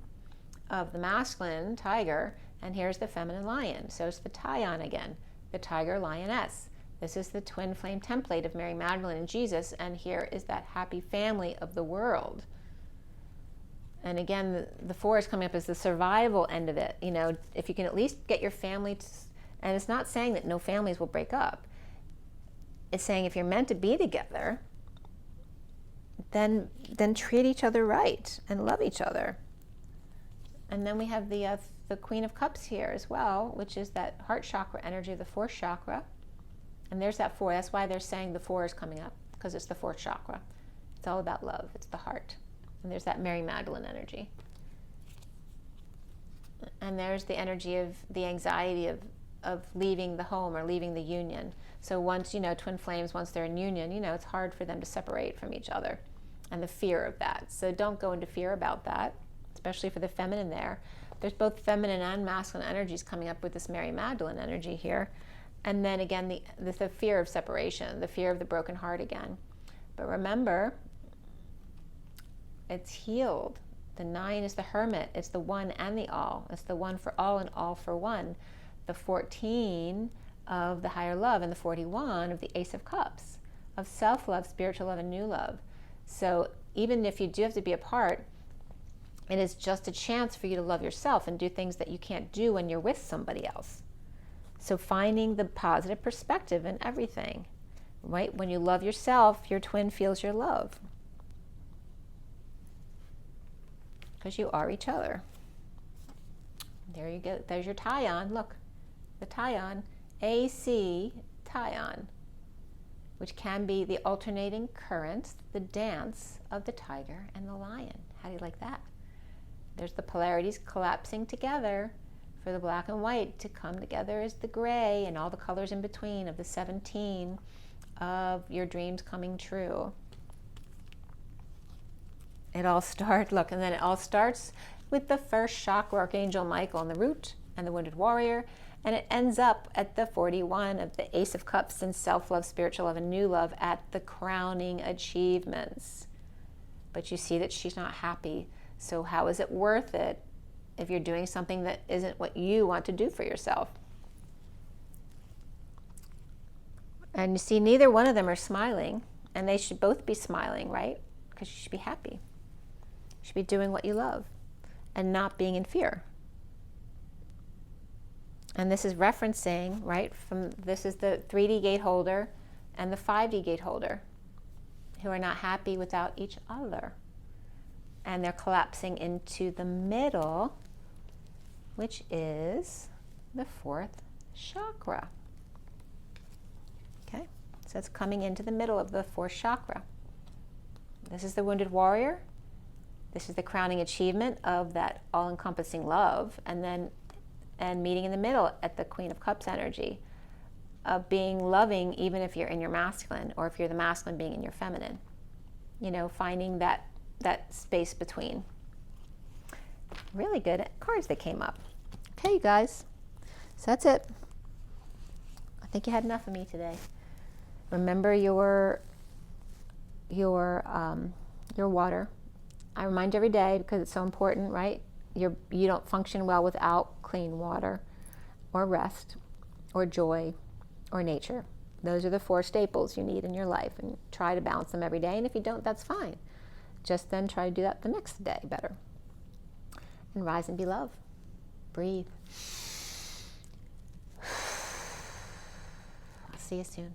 of the masculine tiger, and here's the feminine lion. So it's the tie-on again, the tiger lioness. This is the twin flame template of Mary Magdalene and Jesus, and here is that happy family of the world. And again, the 4 is coming up as the survival end of it. You know, if you can at least get your family to, and it's not saying that no families will break up. It's saying if you're meant to be together, then treat each other right and love each other. And then we have the Queen of Cups here as well, which is that heart chakra energy of the 4th chakra. And there's that 4. That's why they're saying the 4 is coming up, because it's the 4th chakra. It's all about love. It's the heart. And there's that Mary Magdalene energy. And there's the energy of the anxiety of leaving the home or leaving the union. So once, you know, twin flames, once they're in union, you know, it's hard for them to separate from each other. and the fear of that. So don't go into fear about that, especially for the feminine there. There's both feminine and masculine energies coming up with this Mary Magdalene energy here. And then again, the fear of separation, the fear of the broken heart again. But remember, it's healed. The 9 is the Hermit. It's the one and the all. It's the one for all and all for one. The 14 of the higher love and the 41 of the Ace of Cups, of self-love, spiritual love, and new love. So even if you do have to be apart, it is just a chance for you to love yourself and do things that you can't do when you're with somebody else. So finding the positive perspective in everything, right? When you love yourself, your twin feels your love. Because you are each other. There you go. There's your tie-on. Look, the tie-on, AC tie-on, which can be the alternating currents, the dance of the tiger and the lion. How do you like that? There's the polarities collapsing together for the black and white to come together as the gray and all the colors in between of the 17 of your dreams coming true. It all starts, look, and then it all starts with the first chakra, Archangel Michael on the root and the Wounded Warrior, and it ends up at the 41 of the Ace of Cups and self-love, spiritual love, and new love at the crowning achievements. But you see that she's not happy. So how is it worth it if you're doing something that isn't what you want to do for yourself? And you see neither one of them are smiling, and they should both be smiling, right? Because you should be happy. You should be doing what you love and not being in fear. And this is referencing, right, this is the 3D gate holder and the 5D gate holder who are not happy without each other. And they're collapsing into the middle, which is the 4th chakra. Okay, so it's coming into the middle of the 4th chakra. This is the Wounded Warrior. This is the crowning achievement of that all-encompassing love, and meeting in the middle at the Queen of Cups energy of being loving even if you're in your masculine, or if you're the masculine being in your feminine. You know, finding that space between. Really good cards that came up. Okay, you guys. So that's it. I think you had enough of me today. Remember your water. I remind you every day because it's so important, right? You don't function well without clean water, or rest, or joy, or nature. Those are the 4 staples you need in your life, and try to balance them every day. And if you don't, that's fine. Just then try to do that the next day better. And rise and be love. Breathe. I'll see you soon.